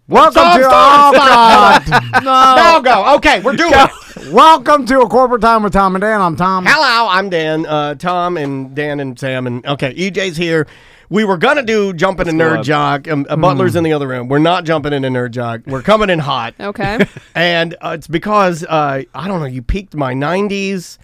Welcome to God. No, go. Okay, we're doing it. Welcome to A Corporate Time with Tom and Dan. I'm Tom. Hello, I'm Dan. Tom and Dan and Sam and okay, EJ's here. We were gonna do jumping in Nerd Jock. Butler's in the other room. We're not jumping in a Nerd Jock. We're coming in hot. Okay. And it's because I don't know. You piqued my '90s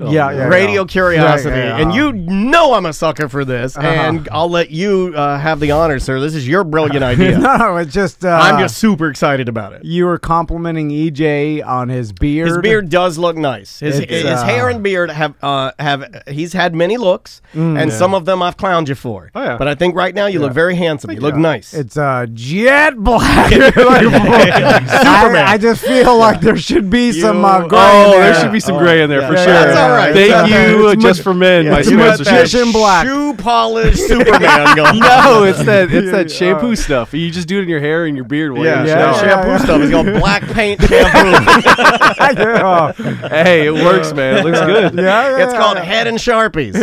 radio curiosity, and you know I'm a sucker for this. And I'll let you have the honor, sir. This is your brilliant idea. No, it's just I'm just super excited about it. You were complimenting EJ on his beard. His beard does look nice. His hair and beard have he's had many looks, and some of them I've clowned you for. Oh, yeah. But I think right now you look very handsome. You look nice. It's jet black. I just feel like there should be some gray in there. There should be some gray in there for sure. That's all right. Thank you, Just for Men. My magician black. Shoe polish Superman going. No, it's that shampoo stuff. You just do it in your hair and your beard. Shampoo stuff. It's called black paint shampoo. Hey, it works, man. It looks good. It's called Head and Sharpies.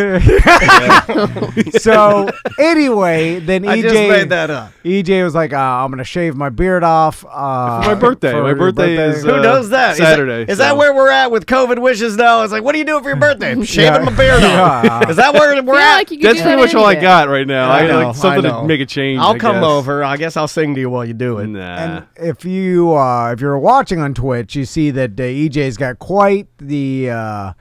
So anyway, then I just made that up. EJ was like, I'm going to shave my beard off. For my birthday. My birthday is Who does that? Saturday. Is that where we're at with COVID wishes now? It's like, what do you do for your birthday? Shaving my beard off. Is that where we're at? Like that's pretty much all I got right now. I know, something to make a change. I'll come over. I guess I'll sing to you while you do it. Nah. And if you're watching on Twitch, you see that EJ's got quite the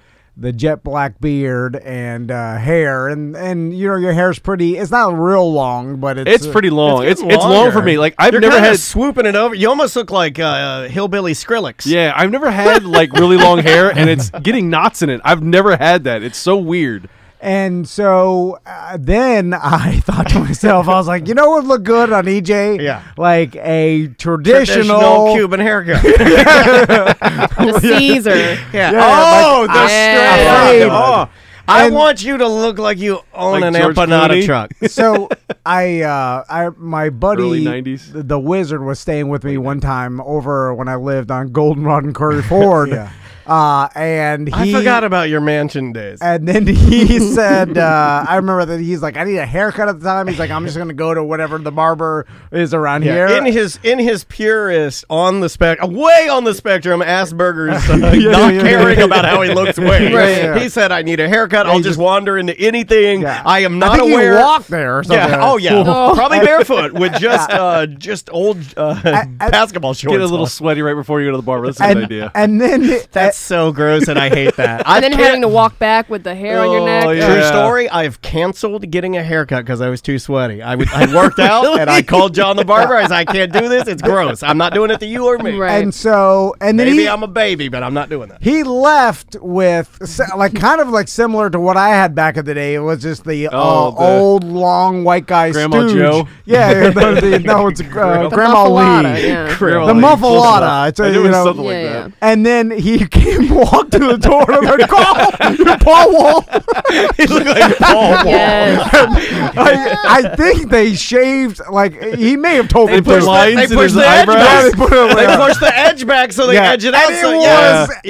jet black beard and hair, and you know your hair's pretty. It's not real long, but it's pretty long. It's longer. long for me. Like I've never had swooping it over. You almost look like hillbilly Skrillex. Yeah, I've never had like really long hair, and it's getting knots in it. I've never had that. It's so weird. And so then I thought to myself, I was like, you know what would look good on EJ? Yeah. Like a traditional Cuban haircut. The Caesar. The straight. Yeah. I want you to look like you own Like an George empanada Clooney? truck. So my buddy, Early 90s. the Wizard, was staying with me one time over when I lived on Goldenrod and Curry Ford. And I forgot about your mansion days. And then he said, I remember that he's like, I need a haircut at the time. He's like, I'm just going to go to whatever the barber is around here. In his purest, on the way on the spectrum, Asperger's, not caring about how he looks way. He said, I need a haircut. I'll just wander into anything. Yeah. I am not I think aware. You walk there or something. Yeah. Oh, yeah. Probably barefoot with just old basketball shorts. Get a little sweaty right before you go to the barber. That's a good idea. And then that's so gross, and I hate that. And then having to walk back with the hair on your neck. Yeah. True story. I've canceled getting a haircut because I was too sweaty. I worked out, and I called John the barber. I said, I can't do this. It's gross. I'm not doing it to you or me. Right. And then maybe I'm a baby, but I'm not doing that. He left with kind of like similar to what I had back in the day. It was just the old long white guy Grandma stooge. Joe. Yeah, no, it's Grandma Lee. Yeah. The muffalata. It's something like that. And then he walked to the door and I'm like, Paul Wall. He looked like Paul Wall. Yes. I think they shaved, like, he may have told me. They put lines in his eyebrows. They pushed the edge back so they edge it out.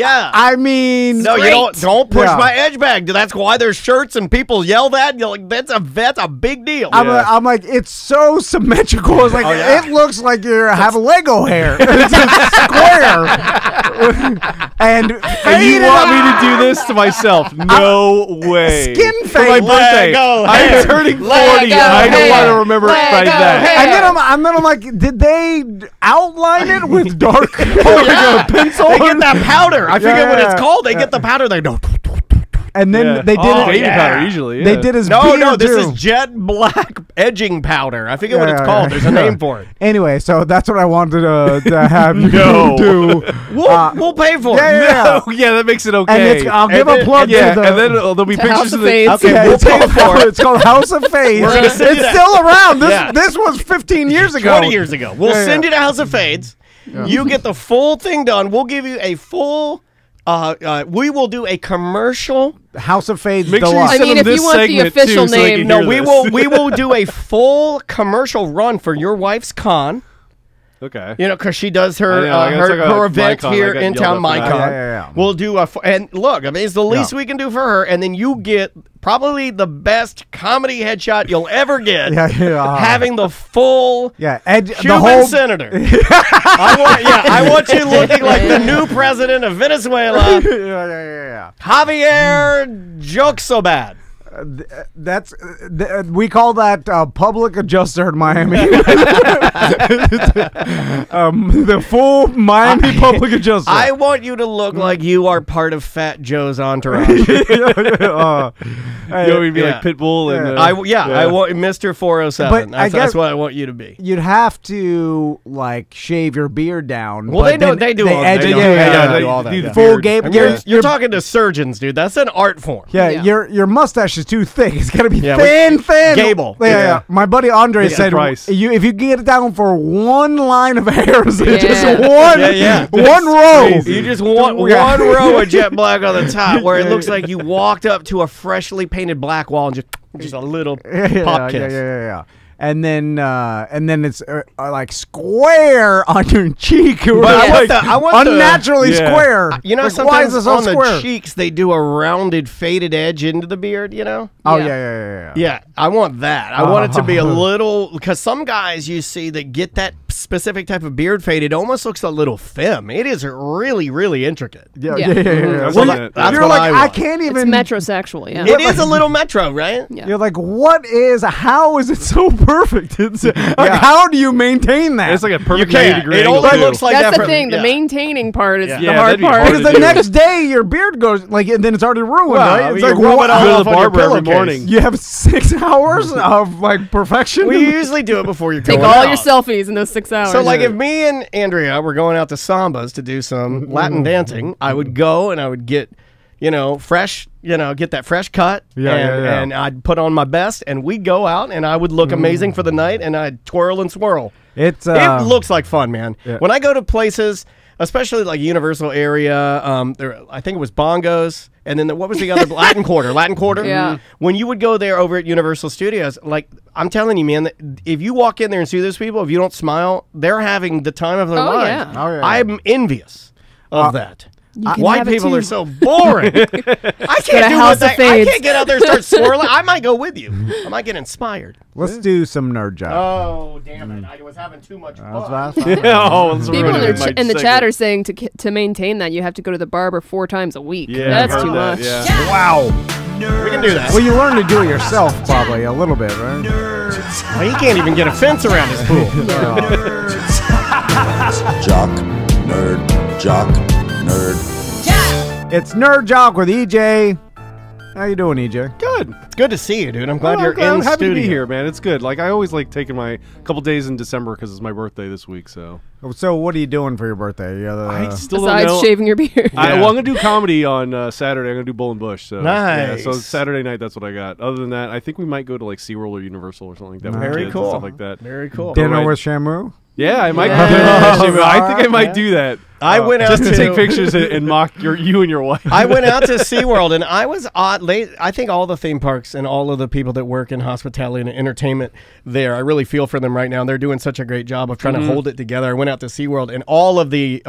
I mean, no, you don't push my edge back. That's why there's shirts and people yell that. You're like, that's a big deal. I'm like, it's so symmetrical. It's like it looks like you have Lego hair. It's a square. And you want me to do this to myself? No way. Skin fade. For my birthday. I'm turning 40. I don't want to remember it like that. And then I'm like, did they outline it with dark pencil? They get that powder. I forget what it's called. They get the powder. They know. And then they did it. Baby powder usually. They did his No, this is jet black edging powder. I forget what it's called. There's a name for it. Anyway, so that's what I wanted to have you do. We'll pay for it. Yeah, that makes it okay. And I'll give a plug to the... and then there'll be pictures of the... Okay, we'll pay for it. It's called House of Fades. It's still around. This was 15 years ago. 20 years ago. We'll send you to House of Fades. You get the full thing done. We'll give you a full... we will do a commercial House of Fades. Make sure you send them if this you want the segment, official too, so they name, can No, hear we this. will do a full commercial run for your wife's con. Okay. You know, because she does her I know, her event MyCon. here I got in yelled town, at for that. MyCon. Yeah. We'll do and look, I mean, it's the least we can do for her, and then you get probably the best comedy headshot you'll ever get. Having the full the Cuban whole senator. I want you looking like the new president of Venezuela. Javier jokes so bad. That's we call that public adjuster in Miami. The full Miami public adjuster. I want you to look like you are part of Fat Joe's entourage. You'd be like Pitbull and I want Mr. 407. But That's what I want you to be. You'd have to like shave your beard down. Well, they do all they do all that. The full beard. game. You're talking to surgeons, dude. That's an art form. Yeah, Yeah. your mustache is too thick. It's got to be Yeah, thin. Gable. Yeah. My buddy Andre said, Price. if you get it down for one line of hairs, Yeah. just one row. crazy. You just want one row of jet black on the top where it looks like you walked up to a freshly painted black wall and just a little pop kiss. Yeah. And then it's like square on your cheek. But I want the unnaturally square. You know, like, sometimes why is this so on square? the cheeks they do a rounded, faded edge into the beard. You know? Oh Yeah. yeah. Yeah, I want that. I want it to be a little, because some guys you see that get that specific type of beard fade, it almost looks a little femme. It is really, really intricate. Yeah. Yeah. I've Well, seen it. that's you're what like, I I want. can't It's even. metrosexual, yeah. It is a little metro, right? Yeah. You're like, how is it so perfect? It's how do you maintain that? It's like a You perfect can't. 90 degree It angle. only too. looks like That's that the from- thing. The yeah. maintaining part is Yeah. the Yeah, hard that'd be part. hard because to the do. next day your beard goes like, and then it's already ruined, Well, right? It's you like rub what- it all Go to off the on your barber every pillowcase. morning. You have 6 hours of like perfection. We usually do it before you Take go all out. your selfies in those 6 hours. So, like, if me and Andrea were going out to Sambas to do some Latin dancing, I would go and I would get, fresh, get that fresh cut. And I'd put on my best, and we'd go out, and I would look amazing for the night, and I'd twirl and swirl. it It looks like fun, man. Yeah. When I go to places, especially like Universal area, I think it was Bongos, and then what was the other Latin Quarter? Yeah. When you would go there over at Universal Studios, like I'm telling you, man, that if you walk in there and see those people, if you don't smile, they're having the time of their Oh, lives. yeah. Oh, yeah. I'm envious of that. You can White have it people too. are so boring. I Got a can't do house what of they, I fades. can't get out there and start swirling. I might go with you. I might get inspired. Let's do some nerd job. Oh, damn it. I was having too much fun. let's People ruin in it. My the segment. chat are saying to maintain that you have to go to the barber 4 times a week. Yeah, That's I've too heard that, much. yeah. Wow. We can do that. Well, you learn to do it yourself probably a little bit, right? Well, he can't even get a fence around his pool. Jock, nerd. It's Nerd Jock with EJ. How you doing, EJ? Good. It's good to see you, dude. I'm glad you're I'm in happy studio. to be here, man. It's good. Like I always like taking my couple days in December because it's my birthday this week. So So, what are you doing for your birthday? You I got still don't Besides know. shaving your beard. I'm gonna do comedy on Saturday. I'm gonna do Bull and Bush. So Nice. So Saturday night, that's what I got. Other than that, I think we might go to like SeaWorld or Universal or something like that. with Very kids cool. And stuff like that. Very cool. dinner Right. with Shamu? Yeah, I might. Yeah. I think I might do that. I went out just to to- take pictures and mock you and your wife. I went out to SeaWorld, and I was odd. I think all the theme parks and all of the people that work in hospitality and entertainment there, I really feel for them right now. They're doing such a great job of trying to hold it together. I went out to SeaWorld, and all of the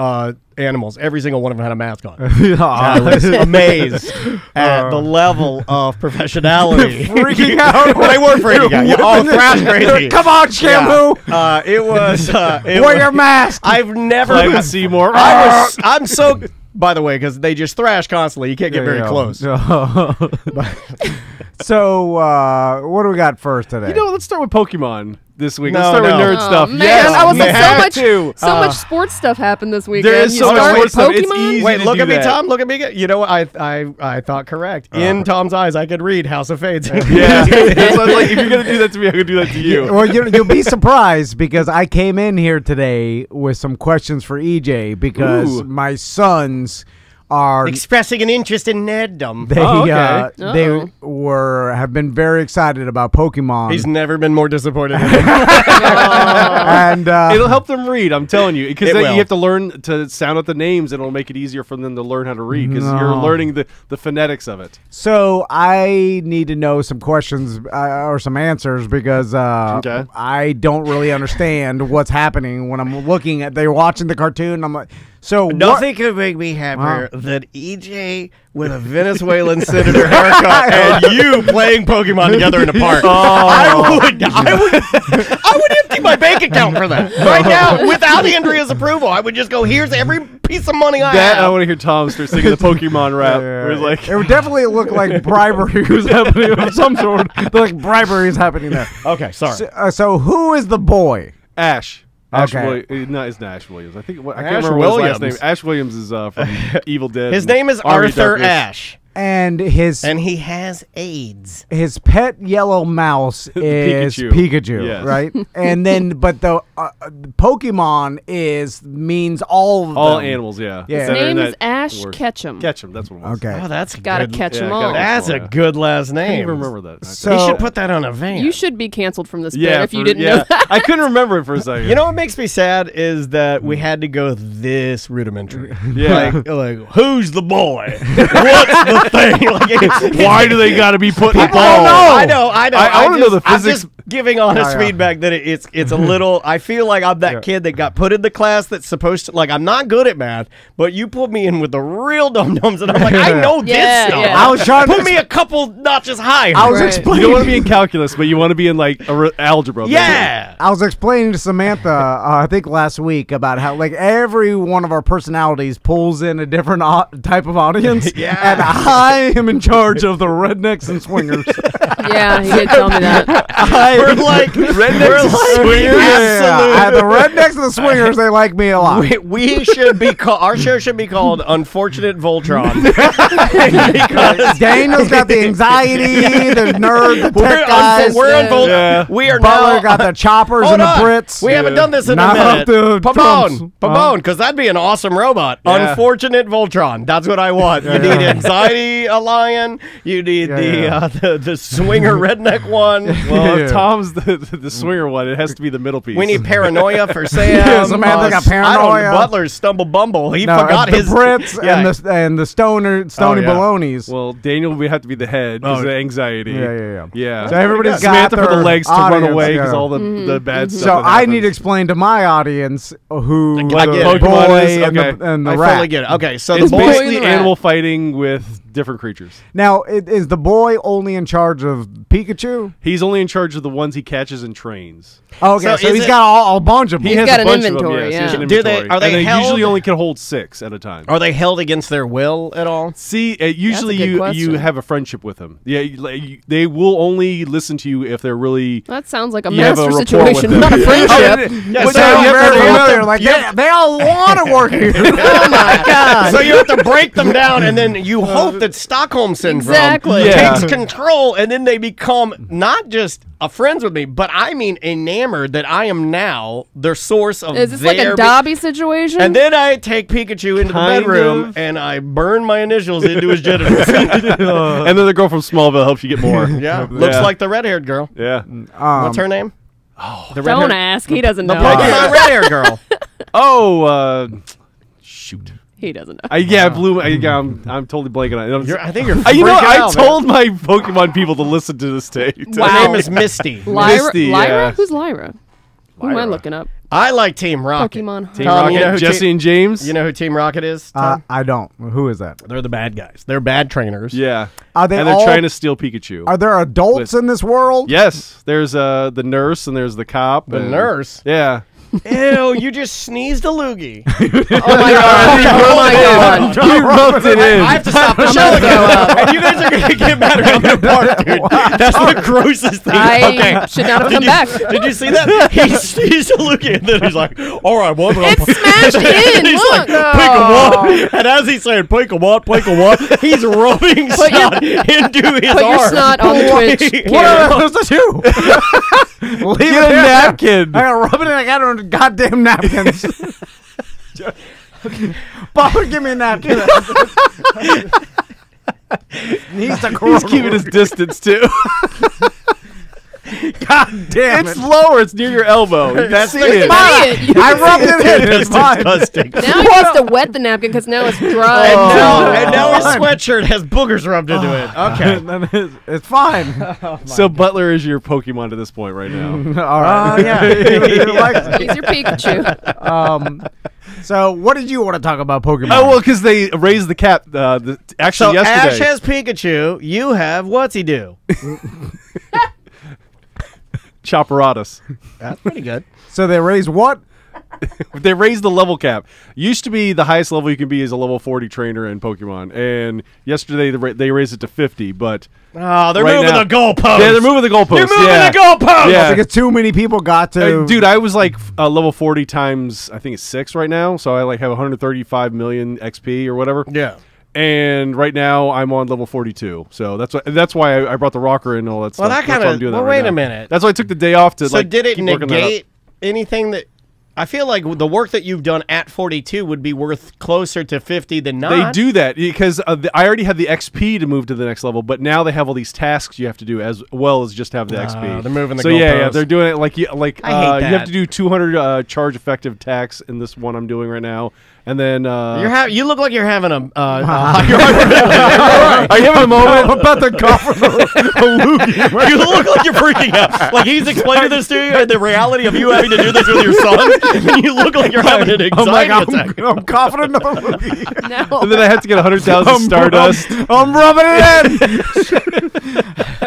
animals, every single one of them had a mask on. I was amazed at the level of professionality. Freaking out. Well, they were freaking out. Yeah, oh, thrash crazy. Come on, Shamu. Yeah. It was. Wear your mask. I've never. Play with Seymour. I'm so. By the way, because they just thrash constantly, you can't get very close. So, what do we got first today? You know, let's start with Pokemon this week. No, Let's start with no. nerd Oh, stuff. man. Yes, I was we like, have to. so much sports stuff happened this weekend. There is You so much start with sports stuff. It's Pokemon? easy. Wait, to look do at me, that. Tom. Look at me. You know what? I thought correct. In Tom's eyes, I could read House of Fades. Yeah. So I was like, if you're gonna do that to me, I could do that to you. Well, you'll be surprised because I came in here today with some questions for EJ because Ooh. my sons are expressing an interest in nerddom. They have been very excited about Pokemon. He's never been more disappointed in him. And it'll help them read, I'm telling you, because you have to learn to sound out the names, and it'll make it easier for them to learn how to read, because you're learning the phonetics of it. So I need to know some questions or some answers, because I don't really understand what's happening when I'm looking at. They're watching the cartoon. I'm like, so nothing could make me happier than EJ with a Venezuelan senator haircut and you playing Pokemon together in a park. I would empty my bank account for that right now without Andrea's approval. I would just go, here's every piece of money I have. I want to hear Tom start singing the Pokemon rap. Where it's like, it would definitely look like bribery was happening of some sort. Like bribery is happening there. Okay, sorry. So who is the boy? Ash. Okay. No, it's not Ash Williams. I can't Ash remember what his last name. Ash Williams is from Evil Dead. His name is Arthur Ashe. And he has AIDS. His pet yellow mouse is Pikachu, yes. right? And then, but the Pokemon means all of them. All animals, yeah. His name is Ash Ketchum. Ketchum, that's what it was. Okay. Oh, that's gotta catch them all. That's a good last name. I can't even remember that. So, he should put that on a van. You should be canceled from this bit if you didn't know that. I couldn't remember it for a second. You know what makes me sad is that we had to go this rudimentary. Yeah. Like who's the boy? What's the thing? Why do they got to be putting the ball? I know. I want to know the physics. I'm just giving honest feedback that it's a little. I feel like I'm that kid that got put in the class that's supposed to. Like, I'm not good at math, but you put me in with the real dum-dums, and I'm like, I know this stuff. Yeah. I was trying to put me a couple notches higher. I was explaining. You don't want to be in calculus, but you want to be in like algebra. Yeah. I was explaining to Samantha, I think last week, about how like every one of our personalities pulls in a different type of audience. Yeah. And I am in charge of the rednecks and swingers. Yeah, he did tell me that. We're like rednecks and swingers. Yeah, the rednecks and the swingers, they like me a lot. We should be our show should be called Unfortunate Voltron. Because Daniel's got the anxiety, the nerd, the tech guys. We're on Voltron. Yeah. We are Butler now got the choppers and the Brits. We haven't done this in a minute. Pabone, because that'd be an awesome robot. Yeah. Unfortunate Voltron. That's what I want. You need anxiety, a lion. You need the swinger redneck one. Well, Tom's the swinger one. It has to be the middle piece. We need paranoia for Sam. Samantha got paranoia. Butler's stumble bumble. He forgot the his Brits and the stony balonies. Well, Daniel would have to be the head because of anxiety. Yeah. So everybody's got Samantha for the legs to run away because yeah. all the bad stuff. So I need to explain to my audience who the Pokemon boy is. and the I rat. fully get it. Okay, so it's the boy basically animal fighting with different creatures. Now, is the boy only in charge of Pikachu? He's only in charge of the ones he catches and trains. Oh, okay, so he's got a bunch of them. He has got a an bunch inventory, of them, yeah. he has an Do inventory. are they and they held? usually only can hold 6 at a time. Are they held against their will at all? See, usually good you question. have a friendship with them. Yeah, they will only listen to you if they're really. That sounds like a You have a master rapport with situation, them. not a friendship. But so they're you have very to- familiar. Like they all want to work here. Oh my god. So you have to break them down, and then you hope that Stockholm syndrome Exactly. takes control, and then they become not just friends with me, but I mean enamored that I am now their source of Is this like a Dobby situation? And then I take Pikachu into the Kind bedroom, of. and I burn my initials into his genitals. And then the girl from Smallville helps you get more. Yeah, looks like the red-haired girl. Yeah. What's her name? The Don't red-haired- ask. He doesn't The know. Pokemon red-haired girl. Oh, shoot. He doesn't know. I'm totally blanking on it. I think you're. You know, freaking I out, told my Pokemon people to listen to this tape. Wow. Her name is Misty. Lyra? Misty, Lyra? yeah. Who's Lyra? Who am I Lyra. looking up? I like Team Rocket. Pokemon. Team Tom, Rocket, you know who Jesse and James. You know who Team Rocket is? Tom? I don't. Who is that? They're the bad guys. They're bad trainers. Yeah. Are they and they're all- trying to steal Pikachu. Are there adults in this world? Yes. There's the nurse and there's the cop. The and- nurse. Yeah. Ew, you just sneezed a loogie. Oh my god. Oh my god. He rubbed it in. I have to stop the show again. And you guys are going to get mad at me apart, dude. That's the grossest thing. I should not have come back. Did you see that? He sneezed a loogie, and then he's like, all right, well, It's smashed in. He's Look. like, pick a what? And as he's saying, pick a what, he's rubbing snot into his Put your arm. snot on Twitch. What am I supposed to do? Leave Get a napkin. I gotta rub it in. I got it on goddamn napkins. Butler, give me a napkin. He's keeping his distance too. God damn it's lower. It's near your elbow. That's it. I rubbed it in. It's disgusting. Now you have to wet the napkin because now it's dry. And now his sweatshirt has boogers rubbed into it. Okay. It's fine. So Butler is your Pokemon to this point right now. All right. He's your Pikachu. So what did you want to talk about Pokemon? Oh, well, because they raised the cap actually yesterday. Ash has Pikachu. You have what's he do? Chopperatus. That's pretty good. So they raised what? They raised the level cap. Used to be the highest level you can be is a level 40 trainer in Pokemon, and yesterday they raised it to 50. But they're moving the goalposts. Yeah, they're moving the goalposts. They're moving the goalposts. Yeah, because too many people got to. Dude, I was like level 40 times I think it's 6 right now, so I like have 135 million XP or whatever. Yeah. And right now I'm on level 42, so that's why I brought the rocker in and all that stuff. Well, that kind of. Well, wait a minute. That's why I took the day off to. So did it keep working negate anything that? I feel like the work that you've done at 42 would be worth closer to 50 than not. They do that because I already had the XP to move to the next level, but now they have all these tasks you have to do as well as just have the XP. They're moving the goalposts. Yeah, they're doing it like you I hate that. You have to do 200 charge effective attacks in this one I'm doing right now. And then you look like you're having a. Are you having a moment? I'm about to cough from a loogie. You look like you're freaking out. Like he's explaining this to you, and the reality of you having to do this with your son. And you look like you're having an anxiety attack. I'm coughing another loogie. No. And then I have to get 100,000 Stardust. I'm rubbing it in.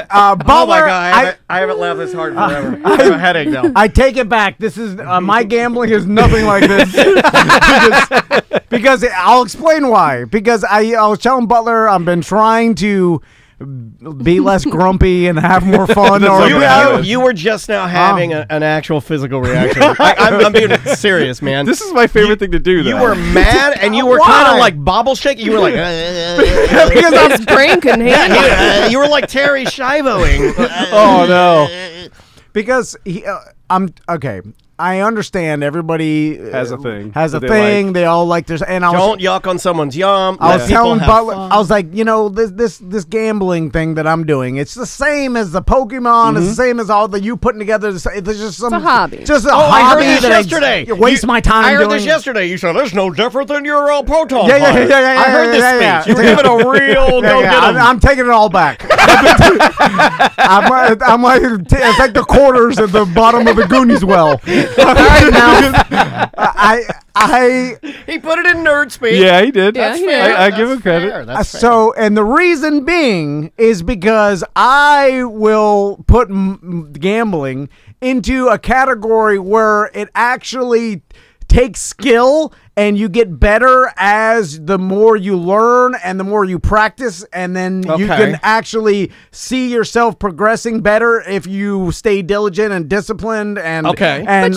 Butler, oh my God, I haven't laughed this hard forever. I have a headache now. I take it back. This is my gambling is nothing like this. Because I'll explain why. Because I was telling Butler I've been trying to be less grumpy and have more fun. You were just now having an actual physical reaction. I'm being serious, man. This is my favorite thing to do, though. You were mad, and you were kind of like bobble shaking. You were like... because his brain couldn't handle it. You were like Terry Schiavoing. Oh, no. Because I'm... Okay. I understand everybody has a thing. Like. They all like there's and don't yuck on someone's yum. I was telling Butler, I was like, this gambling thing that I'm doing, it's the same as the Pokemon. It's the same as all the you putting together. It's just a hobby. Just a hobby. I heard this yesterday. I waste my time. I heard this yesterday. You said there's no different than your Proton. Yeah. I heard this speech. You were giving a real go get 'em. I'm taking it all back. I'm like it's like the quarters at the bottom of the Goonies well. All right, now. He put it in nerd speak. Yeah, he did. Yeah, That's fair. I give him credit. That's fair. So, and the reason being is because I will put gambling into a category where it actually takes skill and you get better as the more you learn and the more you practice, and then you can actually see yourself progressing better if you stay diligent and disciplined. And but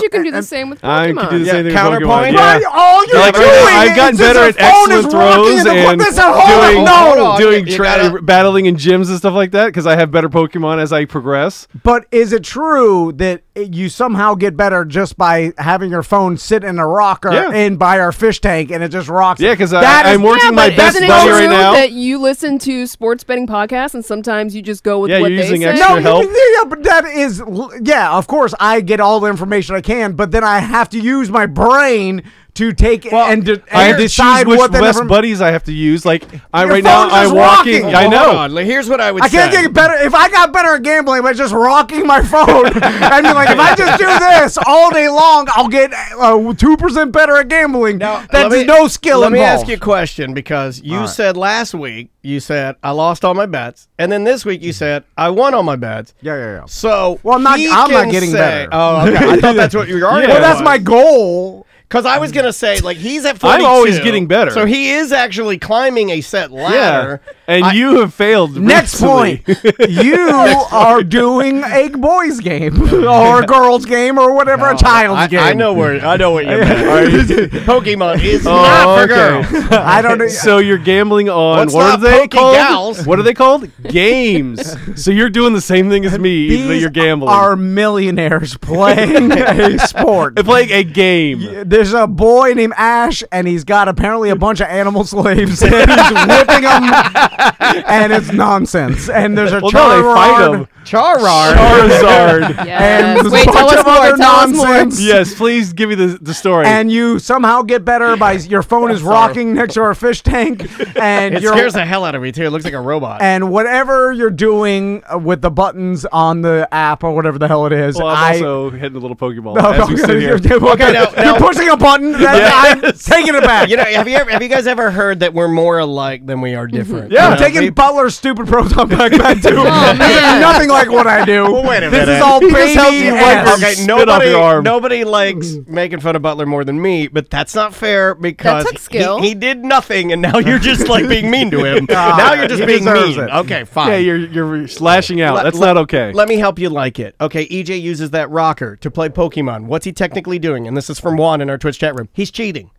you can do the same with Pokemon. I can do the same thing Counterpoint. with Pokemon. Yeah. All you're doing I've gotten better at excellent throws and doing battling in gyms and stuff like that because I have better Pokemon as I progress. But is it true that you somehow get better just by having your phone sit in a rocker and by our fish tank and it just rocks? Yeah, because I'm working my best buddy right now. That you listen to sports betting podcasts and sometimes you just go with what you're they using say? extra help. But that is, of course I get all the information I can, but then I have to use my brain to take and decide which what the best buddies I have to use. Like right now, I'm walking. I know. Here's what I would say. I can't get better if I got better at gambling by just rocking my phone. I mean, like if I just do this all day long, I'll get 2% better at gambling. Now, that's no skill involved. Let me ask involved. you a question because you said last week you said I lost all my bets, and then this week you said I won all my bets. Yeah. So I'm not getting better. Oh, okay. I thought that's what you were arguing. Well, that's my goal. Because I was going to say, like, he's at 42. I'm always getting better. So he is actually climbing a set ladder. Yeah. And you have failed. Next point. You are doing a boys game or a girls game or whatever, a child's game. I know what you meant. Pokemon is not for girls. I don't know. So you're gambling on what are they called? What are they called? Games. So you're doing the same thing as me, but you're gambling. Are millionaires playing a sport? They're playing a game. There's a boy named Ash, and he's got apparently a bunch of animal slaves, and he's whipping them, and it's nonsense. And there's a Charizard. Charizard. Yes. And Wait, a bunch of other tell us more. nonsense. Yes, please give me the story. And you somehow get better by your phone is rocking next to our fish tank, and It scares the hell out of me too. It looks like a robot. And whatever you're doing with the buttons on the app or whatever the hell it is, well, I'm also hitting a little Pokeball No, as we sit here. Okay, you're pushing a button. I'm taking it back. You know, have you guys ever heard that we're more alike than we are different? Yeah, You I'm know, taking Butler's stupid proton pack back too. Oh, This is man. nothing like what I do. Well, wait a This minute. is all He just baby. helped you wipe ass. your Okay, spit off your arm. nobody likes making fun of Butler more than me, but that's not fair because took skill. he did nothing, and now you're just like being mean to him. Now you're just he being deserves mean. it. Okay, fine. Yeah, you're slashing out. That's not okay. Let me help you like it. Okay, EJ uses that rocker to play Pokemon. What's he technically doing? And this is from Juan in our Twitch chat room. He's cheating.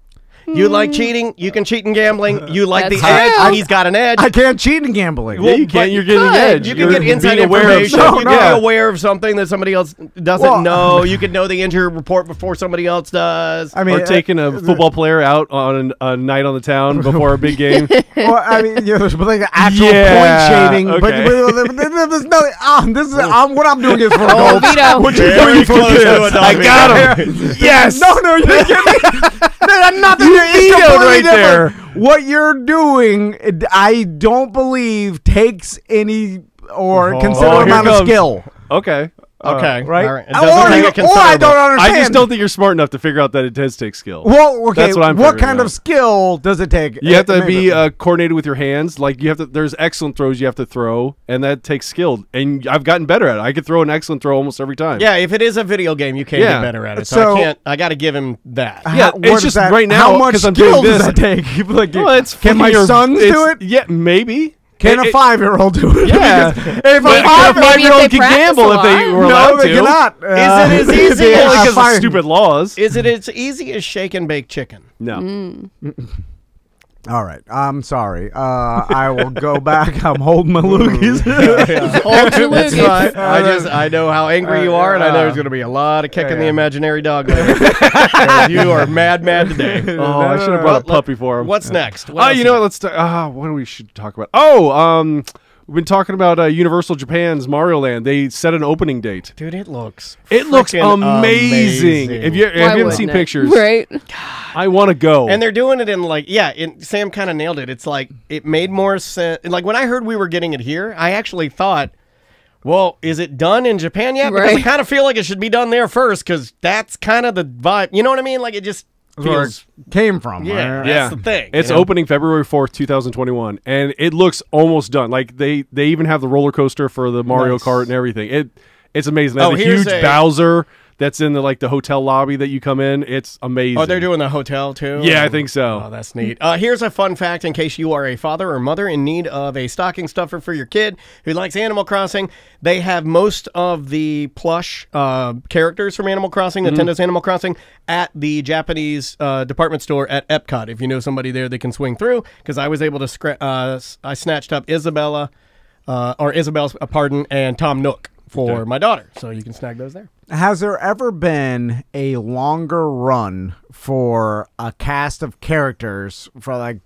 You like cheating? You can cheat in gambling. You like That's the edge? true. He's got an edge. I can't cheat in gambling. Yeah, you can't. You're getting the edge. You You're can get inside being aware of information. stuff. You can be aware of something that somebody else doesn't know. You can know the injury report before somebody else does. I mean, Or taking a football player out on a night on the town before a big game. well, I mean, there's like actual Yeah, point shading, okay. but there's no. This is what I'm doing is for Oh, gold. Vito. What you're Very doing for close to kids. a dog I got him. Yes. No, you didn't get me. There's nothing. You It's vetoed completely right there. different. What you're doing, I don't believe takes any or considerable here amount of comes. skill. Okay. Okay, Right? all right. It Or, doesn't take a I don't considerable- understand. I just don't think you're smart enough to figure out that it does take skill. Well, okay. That's what I'm what figuring kind out. of skill does it take? You have to be coordinated with your hands. Like you have to. There's excellent throws you have to throw, and that takes skill. And I've gotten better at it. I could throw an excellent throw almost every time. Yeah, if it is a video game, you can Yeah. get better at it. So, So- I can't. I got to give him that. Yeah, What it's is just that? right now. How much 'cause I'm skill doing does this. that take? Like, Well, it's can my fucking- sons do it's- it? Yeah, maybe. Can a 5-year-old do it? Yeah. If But a a 5-year-old five-year-old they can practice gamble a if they lot. were allowed no, to. they cannot. Is it as easy yeah, Only because of fine. stupid laws. Is it as easy as shake and bake chicken? No. All right, I'm sorry. I will go back. I'm holding my loogies. Hold your That's loogies. fine. I know how angry you are, and I know there's going to be a lot of kicking the imaginary dog later. You are mad today. Oh, I should have brought a puppy for him. What's next? Oh, you know what? Let's. What do we should talk about? Oh, we've been talking about Universal Japan's Mario Land. They set an opening date. Dude, it looks Amazing. amazing. If you Why haven't seen wouldn't it? pictures, Right? I want to go. And they're doing it in Sam kind of nailed it. It's like it made more sense. Like when I heard we were getting it here, I actually thought, well, is it done in Japan yet? Because I Right. kind of feel like it should be done there first because that's kind of the vibe. You know what I mean? Like it just Where feels. it came from. Yeah. right? That's the thing, It's you know? opening February 4th, 2021, and it looks almost done. Like they even have the roller coaster for the Mario Nice. Kart and everything. It's amazing. They have Oh, a here's huge a- Bowser that's in the hotel lobby that you come in. It's amazing. Oh, they're doing the hotel too? Yeah, I think so. Oh, that's neat. Here's a fun fact in case you are a father or mother in need of a stocking stuffer for your kid who likes Animal Crossing. They have most of the plush characters from Animal Crossing, Nintendo's Animal Crossing, at the Japanese department store at Epcot. If you know somebody there, they can swing through because I was able to I snatched up Isabelle's pardon, and Tom Nook for my daughter. So you can snag those there. Has there ever been a longer run for a cast of characters for I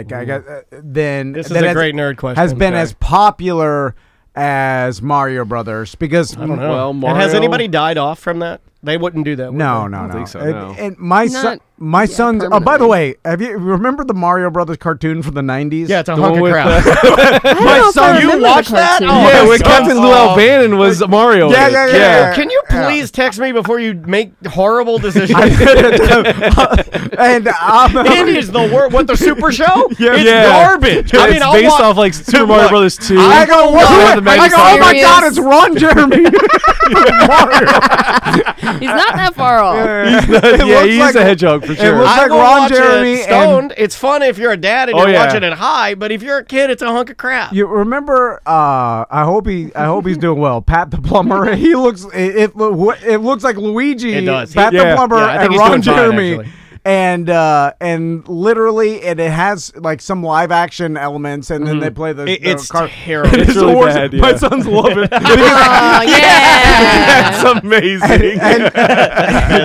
guess than This is that a has- great nerd question. has been Okay. as popular as Mario Brothers? Because I don't know. Well, And has Mario- anybody died off from that? They wouldn't do that. would no, they? no, no. think so, And- no. And my Not- son's. Oh, by the permanently. way, have you remember the Mario Brothers cartoon from the '90s? Yeah, it's a The hunk one of with crap. I don't know if I you remember the watched that? cartoon. Oh, yeah, that's with so Captain Lou awesome. Albanian was Mario. Yeah, in it. yeah, yeah. Can you please text me before you make horrible decisions? and It is the worst. What, the Super Show? It's Yeah. garbage. I mean, it's I'll based watch- off like Super Mario Look, Brothers 2. I go, what? Who had the I magic go, oh my Serious? God, it's Ron Jeremy. Mario. He's not that far off. yeah, looks he's like- a hedgehog for sure. It looks like I will Ron watch Jeremy it stoned. It's fun if you're a dad and you're watching it high, but if you're a kid, it's a hunk of crap. You remember? I hope he's doing well. Pat the plumber. He looks. It looks like Luigi. It does. Pat the plumber I think and he's Ron doing fine, Jeremy. actually. And literally it has like some live action elements, and then they play the It's car. terrible. It's really bad. Yeah. My sons love it Oh, yeah. That's amazing.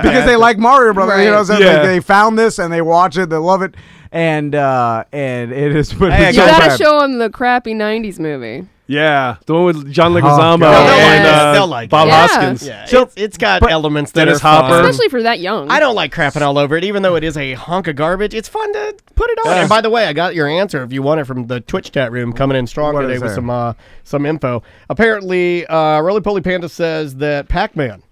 because they like Mario Brothers. Right. You know, so Yeah. they found this and they watch it. They love it, and it is. But Hey, it's You so gotta bad. show him the crappy 90s movie. Yeah, the one with John Leguizamo God. and They'll like it. Bob Yeah. Hoskins. Yeah, So- it's got but elements that Dennis are fun. Hopper. Especially for that young. I don't like crapping all over it, even though it is a hunk of garbage. It's fun to put it on. Yeah. And by the way, I got your answer if you want it from the Twitch chat room coming in strong What today is with there? some info. Apparently, Roly Poly Panda says that Pac-Man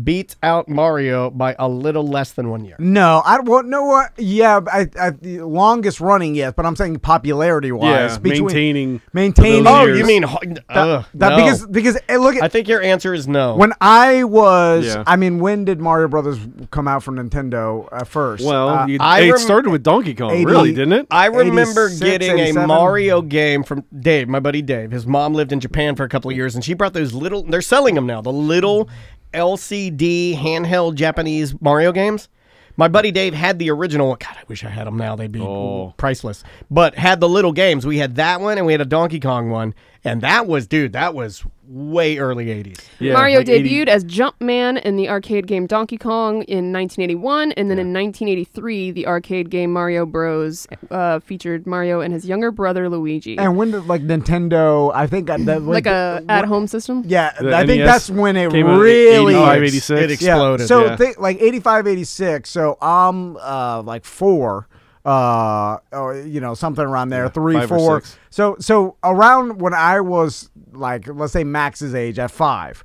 beats out Mario by a little less than 1 year. No, I don't know what. Yeah, the longest running, yes, but I'm saying popularity wise, Yeah, maintaining. maintaining. Oh, Oh, years. you mean that no. because look I at think your answer is no. when I was. Yeah. I mean, when did Mario Brothers come out for Nintendo first? Well, I it rem- started with Donkey Kong, 80 really, didn't it? I remember 86, getting 87. a Mario game from Dave, my buddy Dave. His mom lived in Japan for a couple of years, and she brought those little. They're selling them now. The little LCD handheld Japanese Mario games. My buddy Dave had the original one. God, I wish I had them now. They'd be priceless. But had the little games. We had that one, and we had a Donkey Kong one. And that was way early 80s. Yeah, Mario like 80 debuted as Jumpman in the arcade game Donkey Kong in 1981, and then in 1983, the arcade game Mario Bros. Featured Mario and his younger brother Luigi. and when did like Nintendo? I think that like a at-home system. Yeah, The I think NES that's when it came out in really 85, is. 86. It exploded. Yeah. So yeah. think like 85, 86. So I'm like 4, or, something around there, 3, 5 or 4. 6. So around when I was like, let's say Max's age at 5.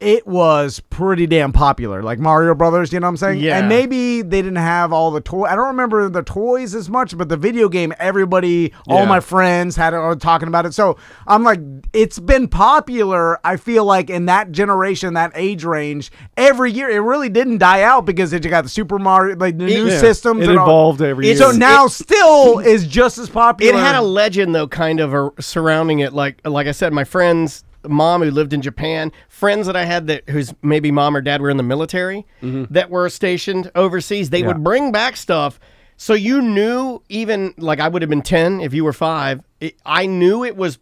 It was pretty damn popular, like Mario Brothers, you know what I'm saying? Yeah. And maybe they didn't have all the toys. I don't remember the toys as much, but the video game, everybody, all Yeah. my friends had it, talking about it. So I'm like, it's been popular, I feel like, in that generation, that age range, every year. It really didn't die out because you got the Super Mario, like the new systems. It and all- evolved every year. So now still is just as popular. It had a legend though, kind of surrounding it. Like I said, my friend's mom who lived in Japan, friends that I had that whose maybe mom or dad were in the military that were stationed overseas. They would bring back stuff. So you knew, even like I would have been 10 if you were 5. I knew it was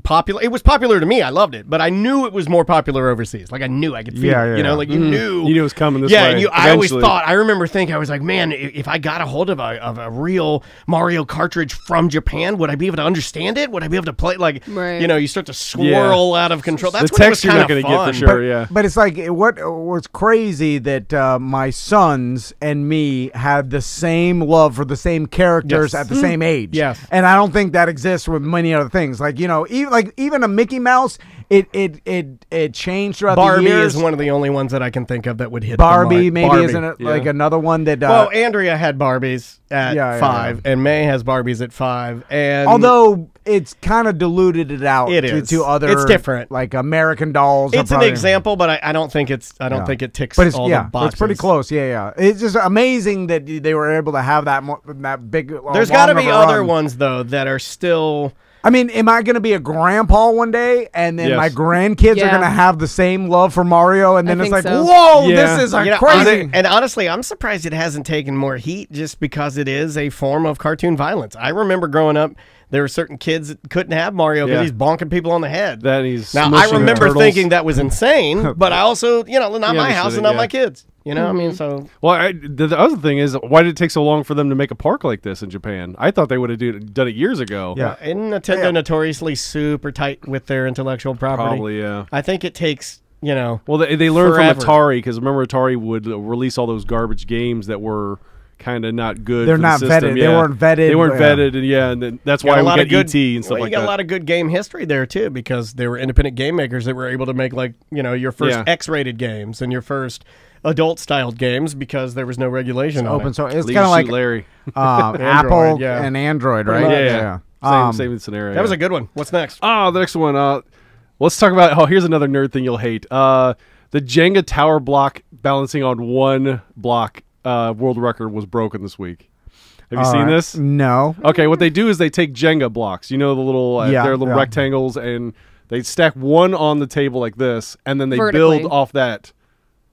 popular. It was popular to me. I loved it, but I knew it was more popular overseas. Like I knew I could feel it. You know, like you knew. You knew it was coming this Yeah, way. and I always eventually. thought. I remember thinking, I was like, man, if I got a hold of a real Mario cartridge from Japan, would I be able to understand it? Would I be able to play? Like, Right. you start to swirl out of control. That's the when it was text you're kind not of going to get fun. for sure. Yeah. But it's like what's crazy that my sons and me had the same love for the same characters Yes. at the same age. Yes. And I don't think that exists with many other things. Like even a Mickey Mouse, it changed throughout Barbie the years. is one of the only ones that I can think of that would hit Barbie the mark. maybe Barbie. isn't it yeah. like another one that. Well, Andrea had Barbies at Yeah, 5, and May has Barbies at 5. And although it's kind of diluted it out It is. to other. It's different. like American Dolls. it's an probably- example, but I don't think it's. I don't think it ticks But it's all the boxes. it's pretty close. Yeah. It's just amazing that they were able to have that big. There's got to be other ones though that are still. I mean, am I going to be a grandpa one day, and then Yes. my grandkids are Yeah. going to have the same love for Mario, and then I it's think like, so. whoa, Yeah. this is You know, crazy. and honestly, I'm surprised it hasn't taken more heat just because it is a form of cartoon violence. I remember growing up, there were certain kids that couldn't have Mario because Yeah. he's bonking people on the head. That he's Now, I smushing remember turtles. thinking that was insane, but I also, not Yeah, my understood house it, and not yeah. my kids. You know, I mean, so Well, the other thing is, why did it take so long for them to make a park like this in Japan? I thought they would have done it years ago. Yeah. isn't Nintendo notoriously super tight with their intellectual property? Probably, yeah. I think it takes, Well, they learned forever. from Atari, because remember Atari would release all those garbage games that were kind of not good. They're for not the system. vetted. They Yeah. weren't vetted. They weren't Yeah. vetted, and then that's got why a we lot got of good ET and stuff you like got that. a lot of good game history there too, because they were independent game makers that were able to make your first Yeah. X-rated games and your first adult-styled games because there was no regulation on Open it. source. It's Leisure kind of like Suit Larry. Apple yeah. and Android, Pretty right? much. Yeah. Same scenario. That was a good one. What's next? Oh, the next one. Let's talk about. Oh, here's another nerd thing you'll hate. The Jenga tower block balancing on one block world record was broken this week. Have you seen this? No. Okay, what they do is they take Jenga blocks. You know the little they're little rectangles, and they stack one on the table like this, and then they build off that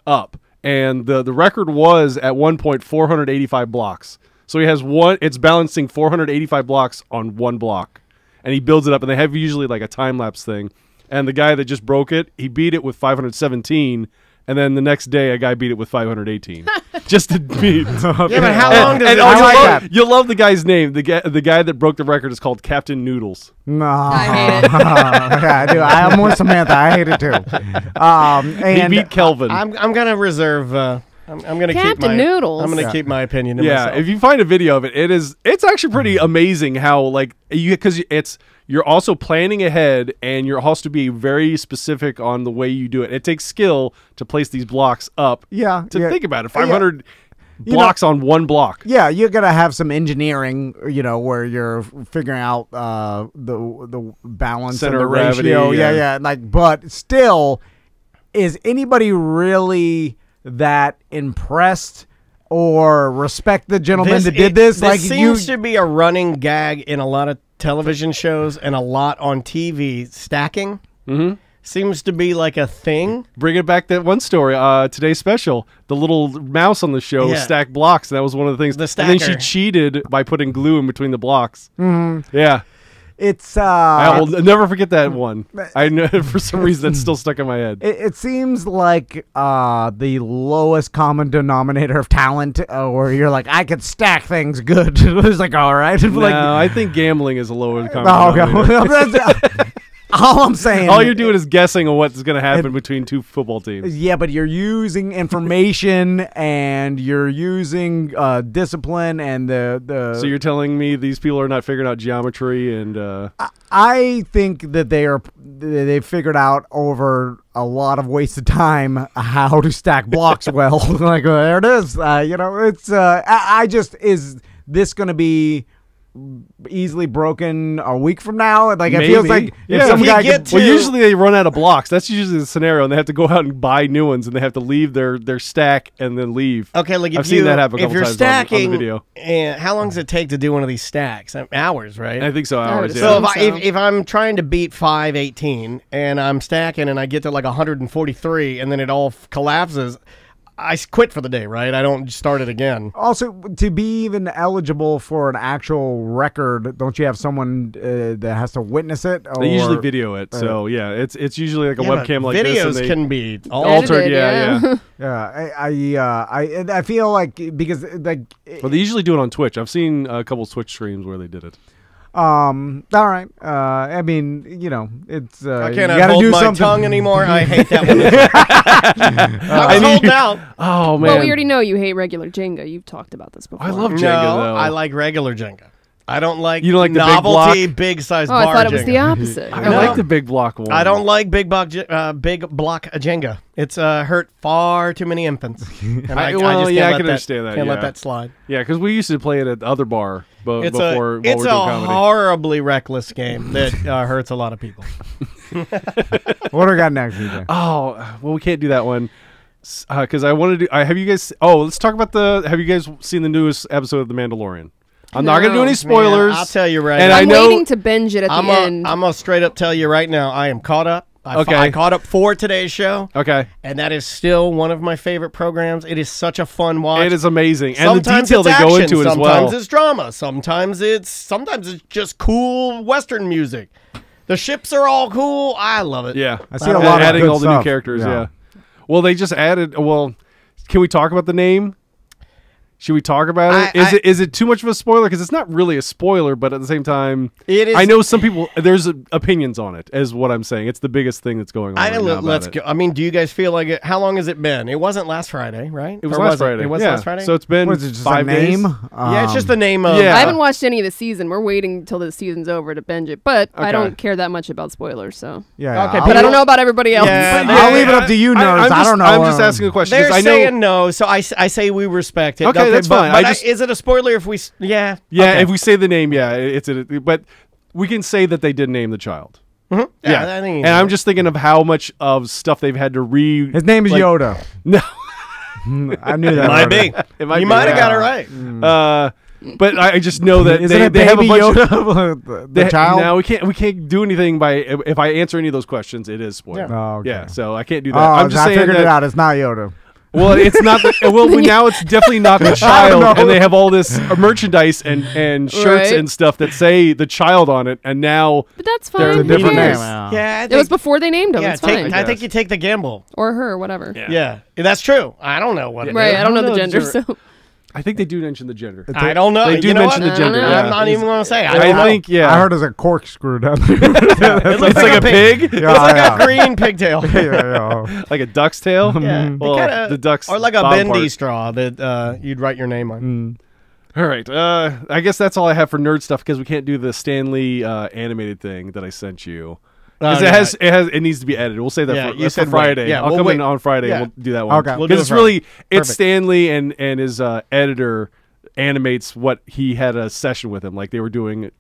up. And the record was at one point 485 blocks. So he has one. It's balancing 485 blocks on one block, and he builds it up. And they have usually like a time lapse thing. And the guy that just broke it, he beat it with 517. And then the next day, a guy beat it with 518, just to beat. Yeah, but how long does it? You'll love the guy's name. The guy that broke the record is called Captain Noodles. No, I hate it. I do. I'm with Samantha. I hate it too. And he beat Kelvin. I'm gonna reserve. I'm gonna Captain Noodles. I'm gonna keep my opinion to myself. If you find a video of it, it's actually pretty amazing how because you're also planning ahead, and you're also to be very specific on the way you do it. It takes skill to place these blocks up. Yeah. Think about it. 500 blocks on one block. Yeah, you're gonna have some engineering, where you're figuring out the balance center and the of gravity, ratio. Yeah. But still, is anybody really that impressed or respect the gentleman that did this? This seems to be a running gag in a lot of television shows and a lot on TV. Stacking seems to be like a thing. Bringing back that one story, today's special, the little mouse on the show stacked blocks. And that was one of the things. The stacker. And then she cheated by putting glue in between the blocks. Yeah. It's I will never forget that one. I know for some reason that's still stuck in my head. It seems like the lowest common denominator of talent, where you're like, I could stack things good. It's like, all right. No, I think gambling is a lower common denominator. All I'm saying, all you're doing is guessing on what's going to happen between two football teams. Yeah, but you're using information and you're using discipline and the. So you're telling me these people are not figuring out geometry and. I think that they've figured out over a lot of wasted time how to stack blocks well. Like there it is. It's. Is this going to be easily broken a week from now? Like it feels like if some guy well, usually they run out of blocks. That's usually the scenario, and they have to go out and buy new ones, and they have to leave their stack and then leave. Okay, like I've seen that happen a couple if you're times stacking, on the video. And how long does it take to do one of these stacks? Hours, right? I think so. Hours. So if I'm trying to beat 518 and I'm stacking and I get to like 143 and then it all collapses, I quit for the day, right? I don't start it again. Also, to be even eligible for an actual record, don't you have someone that has to witness it? Or, they usually video it, so yeah, it's usually like a webcam like videos this. Videos can be altered, yeah. I feel like because like. Well, they usually do it on Twitch. I've seen a couple Twitch streams where they did it. All right. I mean, it's. I can't hold my tongue anymore. I hate that one. I was holding out. Oh man. Well, we already know you hate regular Jenga. You've talked about this before. I love Jenga though. I like regular Jenga. I don't like you don't like the novelty big size bar. I thought it was the opposite. I like the big block one. I don't like big block Jenga. It's hurt far too many infants. And I just can understand that. Can't let that slide. Yeah, because we used to play it at the other bar before. It's a horribly reckless game that hurts a lot of people. What do we got next, DJ? Oh, well, we can't do that one because I wanted to. Have you guys? Oh, let's talk about have you guys seen the newest episode of The Mandalorian? I'm not going to do any spoilers. Man, I'll tell you right now. I'm waiting to binge it at the end. I'm going to straight up tell you right now, I am caught up. I caught up for today's show. Okay. And that is still one of my favorite programs. It is such a fun watch. It is amazing. And the detail they go into it as well. Sometimes it's drama. Sometimes it's just cool Western music. The ships are all cool. I love it. Yeah. I see a lot of adding good all the stuff. new characters, yeah. Well, they just added, can we talk about the name? Should we talk about it? Is it too much of a spoiler? Because it's not really a spoiler, but at the same time, it is. I know some people. There's opinions on it, is what I'm saying. It's the biggest thing that's going on. Let's go. I mean, do you guys feel like it? How long has it been? It wasn't last Friday, right? It was last Friday. It was last Friday. So it's been what is it, just 5 days. Yeah, it's just the name of. Yeah. I haven't watched any of the season. We're waiting until the season's over to binge it, but I don't care that much about spoilers. So yeah. Okay, but I don't know about everybody else. Yeah, I'll leave it up to you, nerds. I don't know. I'm just asking a question. They're saying no, so I say we respect it. Okay, that's fine. But is it a spoiler if we? Yeah. Yeah, okay. if we say the name, but we can say that they did name the child. Mm-hmm. Yeah, I think and I'm just thinking of how much of stuff they've had to His name is Yoda. No. I knew that. Might be. You might have got it right. But I just know that they have a bunch of the child. No, we can't do anything by if I answer any of those questions, it is spoiled. Yeah. Oh, okay. Yeah, so I can't do that. Oh, I'm just I saying figured that, it out. It's not Yoda. Well, it's not. Now it's definitely not the child, and they have all this merchandise and shirts and stuff that say the child on it, and now. But that's fine. It's a different name. Yeah, it was before they named him. It's fine. I think you take the gamble, or her, whatever. Yeah, that's true. I don't know what it is. Right, I don't know the gender, so. I think they do mention the gender. I don't know. They do mention the gender. I'm not even going to say. I think, yeah. I heard there's a corkscrew down there. It looks like a pig. It's like a green pigtail. Like a duck's tail? Yeah. Well, the duck's or like a bendy straw that you'd write your name on. All right. I guess that's all I have for nerd stuff because we can't do the Stanley animated thing that I sent you. Because it needs to be edited. We'll say that for Friday. Yeah, I'll come in on Friday and we'll do that one. Okay. Because it's Stanley and his editor animates what he had a session with him, like they were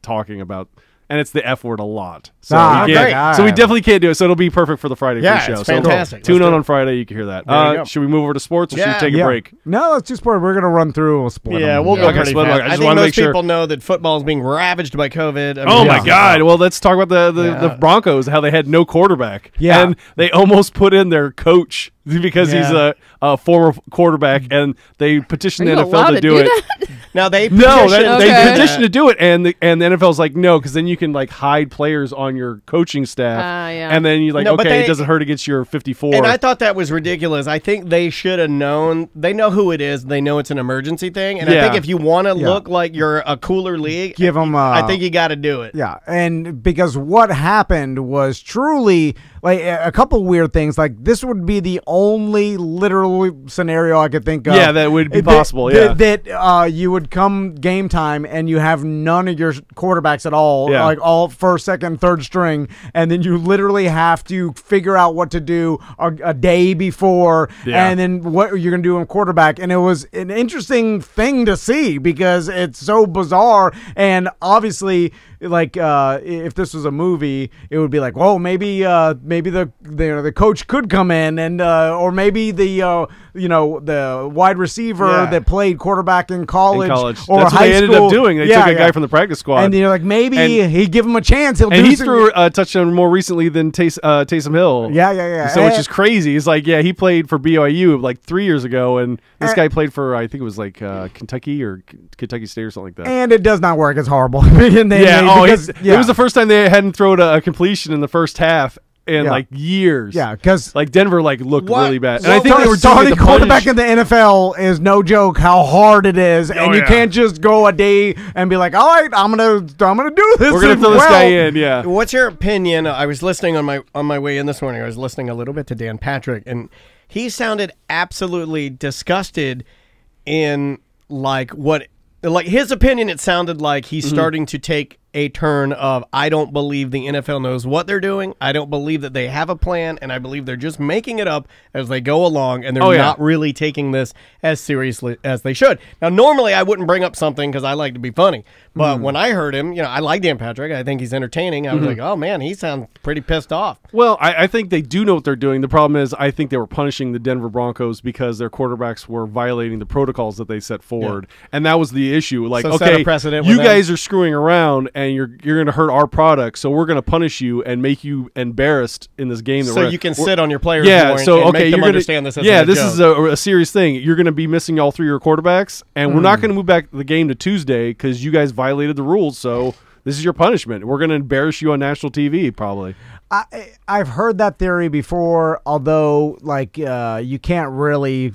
talking about, and it's the F word a lot. So, so we definitely can't do it. So it'll be perfect for the Friday show. It's fantastic. So tune in on Friday. You can hear that. Should we move over to sports or should we take a break? No, let's do sport. We're going to run through. We'll split them. We'll go pretty fast. I think most people know that football is being ravaged by COVID. Oh, my God. Well, let's talk about the Broncos, how they had no quarterback. Yeah. And they almost put in their coach because he's a former quarterback, and they petitioned the NFL to do it. Now they petitioned to do it, and the NFL's like, no, because then you can like hide players on your coaching staff, and then you're like, it doesn't hurt against your 54. And I thought that was ridiculous. I think they should have known. They know who it is. They know it's an emergency thing, and I think if you want to look like you're a cooler league, give them. I think you got to do it. Yeah, and because what happened was truly like a couple weird things. Like this would be the only literal scenario I could think of. Yeah, that would be possible. That you would come game time and you have none of your quarterbacks at all, like all first, second, third string, and then you literally have to figure out what to do a day before, and then what you're going to do in quarterback. And it was an interesting thing to see because it's so bizarre, and obviously, like if this was a movie, it would be like, well, maybe the coach could come in and or maybe the wide receiver that played quarterback in college. Or that's what high they ended up doing. They took a guy from the practice squad, and you're like, maybe he'd give him a chance. He threw a touchdown more recently than Taysom Hill. So which is crazy. It's like, he played for BYU like 3 years ago, and this guy played for I think it was like Kentucky or Kentucky State or something like that. And it does not work. It's horrible. It was the first time they hadn't thrown a completion in the first half in like years. Yeah, because like Denver looked really bad. And I think they were starting quarterback in the NFL is no joke. How hard it is, and you can't just go a day and be like, all right, I'm gonna do this. We're gonna throw this guy in. Yeah. What's your opinion? I was listening on my way in this morning. I was listening a little bit to Dan Patrick, and he sounded absolutely disgusted in his opinion. It sounded like he's starting to take a turn of, I don't believe the NFL knows what they're doing. I don't believe that they have a plan, and I believe they're just making it up as they go along, and they're not really taking this as seriously as they should. Now, normally I wouldn't bring up something because I like to be funny, but when I heard him, I like Dan Patrick. I think he's entertaining. I was like, oh, man, he sounds pretty pissed off. Well, I think they do know what they're doing. The problem is I think they were punishing the Denver Broncos because their quarterbacks were violating the protocols that they set forward, and that was the issue. Like, so set a precedent you guys are screwing around, and you're going to hurt our product, so we're going to punish you and make you embarrassed in this game. So you can sit on your players more and make them understand this. This is a serious thing. You're going to be missing all three of your quarterbacks, and we're not going to move back the game to Tuesday because you guys violated the rules. So this is your punishment. We're going to embarrass you on national TV, probably. I've heard that theory before, although you can't really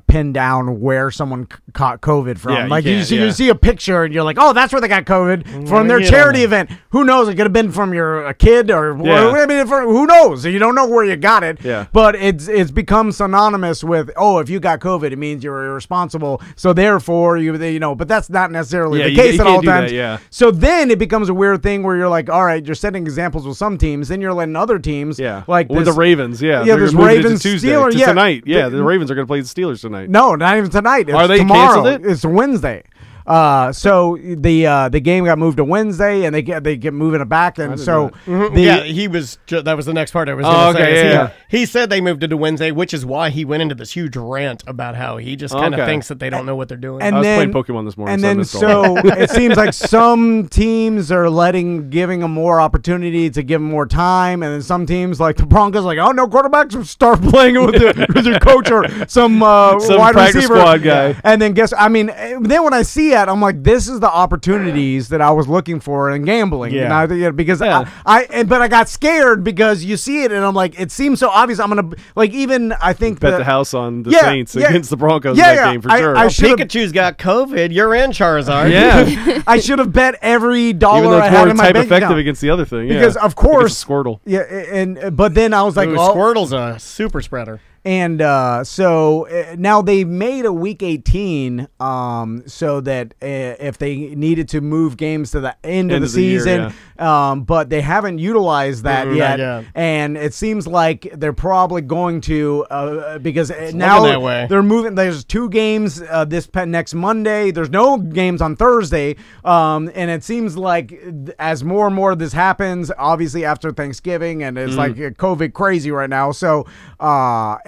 pin down where someone caught COVID from. You see a picture and you're like, oh, that's where they got COVID from their charity event. Who knows? It could have been from a kid or who knows? You don't know where you got it. Yeah. But it's become synonymous with, if you got COVID, it means you're irresponsible. So therefore but that's not necessarily the case at all times. So then it becomes a weird thing where you're like, all right, you're setting examples with some teams, then you're letting other teams, like with the Ravens, there's Ravens Tuesday Steelers, tonight. The Ravens are going to play the Steelers tonight. No, not even tonight. It's are they tomorrow. canceled it? It's Wednesday. So the game got moved to Wednesday, and they get moving it back, and so he was. That was the next part I was going to say. He said they moved it to Wednesday, which is why he went into this huge rant about how he just kind of thinks that they don't know what they're doing. And I was playing Pokemon this morning, and then so it seems like some teams are giving them more opportunity to give them more time, and then some teams like the Broncos, like, oh no, quarterbacks start playing with your coach or some wide receiver squad guy. And then then when I see it, I'm like, this is the opportunities that I was looking for in gambling. Yeah. Because but I got scared because you see it, and I'm like, it seems so obvious. I'm gonna I think bet the house on the Saints against the Broncos in that game for sure. Pikachu's got COVID. You're in, Charizard. Yeah, I should have bet every dollar even though I had in my type bank effective account. against the other thing. Because of course Squirtle. Yeah, but then I was like, Squirtle's a super spreader. And so now they made a week 18 so that if they needed to move games to the end of the season, year, but they haven't utilized that yet. And it seems like they're probably going to because now they're moving. There's 2 games next Monday. There's no games on Thursday. And it seems like as more and more of this happens, obviously after Thanksgiving, and it's like COVID crazy right now. So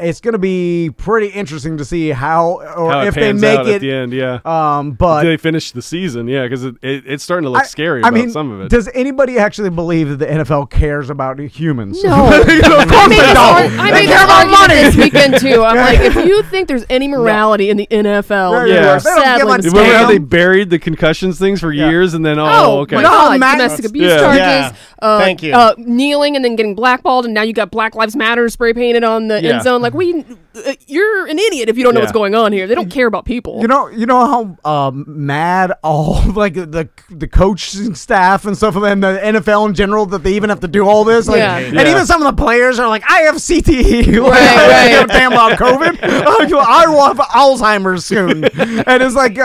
it's going to be pretty interesting to see how if they make it at the end. But do they finish the season? Yeah, because it's starting to look scary about some of it. Does anybody actually believe that the NFL cares about humans? No. Of course they don't. I care about money this weekend too. I'm like, if you think there's any morality in the NFL, you are sadly mistaken. Remember how they buried the concussions things for years, and then okay, domestic abuse charges. Thank you. Kneeling and then getting blackballed, and now you got Black Lives Matter spray painted on the end zone. Like, you're an idiot if you don't know what's going on here. They don't care about people. You know how mad all like the coaching staff and stuff, and the NFL in general, that they even have to do all this. Like, and even some of the players are like, I have CTE. I don't give a damn about COVID. I will have Alzheimer's soon. And it's like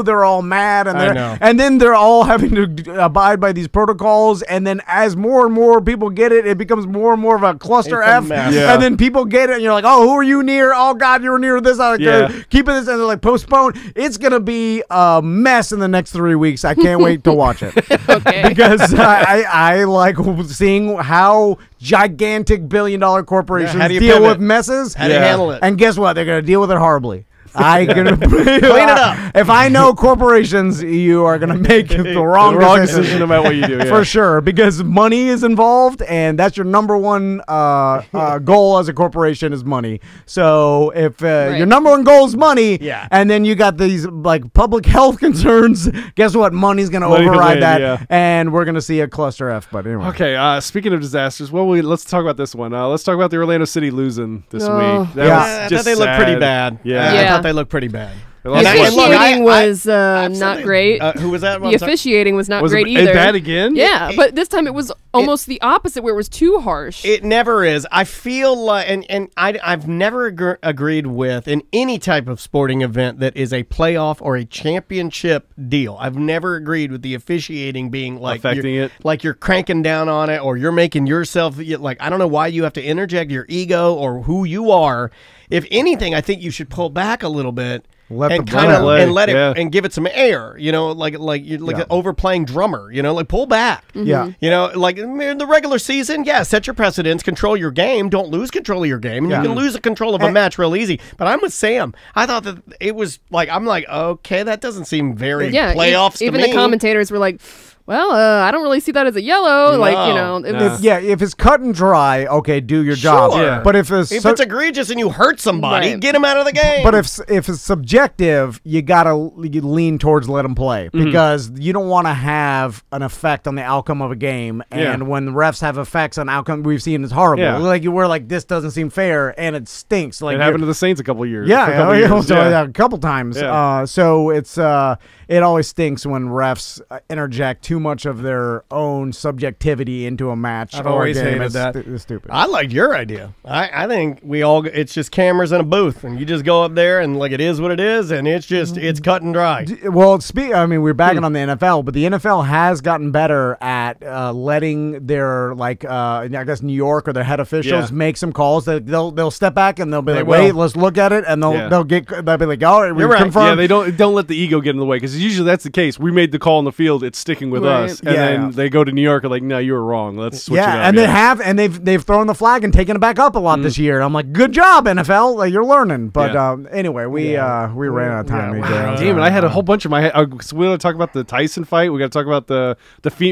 they're all mad, and then they're all having to abide by these protocols, and then as more and more people get it, it becomes more and more of a cluster F. And then people get it, and you're like, oh, who are you near? Oh God, you were near this. Keeping this, and they're like, postpone. It's gonna be a mess in the next 3 weeks. I can't wait to watch it. Because I like seeing how gigantic billion-dollar corporations deal with messes. How do you handle it? And guess what? They're gonna deal with it horribly. I'm gonna clean it up. If I know corporations, you are gonna make the wrong decision about what you do, for sure, because money is involved, and that's your number one goal as a corporation is money. So if your number one goal is money, and then you got these like public health concerns, guess what? Money's gonna override that, and we're gonna see a cluster F. But anyway, okay. Speaking of disasters, let's talk about this one. Let's talk about the Orlando City losing this week. I thought they looked pretty bad. I thought they looked pretty bad. The officiating was not great. Who was that? The officiating was not great either. Was it bad again? Yeah, but this time it was almost the opposite, where it was too harsh. It never is. I feel like, and I've never agreed with in any type of sporting event that is a playoff or a championship deal. I've never agreed with the officiating being like affecting it, like you're cranking down on it, or you're making yourself like, I don't know why you have to interject your ego or who you are. If anything, I think you should pull back a little bit. Let it and give it some air, like an overplaying drummer, like pull back. Like in the regular season, set your precedents, control your game, don't lose control of your game, and you can lose the control of a match real easy. But I'm with Sam. I thought that it was like, I'm like, okay, that doesn't seem very playoffs to me. Even the commentators were like, well, I don't really see that as a yellow. No. If it's cut and dry, okay, do your job. Yeah. But if it's egregious and you hurt somebody, get him out of the game. But if it's subjective, you gotta lean towards let them play, because you don't want to have an effect on the outcome of a game. And when the refs have effects on outcome, we've seen it's horrible. Like we're like, this doesn't seem fair, and it stinks. Like it happened to the Saints a couple of years. A couple times. So it's it always stinks when refs interject too too much of their own subjectivity into a match. I've always hated that. It's stupid. I like your idea. I think it's just cameras in a booth, and you just go up there and like it is what it is, and it's cut and dry. Well, we're bagging on the NFL, but the NFL has gotten better at letting their I guess New York or their head officials make some calls. They'll step back and they'll be wait, let's look at it, and they'll be like, all right, we're confirmed. Yeah, they don't let the ego get in the way, because usually that's the case. We made the call in the field; it's sticking with us, and then they go to New York and like, no, you were wrong. Let's switch it up. And they've thrown the flag and taken it back up a lot this year. I'm like, good job, NFL. Like, you're learning. But anyway, we ran out of time. Damn it! I had a whole bunch of my. So we want to talk about the Tyson fight. We got to talk about the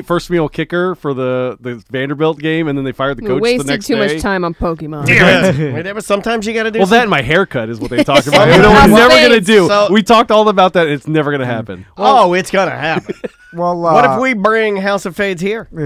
first meal kicker for the Vanderbilt game, and then they fired the coach the next day. Wasted too much time on Pokemon. Damn it! Sometimes you got to do. Well, that and my haircut is what they talk about. We're never gonna do. So, we talked all about that. It's never gonna happen. It's gonna happen. Well, what if we bring House of Fades here? Do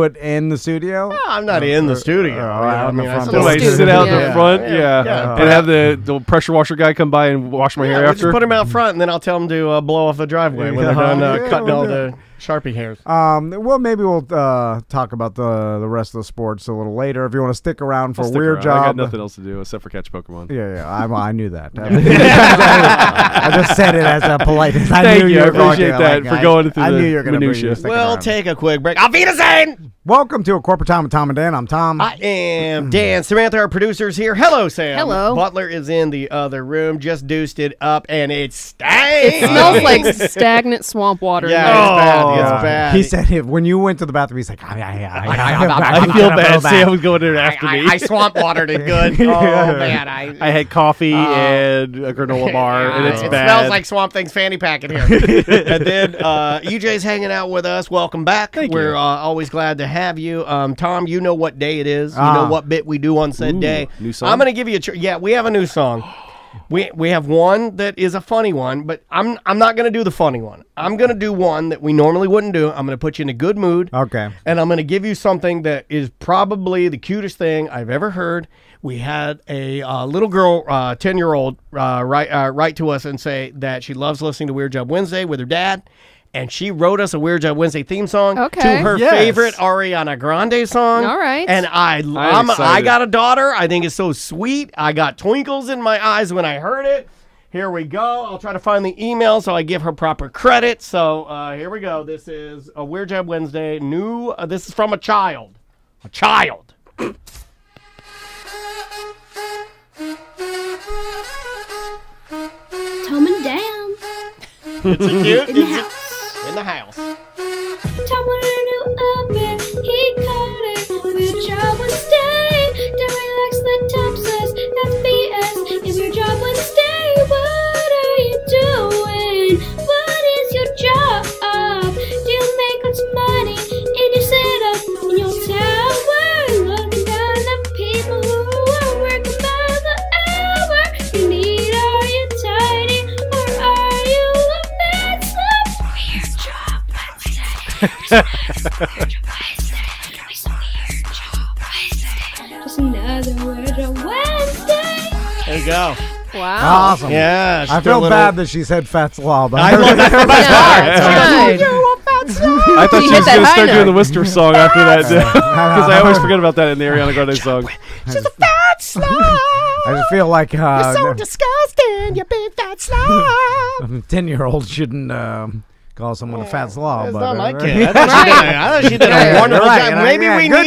it in the studio? No, I'm not in the studio. Sit out in the front, and have the pressure washer guy come by and wash my hair after. Just put him out front, and then I'll tell him to blow off the driveway when they're done cutting all the Sharpie hairs. Well, maybe we'll talk about the rest of the sports a little later. If you want to stick around for Weird Job. I got nothing else to do except for catch Pokemon. Yeah, I knew that. I just said it as a polite. Thank you. I appreciate that for going through the minutia. We'll take a quick break. Auf Wiedersehen! Welcome to A Corporate Time with Tom and Dan. I'm Tom. I am Dan. Samantha, our producer's here. Hello, Sam. Hello. Butler is in the other room. Just deuced it up, and it stinks. It smells like stagnant swamp water. Yeah, it's bad. He said when you went to the bathroom, he's like, I feel bad. Sam was going there after me. I swamp watered it good. Oh, man. I had coffee and a granola bar, and it's bad. It smells like Swamp Thing's fanny pack in here. And then EJ's hanging out with us. Welcome back. We're always glad to have you. Tom, you know what day it is. You know what bit we do on said day. New song? I'm going to give you we have a new song. We have one that is a funny one, but I'm not going to do the funny one. I'm going to do one that we normally wouldn't do. I'm going to put you in a good mood. Okay. And I'm going to give you something that is probably the cutest thing I've ever heard. We had a little girl, 10-year-old, write to us and say that she loves listening to Weird Job Wednesday with her dad. And she wrote us a Weird Job Wednesday theme song to her favorite Ariana Grande song. All right. And I got a daughter. I think it's so sweet. I got twinkles in my eyes when I heard it. Here we go. I'll try to find the email so I give her proper credit. So here we go. This is a Weird Job Wednesday. This is from a child. A child. Tom and Dan. It's a cute. In the house. In the house. Tom wanted a new oven. He called it Weird Job Wednesday. Don't relax, let Tom says that's BS. It's Weird Job Wednesday. What are you doing? What is your job? Do you make lots of money? And you sit up in your tower, looking down at people who are working by the hour. You need, are you tidy, or are you a bad slob? Weird Job Wednesday. Just another Weird Job Wednesday. There you go. Wow. Awesome. Yeah. I felt bad that she said fat slob. I love that from my Yeah, it's fine. I thought she was going to start doing the Worcester song after that, because I always forget about that in the Ariana Grande song. She's a fat slob. I just feel like You're so disgusting, you big fat slob. 10-year-old shouldn't call someone a fat slob. That's but, not my kid. I thought she did a wonderful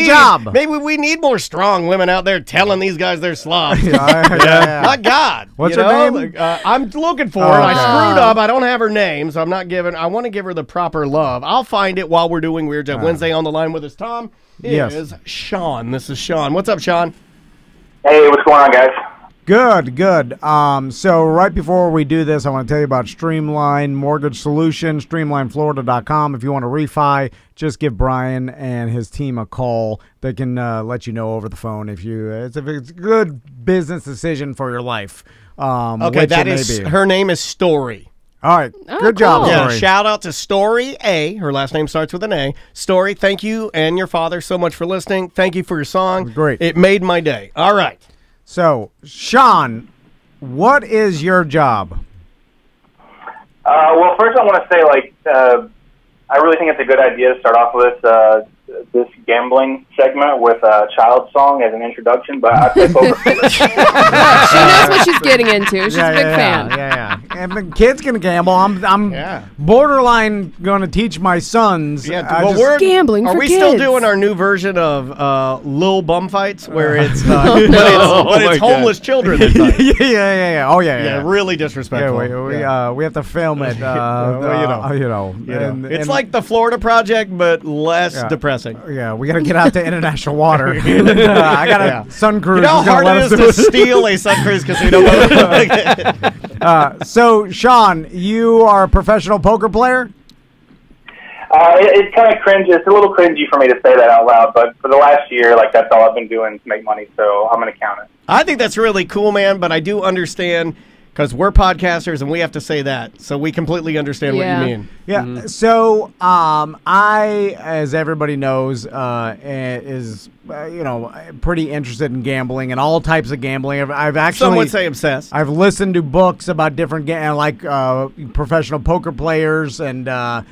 job. Maybe we need more strong women out there telling these guys they're slobs. Not God. What's her name? I'm looking for her. I screwed up. I don't have her name, so I'm not giving. I want to give her the proper love. I'll find it while we're doing Weird Job Wednesday. On the line with us, Tom, is Sean. This is Sean. What's up, Sean? Hey, what's going on, guys? Good. So right before we do this, I want to tell you about Streamline Mortgage Solutions, StreamlineFlorida.com. If you want to refi, just give Brian and his team a call. They can let you know over the phone if it's a good business decision for your life. Okay, that is her name is Story. All right, good job, cool. Story. Yeah, shout out to Story A. Her last name starts with an A. Story, thank you and your father so much for listening. Thank you for your song. Great. It made my day. All right. So, Sean, what is your job? Well, first I want to say, I really think it's a good idea to start off with this gambling segment with a child song as an introduction, but I play poker. She knows what she's getting into. She's a big fan. Yeah. If the kid's gonna gamble, I'm borderline gonna teach my sons. Yeah, we're gambling. Are for we kids. still doing our new version of Lil Bum Fights, where it's it's homeless children? Yeah. Oh yeah. Really disrespectful. We have to film it. It's like the Florida Project, but less depressing. Yeah, we gotta get out to international water. I got a sun cruise. You know how hard it is to steal a sun cruise casino boat? So, Sean, you are a professional poker player? It's kind of cringy. It's a little cringy for me to say that out loud, but for the last year, that's all I've been doing to make money, so I'm going to count it. I think that's really cool, man, but I do understand, because we're podcasters and we have to say that, so we completely understand what you mean. Yeah. So I, as everybody knows, is pretty interested in gambling and all types of gambling. I've actually, some would say obsessed. I've listened to books about different professional poker players, and I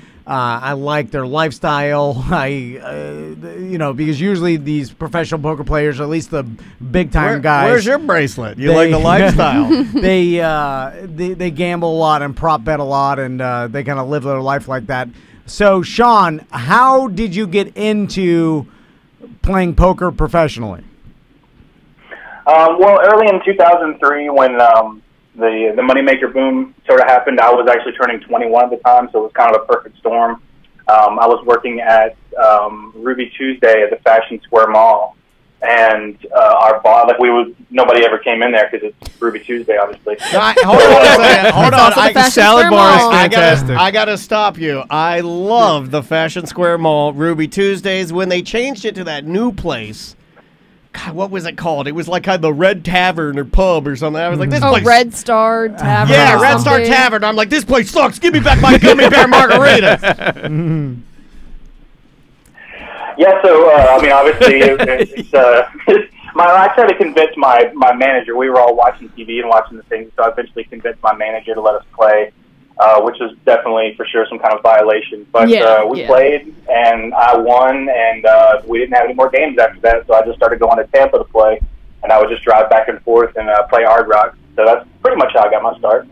like their lifestyle. Because usually these professional poker players, at least the big time guys. Where's your bracelet? You like the lifestyle? They gamble a lot and prop bet a lot, and they kind of live their life like that. So, Sean, how did you get into playing poker professionally? Well, early in 2003, when the moneymaker boom sort of happened, I was actually turning 21 at the time, so it was kind of a perfect storm. I was working at Ruby Tuesday at the Fashion Square Mall, and our boss, nobody ever came in there because it's Ruby Tuesday, obviously. Hold on. Salad bar is fantastic. I gotta stop you. I love the Fashion Square Mall Ruby Tuesdays. When they changed it to that new place, God, what was it called? It was like kind of the Red Tavern or pub or something. I was like, this place. Red Star Tavern. Yeah, Red Star Tavern. I'm like, this place sucks. Give me back my gummy bear margaritas. Yeah, so obviously, I tried to convince my manager. We were all watching TV and watching the things, so I eventually convinced my manager to let us play, which was definitely for sure some kind of violation. But we played, and I won, and we didn't have any more games after that. So I just started going to Tampa to play, and I would just drive back and forth and play Hard Rock. So that's pretty much how I got my start.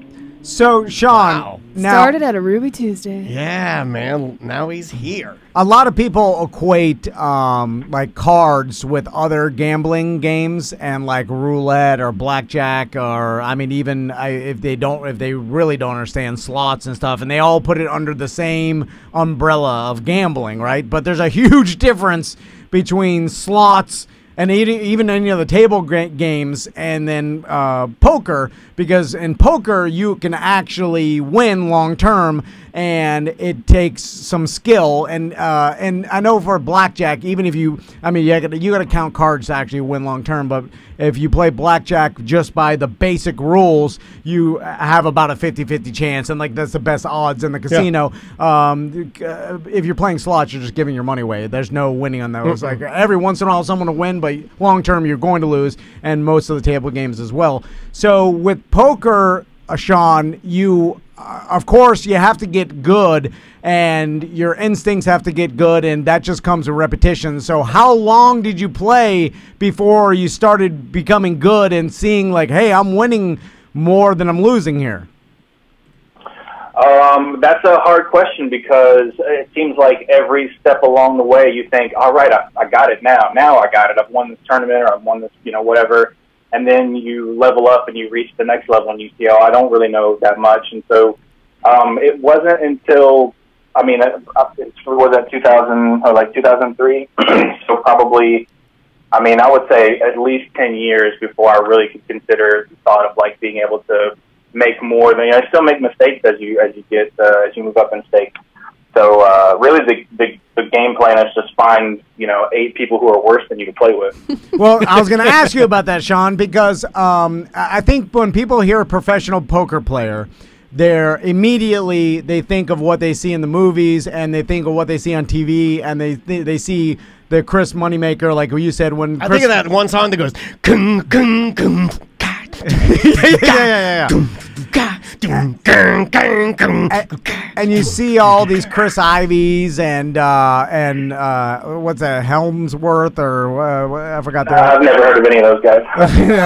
So, Sean, started at a Ruby Tuesday. Yeah, man. Now he's here. A lot of people equate cards with other gambling games, and like roulette or blackjack, or if they really don't understand slots and stuff, and they all put it under the same umbrella of gambling, right? But there's a huge difference between slots and even any of the table games, and then poker, because in poker you can actually win long term, and it takes some skill. And I know for blackjack, even if you got to count cards to actually win long term, but if you play blackjack just by the basic rules, you have about a 50-50 chance, and that's the best odds in the casino. Yeah. If you're playing slots, you're just giving your money away. There's no winning on those. Like every once in a while, someone will win, but long term, you're going to lose, and most of the table games as well. So with poker, Sean, you of course you have to get good, and your instincts have to get good, and that just comes with repetition. So how long did you play before you started becoming good and seeing hey, I'm winning more than I'm losing here? That's a hard question, because it seems like every step along the way you think, all right, I got it now. Now I got it. I've won this tournament, or I've won this, whatever. And then you level up and you reach the next level, and you see, I don't really know that much. And so it wasn't until, was that 2000 or 2003? So probably, I would say at least 10 years before I really could consider the thought of being able to make more than, I still make mistakes as you move up in stakes. So really the game plan is just find 8 people who are worse than you to play with. Well, I was going to ask you about that, Sean, because I think when people hear a professional poker player, they think of what they see in the movies, and they think of what they see on TV, and they see the Chris Moneymaker, like you said. When I think of that one song that goes, and you see all these Chris Ivies and what's that, Helmsworth or I forgot their I've never heard of any of those guys.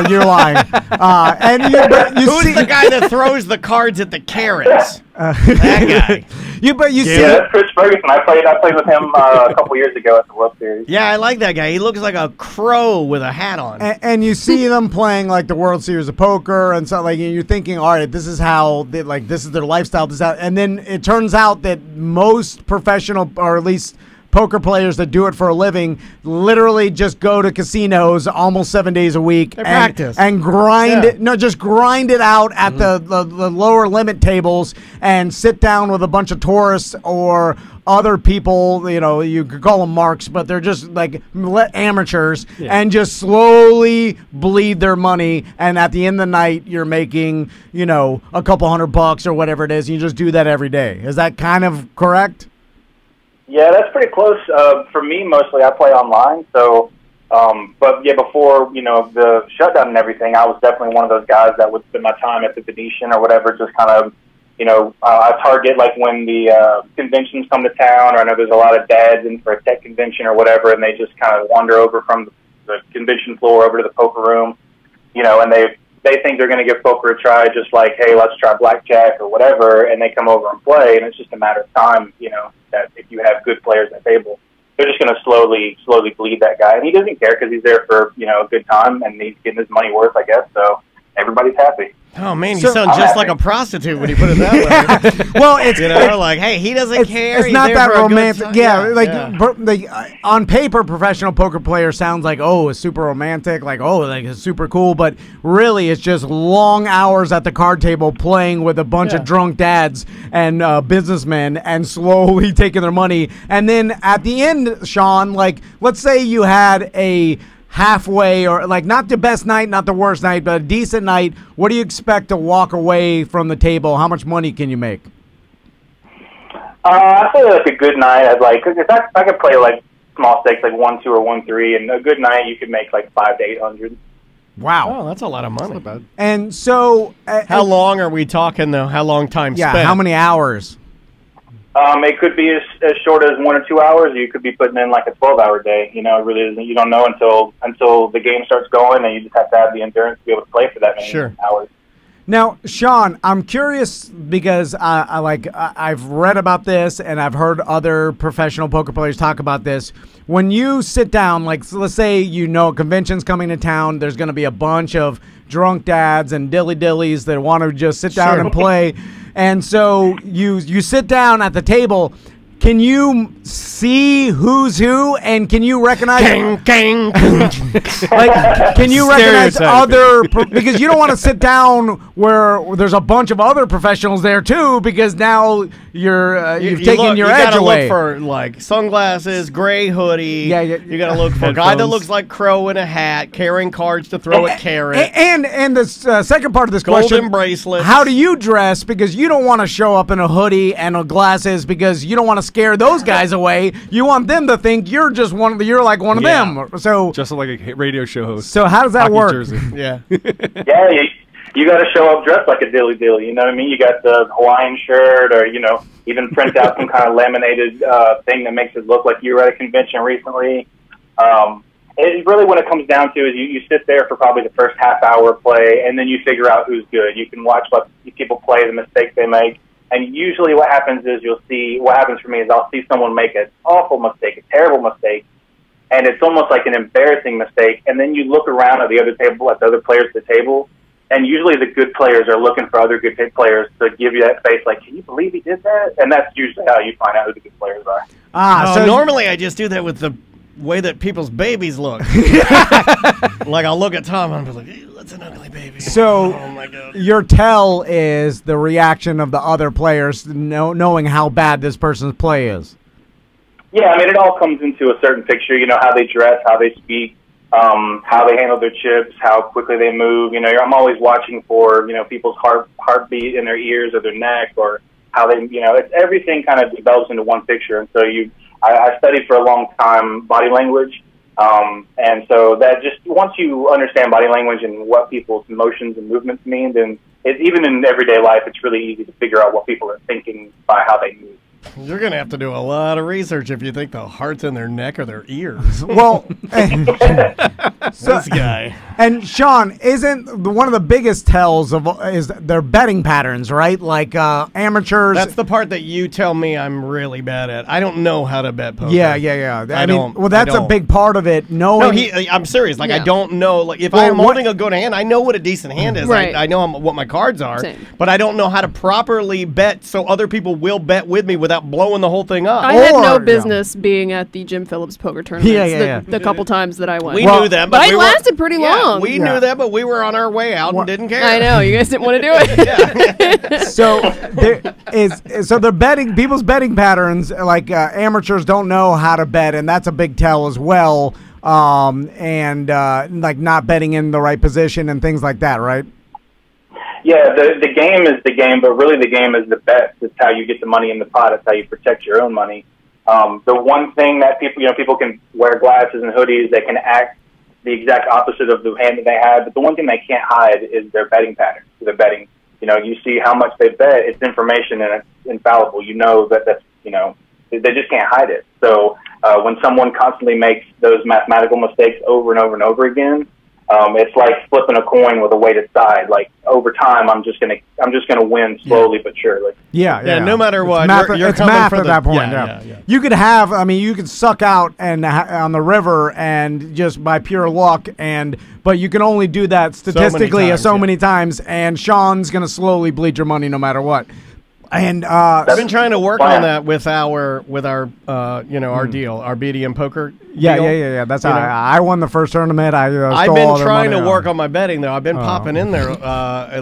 You're lying. Who's the guy that throws the cards at the carrots? That guy. You see, that's Chris Ferguson. I played with him a couple years ago at the World Series. Yeah, I like that guy. He looks like a crow with a hat on. And you see them playing like the World Series of Poker and so like, and you're thinking, all right, this is how they, like, this is their lifestyle. And then it turns out that most professional, or at least poker players that do it for a living, literally just go to casinos almost 7 days a week and grind it. No, just grind it out at the lower limit tables and sit down with a bunch of tourists or other people. You know, you could call them marks, but they're just like amateurs, and just slowly bleed their money. And at the end of the night, you're making, you know, a couple $100 or whatever it is. And you just do that every day. Is that kind of correct? Yeah, that's pretty close. For me, mostly I play online. So, but yeah, before, you know, the shutdown and everything, I was definitely one of those guys that would spend my time at the Venetian or whatever, just kind of, you know, I target like when the conventions come to town, or I know there's a lot of dads in for a tech convention or whatever, and they just kind of wander over from the convention floor over to the poker room, you know, and they think they're going to give poker a try, just like, hey, let's try blackjack or whatever, and they come over and play, and it's just a matter of time, you know, that if you have good players at the table, they're just going to slowly bleed that guy, and he doesn't care because he's there for, you know, a good time, and he's getting his money worth, I guess, so everybody's happy. Oh, man, you sound just like a prostitute when you put it that way. Well, it's, you know, like, hey, he doesn't care. It's not that romantic. On paper, professional poker player sounds like, oh, it's super romantic, like, oh, like it's super cool. But really, it's just long hours at the card table playing with a bunch of drunk dads and businessmen and slowly taking their money. And then at the end, Sean, like, let's say you had a halfway, or like not the best night, not the worst night, but a decent night. What do you expect to walk away from the table? How much money can you make? I feel like a good night, I'd like, because if I could play like small stakes, like 1-2 or 1-3, and a good night you could make like $500 to $800. Wow. Oh, that's a lot of money. That's not bad. And so, how long are we talking though? How long time spent? Yeah, how many hours? It could be as short as 1 or 2 hours. Or you could be putting in like a 12-hour day. You know, it really isn't. You don't know until the game starts going, and you just have to have the endurance to be able to play for that many hours. Now, Sean, I'm curious because I've read about this and I've heard other professional poker players talk about this. When you sit down, like, so let's say you know a convention's coming to town, there's going to be a bunch of drunk dads and dilly-dillies that want to just sit down and play. And so you sit down at the table. Can you see who's who, and can you recognize? Like, can you recognize other? Because you don't want to sit down where there's a bunch of other professionals there too, because now you've taken your edge away. You gotta look for like sunglasses, gray hoodie. Yeah, you gotta look for a guy that looks like Crow in a hat, carrying cards to throw at carrot. And the second part of this question: golden bracelets. How do you dress? Because you don't want to show up in a hoodie and glasses because you don't want to scare those guys away. You want them to think you're just you're like one of them. So just like a radio show host. So how does that work? Jersey. Yeah. Yeah, you got to show up dressed like a dilly dilly. You know what I mean? You got the Hawaiian shirt, or even print out some kind of laminated thing that makes it look like you were at a convention recently. It really, what it comes down to is you sit there for probably the first half hour of play, and then you figure out who's good. You can watch people play, the mistakes they make. And usually what happens is what happens for me is I'll see someone make an awful mistake, a terrible mistake, and it's almost like an embarrassing mistake. And then you look around at the other table, at the other players at the table, and usually the good players are looking for other good players to give you that face like, can you believe he did that? And that's usually how you find out who the good players are. So normally I just do that with the way that people's babies look. Like, I'll look at Tom and I'll be like, hey, that's an ugly baby. So oh my God. Your tell is the reaction of the other players knowing how bad this person's play is. Yeah, I mean, it all comes into a certain picture, how they dress, how they speak, how they handle their chips, how quickly they move. I'm always watching for, people's heartbeat in their ears or their neck, or how they, everything kind of develops into one picture. And so I studied for a long time body language. And so that just, once you understand body language and what people's motions and movements mean, then even in everyday life, it's really easy to figure out what people are thinking by how they move. You're going to have to do a lot of research if you think the heart's in their neck or their ears. Well, this guy. And Sean, isn't one of the biggest tells is their betting patterns, right? Like amateurs. That's the part that you tell me I'm really bad at. I don't know how to bet poker. Yeah. I mean, well, that's a big part of it. No, I'm serious. Like, I don't know. Like, if I'm holding a good hand, I know what a decent hand is. Right. I know what my cards are. Same. But I don't know how to properly bet so other people will bet with me without blowing the whole thing up. I had no business being at the Jim Phillips poker tournaments the couple times that I went. We knew that, but I lasted pretty long. We knew that, but we were on our way out and didn't care. I know, you guys didn't want to do it. So they're betting, people's betting patterns, like amateurs don't know how to bet, and that's a big tell as well. Like not betting in the right position and things like that, right? Yeah, the game is the game, but really the game is the bet. It's how you get the money in the pot. It's how you protect your own money. The one thing that people can wear glasses and hoodies, they can act the exact opposite of the hand that they have, but the one thing they can't hide is their betting patterns. They're betting, you see how much they bet. It's information and it's infallible. That's they just can't hide it. So when someone constantly makes those mathematical mistakes over and over and over again, it's like flipping a coin with a weighted side. Like over time, I'm just gonna win slowly but surely. Yeah. No matter what, you're it's coming math for at that point. Yeah. You could have. I mean, you could suck out and on the river and just by pure luck, but you can only do that statistically so many times. And Sean's gonna slowly bleed your money no matter what. And I've been trying to work on that with our our deal, our BDM poker. Yeah. That's how I won the first tournament. I've been trying to work on my betting though. I've been popping in there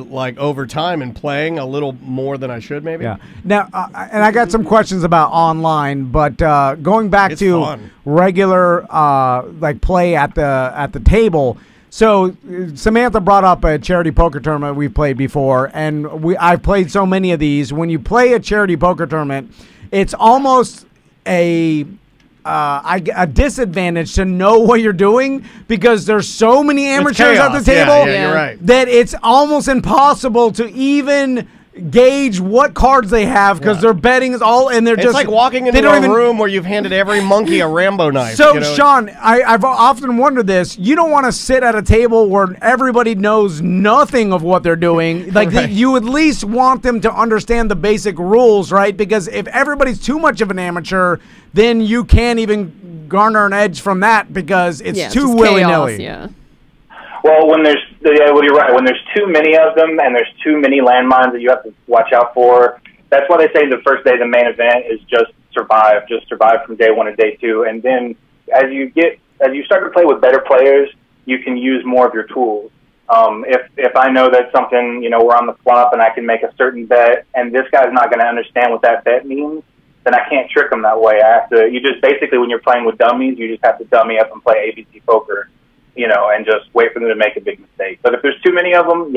like over time and playing a little more than I should maybe. Yeah. Now, and I got some questions about online, but going back to fun. Regular like play at the table. So Samantha brought up a charity poker tournament we've played before, and I've played so many of these. When you play a charity poker tournament, it's almost a disadvantage to know what you're doing because there's so many amateurs at the table you're right. that it's almost impossible to even gauge what cards they have because their betting is all, and it's like walking into a room where you've handed every monkey a Rambo knife. So, Sean, I've often wondered this. You don't want to sit at a table where everybody knows nothing of what they're doing. Like, you at least want them to understand the basic rules, right? Because if everybody's too much of an amateur, then you can't even garner an edge from that because it's too willy-nilly. Yeah. Well, you're right. When there's too many of them and there's too many landmines that you have to watch out for, that's why they say the first day of the main event is just survive from day one to day two. And then as you start to play with better players, you can use more of your tools. If I know that something, we're on the flop and I can make a certain bet and this guy's not going to understand what that bet means, then I can't trick him that way. You just basically, when you're playing with dummies, you just have to dummy up and play ABC poker. And just wait for them to make a big mistake. But if there's too many of them,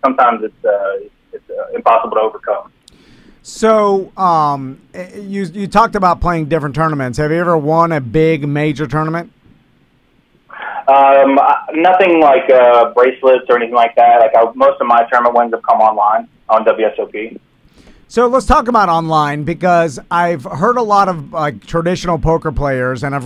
sometimes it's impossible to overcome. So, you talked about playing different tournaments. Have you ever won a big major tournament? Nothing like bracelets or anything like that. Like most of my tournament wins have come online on WSOP. So let's talk about online because I've heard a lot of like traditional poker players, and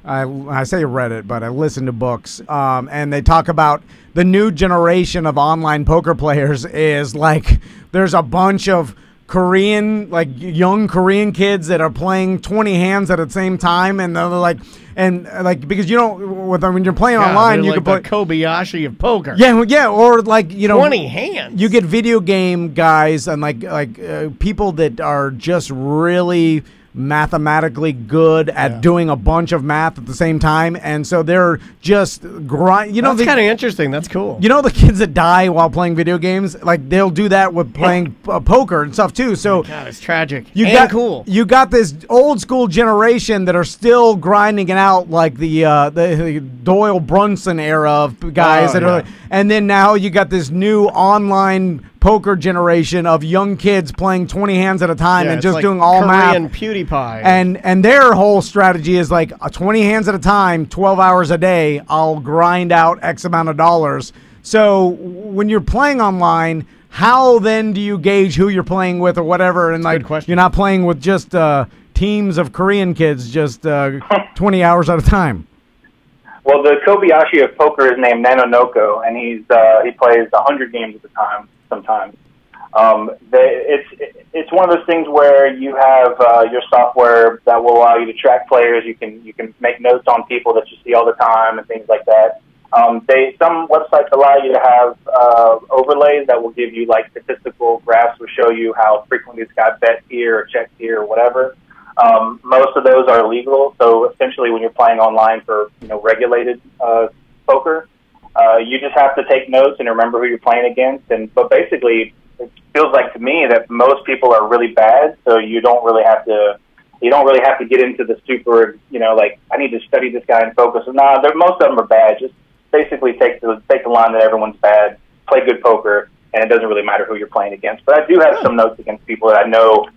I say read it, but I listen to books, and they talk about the new generation of online poker players is like there's a bunch of young Korean kids that are playing 20 hands at the same time, and they're like, because when you're playing online, you like can play the Kobayashi of poker. Yeah, or 20 hands. You get video game guys and like people that are just really mathematically good at doing a bunch of math at the same time, and so they're just grind. That's kind of interesting. That's cool. The kids that die while playing video games, like they'll do that with playing poker and stuff too. So God, it's tragic. Cool. You got this old school generation that are still grinding it out, like the Doyle Brunson era of guys and then now you got this new online poker generation of young kids playing 20 hands at a time and just like doing all Korean math. PewDiePie. And their whole strategy is like 20 hands at a time, 12 hours a day, I'll grind out X amount of dollars. So when you're playing online, how then do you gauge who you're playing with or whatever? And like, you're not playing with just teams of Korean kids, just 20 hours at a time. Well, the Kobayashi of poker is named Nanonoko, and he plays 100 games at a time sometimes. It's one of those things where you have your software that will allow you to track players. You can make notes on people that you see all the time and things like that. Some websites allow you to have overlays that will give you like statistical graphs, will show you how frequently this guy bet here or checked here or whatever. Most of those are illegal, so essentially when you're playing online for regulated poker, you just have to take notes and remember who you're playing against. But basically, it feels like to me that most people are really bad, so you don't really have to get into the super like I need to study this guy and focus. Nah, most of them are bad. Just basically take the line that everyone's bad, play good poker, and it doesn't really matter who you're playing against. But I do have some notes against people that I know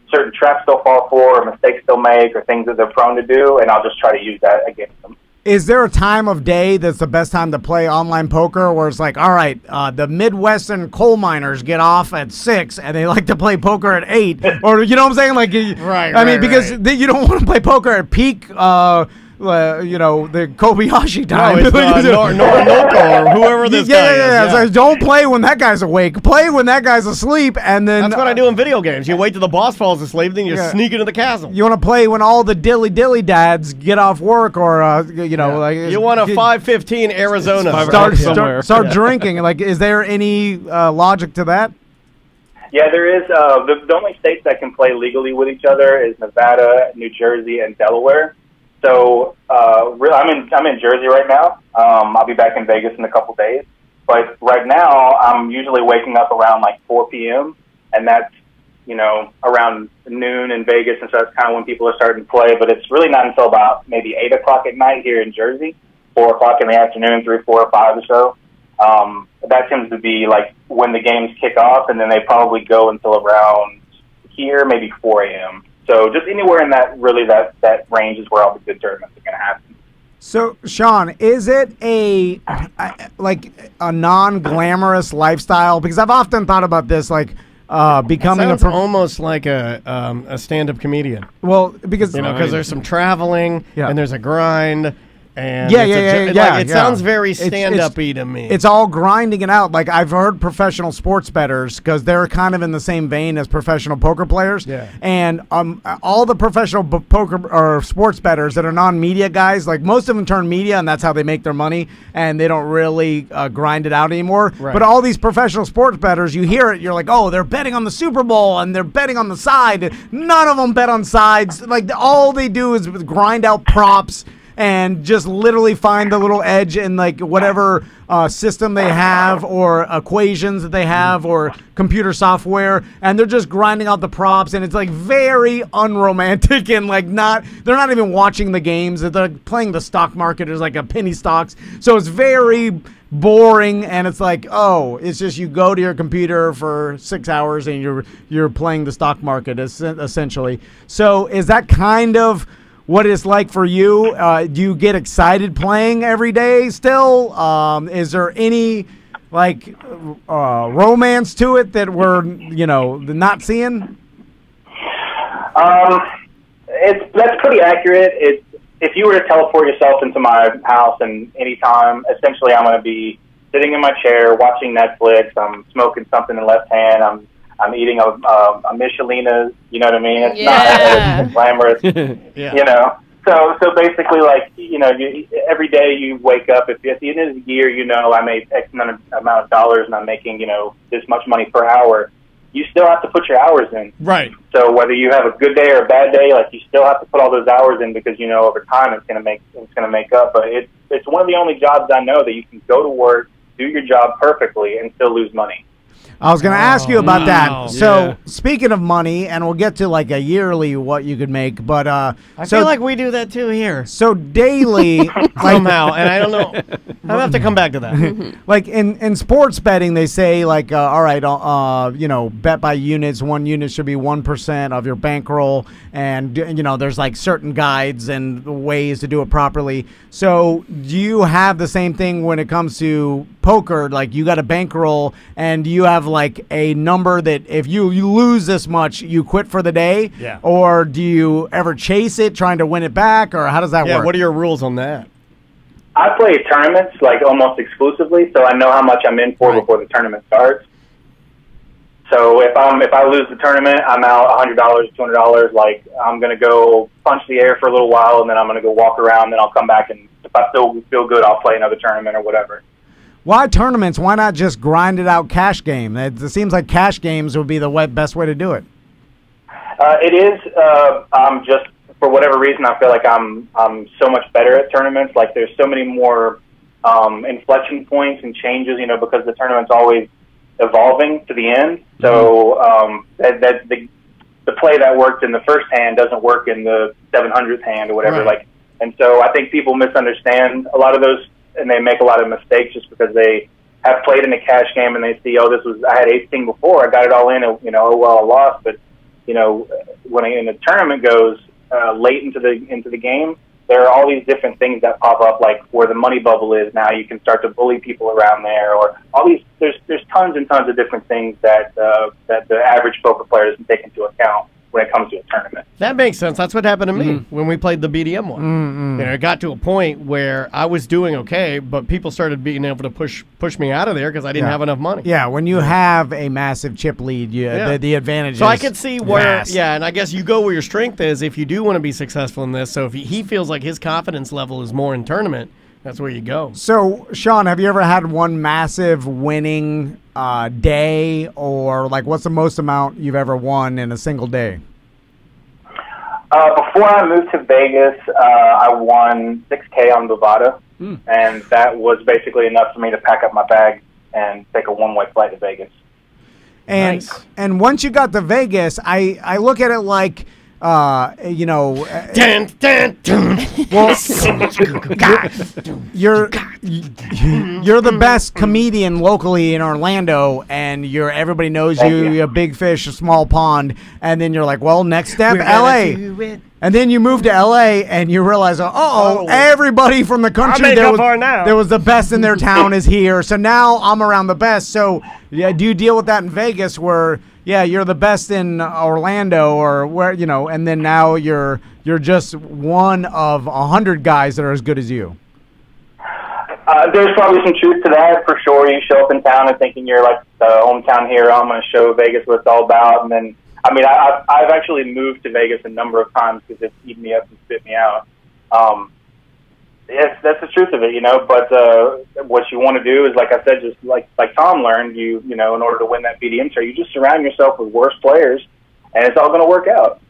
certain traps they'll fall for, or mistakes they'll make, or things that they're prone to do, and I'll just try to use that against them. Is there a time of day that's the best time to play online poker where it's like, all right, the Midwestern coal miners get off at 6 and they like to play poker at 8? Or, you know what I'm saying? Like, because you don't want to play poker at peak, the Kobayashi time. No, it's Norco or whoever this guy is. Yeah. So don't play when that guy's awake. Play when that guy's asleep, and then... That's what I do in video games. You wait till the boss falls asleep, then you sneak into the castle. You want to play when all the dilly dads get off work, or, like... You want a 5:15 Arizona. Start drinking. Like, is there any logic to that? Yeah, there is. The only states that can play legally with each other is Nevada, New Jersey, and Delaware. So I'm in Jersey right now. I'll be back in Vegas in a couple days. But right now, I'm usually waking up around like 4 p.m. and that's around noon in Vegas, and so that's kind of when people are starting to play. But it's really not until about maybe 8 o'clock at night here in Jersey, 4 o'clock in the afternoon, 3, 4, or 5 or so. That tends to be like when the games kick off, and then they probably go until around here, maybe 4 a.m. So just anywhere in that range is where all the good tournaments are going to happen. So, Sean, is it a non-glamorous lifestyle? Because I've often thought about this, like becoming almost like a stand-up comedian. Well, because there's some traveling and there's a grind. And it sounds very stand-up-y to me. It's all grinding it out. Like, I've heard professional sports bettors, because they're kind of in the same vein as professional poker players. Yeah. And all the professional poker or sports bettors that are non-media guys, like most of them turn media, and that's how they make their money, and they don't really grind it out anymore. Right. But all these professional sports bettors, you hear it, you're like, oh, they're betting on the Super Bowl, and they're betting on the side. None of them bet on sides. Like, all they do is grind out props and just literally find the little edge in like whatever system they have, or equations that they have, or computer software, and they're just grinding out the props, and it's like very unromantic, and like they're not even watching the games. They're playing the stock market as like a penny stocks, so it's very boring, and it's like, oh, it's just you go to your computer for 6 hours and you're playing the stock market essentially. So is that kind of what it's like for you? Do you get excited playing every day still? Is there any romance to it that we're not seeing? That's pretty accurate. If you were to teleport yourself into my house and anytime, essentially I'm going to be sitting in my chair watching Netflix. I'm smoking something in left hand. I'm eating a Michelina's, you know what I mean? It's not glamorous, So basically, like, every day you wake up, if at the end of the year, I made X amount of dollars and I'm making, this much money per hour, you still have to put your hours in. Right. So whether you have a good day or a bad day, like, you still have to put all those hours in, because, over time it's going to make up. But it's one of the only jobs I know that you can go to work, do your job perfectly, and still lose money. I was going to ask you about that. So, speaking of money, and we'll get to like a yearly what you could make, but I feel like we do that too here. So daily, somehow, and I don't know. I'll have to come back to that. Like in sports betting, they say like, all right, bet by units. 1 unit should be 1% of your bankroll, and there's like certain guides and ways to do it properly. So, do you have the same thing when it comes to poker, like you got a bankroll and you have like a number that if you lose this much, you quit for the day? Yeah. Or do you ever chase it trying to win it back, or how does that work? Yeah, what are your rules on that? I play tournaments like almost exclusively, so I know how much I'm in for before the tournament starts. So if I lose the tournament, I'm out $100, $200. Like I'm gonna go punch the air for a little while, and then I'm gonna go walk around. Then I'll come back, and if I still feel good, I'll play another tournament or whatever. Why tournaments? Why not just grind it out cash game? It seems like cash games would be the best way to do it. It is. I'm just for whatever reason I feel like I'm so much better at tournaments. Like there's so many more inflection points and changes, because the tournament's always evolving to the end. So the play that worked in the first hand doesn't work in the 700th hand or whatever. Right. And so I think people misunderstand a lot of those, and they make a lot of mistakes just because they have played in a cash game and they see, I had ace king before, I got it all in, I lost. But when a tournament goes late into the game, there are all these different things that pop up, like where the money bubble is now. You can start to bully people around there, or all these. There's tons and tons of different things that the average poker player doesn't take into account when it comes to a tournament. That makes sense. That's what happened to me when we played the BDM one. It got to a point where I was doing okay, but people started being able to push me out of there because I didn't have enough money. Yeah, when you have a massive chip lead, the advantage so is I could see where, vast. and I guess you go where your strength is if you do want to be successful in this. So if he feels like his confidence level is more in tournament, that's where you go. So, Sean, have you ever had one massive winning day, or like what's the most amount you've ever won in a single day? Before I moved to Vegas, I won $6K on Bovada, and that was basically enough for me to pack up my bag and take a one-way flight to Vegas. And once you got to Vegas, I look at it like, well, you're the best comedian locally in Orlando, and everybody knows you. You're a big fish, a small pond, and then you're like, well, next step, LA. And then you move to LA and you realize, everybody from the country there was the best in their town is here. So now I'm around the best. So do you deal with that in Vegas where you're the best in Orlando or where, and then now you're just one of 100 guys that are as good as you? There's probably some truth to that for sure. You show up in town and thinking you're like the hometown hero. I'm going to show Vegas what it's all about. And then, I've actually moved to Vegas a number of times because it's eaten me up and spit me out. Yes, that's the truth of it, But what you want to do is, like I said, just like Tom learned, in order to win that BDM show, you just surround yourself with worse players, and it's all going to work out.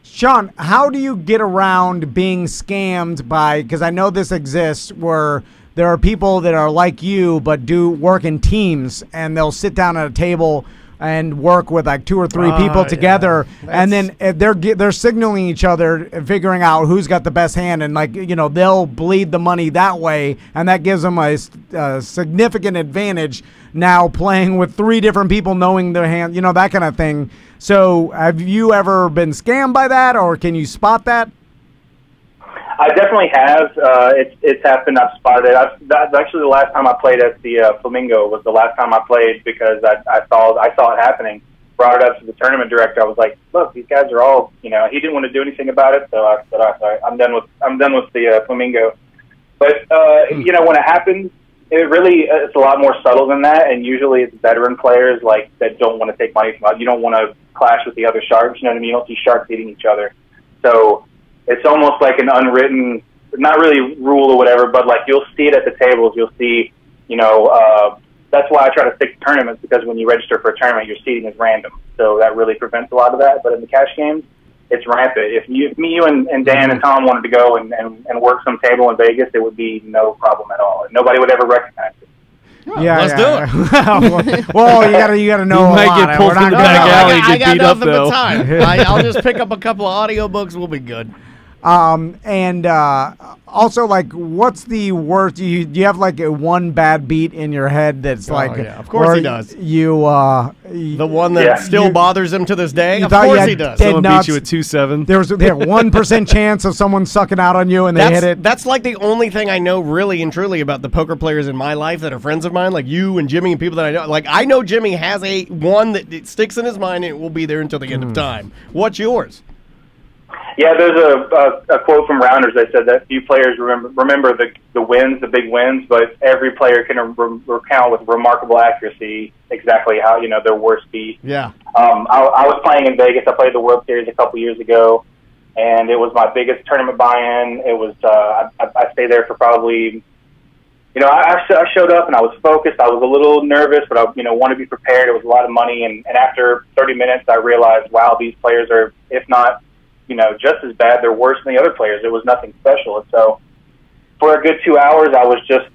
Sean, how do you get around being scammed by? Because I know this exists where there are people that are like you but do work in teams, and they'll sit down at a table and work with like 2 or 3 people together, and then they're signaling each other, figuring out who's got the best hand, and they'll bleed the money that way, and that gives them a significant advantage now playing with 3 different people knowing their hand, that kind of thing. So have you ever been scammed by that, or can you spot that? I definitely have. It's happened. I've spotted it. That's actually the last time I played at the Flamingo. Was the last time I played because I saw it happening. Brought it up to the tournament director. I was like, "Look, these guys are all." He didn't want to do anything about it, so I said, "I'm done with the Flamingo." But when it happens, it's a lot more subtle than that. And usually, it's veteran players that don't want to take money from. You don't want to clash with the other sharks. You know what I mean? You don't see sharks eating each other, so. It's almost like an unwritten, not really rule or whatever, but you'll see it at the tables. You'll see, that's why I try to stick to tournaments, because when you register for a tournament, your seating is random. So that really prevents a lot of that. But in the cash games, it's rampant. If you and Dan and Tom wanted to go and work some table in Vegas, it would be no problem at all. Nobody would ever recognize it. Well, let's do it. Well, you gotta know. You might get pulled from the back alley and get beat up though. I'll just pick up a couple of audiobooks. We'll be good. And also, like, what's the worst? Do you have like a one bad beat in your head that's like? Yeah, of course he does. The one that still bothers him to this day. Of course he does. Someone beat you at 2-7. There was 1% chance of someone sucking out on you and they hit it. That's like the only thing I know really and truly about the poker players in my life that are friends of mine, like you and Jimmy and people that I know. Like, I know Jimmy has one that it sticks in his mind and it will be there until the end of time. What's yours? Yeah, there's a quote from Rounders that said that few players remember the wins, the big wins, but every player can recount with remarkable accuracy exactly how their worst beat. Yeah. I was playing in Vegas. I played the World Series a couple years ago, and it was my biggest tournament buy-in. It was I stayed there for probably. I showed up and I was focused. I was a little nervous, but I wanted to be prepared. It was a lot of money, and after 30 minutes, I realized, wow, these players are, if not just as bad, they're worse than the other players. It was nothing special. And so for a good 2 hours, I was just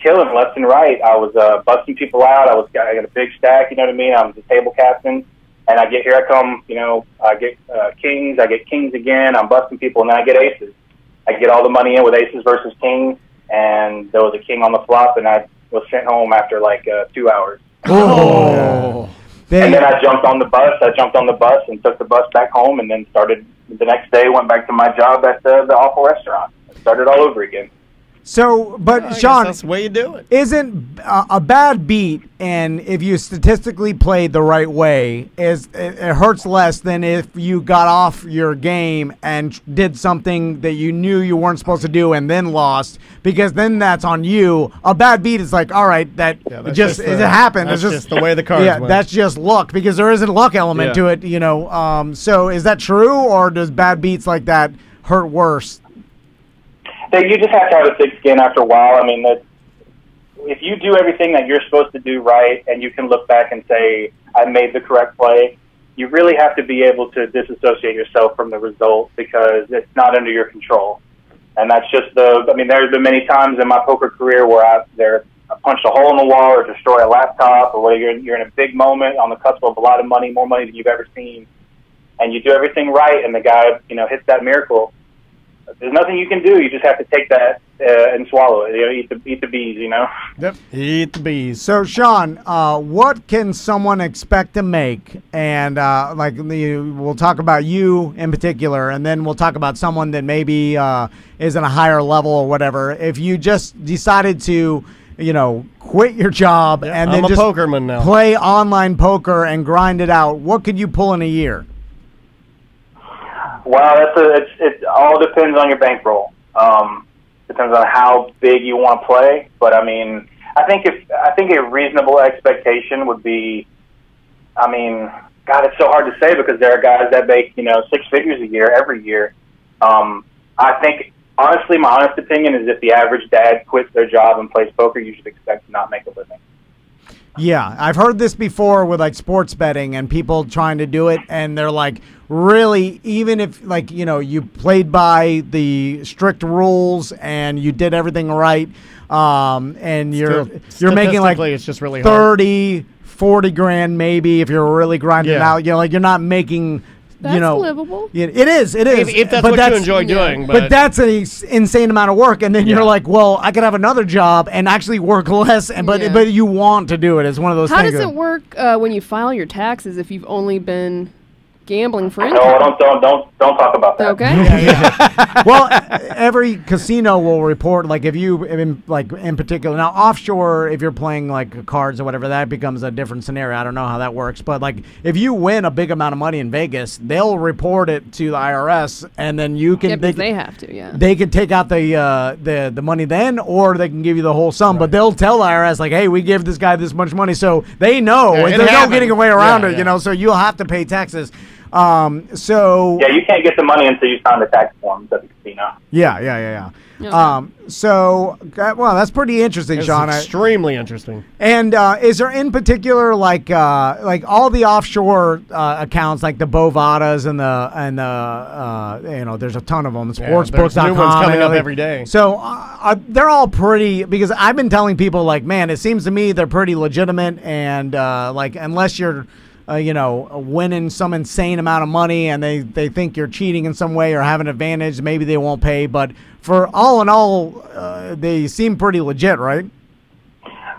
killing left and right. I was busting people out. I got a big stack, you know what I mean? I was the table captain, and here I come, I get kings, I get kings again. I'm busting people, and then I get aces. I get all the money in with aces versus kings, and there was a king on the flop, and I was sent home after 2 hours. Oh. And then I jumped on the bus. And took the bus back home, and then started the next day. Went back to my job at the awful restaurant. Started all over again. So, but Sean, that's the way you do it. Isn't a bad beat, and if you statistically played the right way, it hurts less than if you got off your game and did something that you knew you weren't supposed to do and then lost, because then that's on you. A bad beat is like, all right, it happened. That's it's just the way the cards went. That's just luck, because there is a luck element to it, So is that true, or does bad beats like that hurt worse? You just have to have a thick skin after a while. I mean, if you do everything that you're supposed to do right, and you can look back and say, I made the correct play, you really have to be able to disassociate yourself from the result, because it's not under your control. And that's just there's been many times in my poker career where I punched a hole in the wall or destroy a laptop, or where you're in a big moment on the cusp of a lot of money, more money than you've ever seen, and you do everything right, and the guy, hits that miracle. There's nothing you can do. You just have to take that and swallow it. Eat the bees. Yep. Eat the bees. So, Sean, what can someone expect to make? And we'll talk about you in particular, and then we'll talk about someone that maybe is in a higher level or whatever. If you just decided to, quit your job and then just pokerman now. Play online poker and grind it out, what could you pull in a year? Well, it all depends on your bankroll. Depends on how big you want to play. But I think a reasonable expectation would be, God, it's so hard to say, because there are guys that make 6 figures a year every year. I think, honestly, my honest opinion is if the average dad quits their job and plays poker, you should expect to not make a living. Yeah, I've heard this before with sports betting and people trying to do it, and they're like, really, even if you played by the strict rules and you did everything right, and you're making it's just really 30, 40 grand maybe if you're really grinding it out. You're not making. That's livable. It is. If that's what you enjoy doing. But that's an insane amount of work. And then you're like, well, I could have another job and actually work less. But you want to do it. It's one of those things. How does it work when you file your taxes if you've only been gambling for income? No, don't talk about that. Okay. Well, every casino will report, if you in particular. Now, offshore, if you're playing cards or whatever, that becomes a different scenario. I don't know how that works, but if you win a big amount of money in Vegas, they'll report it to the IRS, and then you can. They have to. Yeah. They can take out the money then, or they can give you the whole sum. Right. But they'll tell the IRS hey, we give this guy this much money, so they know. There's no getting away around it. So you'll have to pay taxes. You can't get the money until you sign the tax forms at the casino. Yeah. Okay. That's pretty interesting, Sean. Extremely interesting. And is there in particular like all the offshore accounts, like the Bovadas and the there's a ton of them. Sportsbooks.com. New ones coming up every day. So they're all pretty, because I've been telling people man, it seems to me they're pretty legitimate, and unless you're winning some insane amount of money, and they think you're cheating in some way or have an advantage. Maybe they won't pay, but for all in all, they seem pretty legit, right?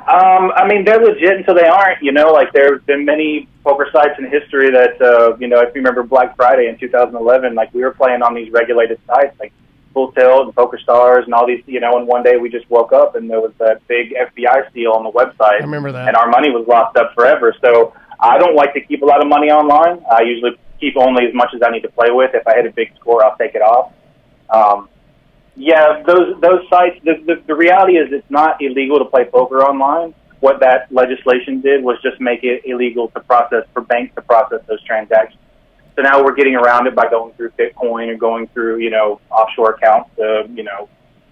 I mean, they're legit until they aren't. Like there's been many poker sites in history that, if you remember Black Friday in 2011, like we were playing on these regulated sites, like Full Tilt and Poker Stars and all these, and one day we just woke up and there was that big FBI seal on the website. I remember that. And our money was locked up forever. So I don't like to keep a lot of money online. I usually keep only as much as I need to play with. If I hit a big score, I'll take it off. Yeah, those sites, the reality is it's not illegal to play poker online. What that legislation did was just make it illegal for banks to process those transactions. So now we're getting around it by going through Bitcoin or going through, offshore accounts,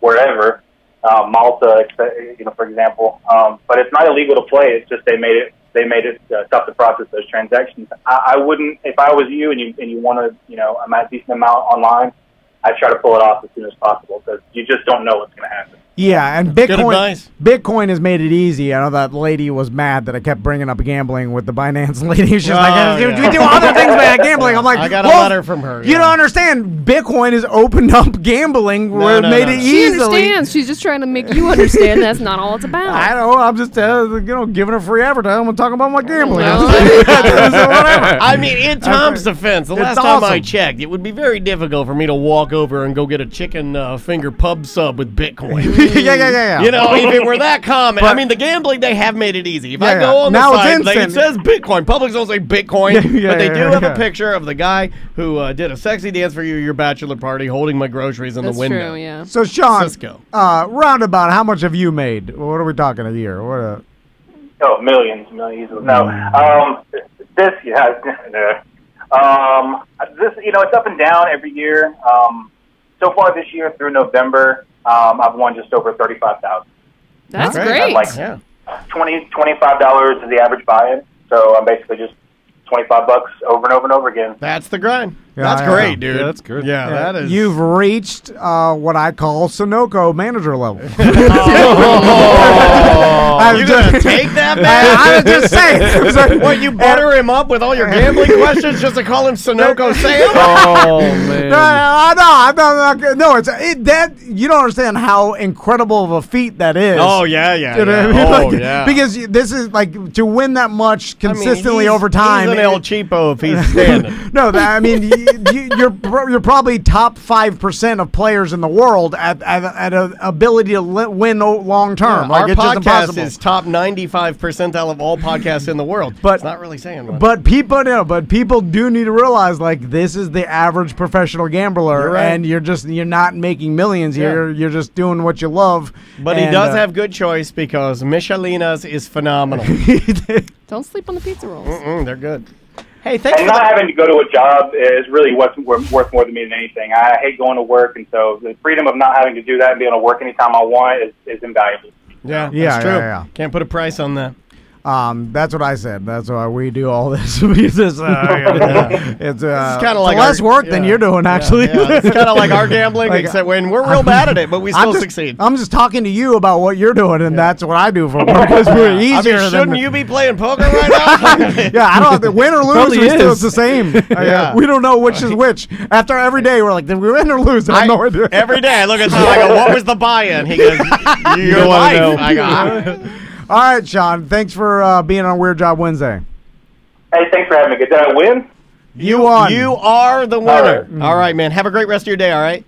wherever, Malta, for example. But it's not illegal to play. It's just they made it tough to process those transactions. I wouldn't, if I was you and you want to, a decent amount online, I try to pull it off as soon as possible because you just don't know what's going to happen. Yeah, and Bitcoin has made it easy. I know that lady was mad that I kept bringing up gambling with the Binance lady. She's like, we do other things but gambling. I'm like, I got a letter from her. You don't understand. Bitcoin has opened up gambling where it made it easily. She understands. She's just trying to make you understand that's not all it's about. I know. I'm just, giving her free advertising. I'm talking about my gambling. I mean, in Tom's defense, the last time I checked, it would be very difficult for me to walk over and go get a chicken finger pub sub with Bitcoin. Yeah. If it were that common, I mean, the gambling, they have made it easy. If I go on the site, it says Bitcoin. Publix don't say Bitcoin, but they do have a picture of the guy who did a sexy dance for your bachelor party holding my groceries in the window. That's true, yeah. So, Sean, Cisco. roundabout, how much have you made? What are we talking a year? Oh, millions. No. This, it's up and down every year. So far this year through November, I've won just over $35,000. That's great. Like $25 is the average buy-in, so I'm basically just $25 over and over and over again. That's the grind. That's great, dude. Yeah, that's good. Yeah, that is. You've reached what I call Sunoco manager level. You gonna take that, man? I was just saying. What, you butter him up with all your gambling questions just to call him Sunoco Sam? Oh man. No, that you don't understand how incredible of a feat that is. Oh yeah. You know what I mean? Yeah. Because this is like to win that much consistently over time. He's an El Cheapo if he's standing. No, you're probably top 5% of players in the world at an ability to win long term. Our podcast is top 95 percentile of all podcasts in the world. But it's not really saying much. But people do need to realize this is the average professional gambler, and you're not making millions here. You're just doing what you love. But he does have good choice because Michelina's is phenomenal. Don't sleep on the pizza rolls. They're good. Hey, thanks. And not having to go to a job is really what's worth more to me than anything. I hate going to work, and so the freedom of not having to do that and being able to work anytime I want is invaluable. Yeah, that's true. Yeah. Can't put a price on that. That's what I said. That's why we do all this. It's kind of like less work than you're doing, actually. It's kind of like our gambling, except when we're real bad at it, but we still succeed. I'm just talking to you about what you're doing, and that's what I do for work. Because we're easier. Shouldn't you be playing poker right now? I don't have to win or lose. It's the same. We don't know which is which. After every day, we're like, did we win or lose? I have no idea. Every day, I look at Tom. I go, what was the buy-in? He goes, your life. I go, all right, Sean. Thanks for being on Weird Job Wednesday. Hey, thanks for having me. Did I win? You won. You are the winner. All right, man. Have a great rest of your day, all right?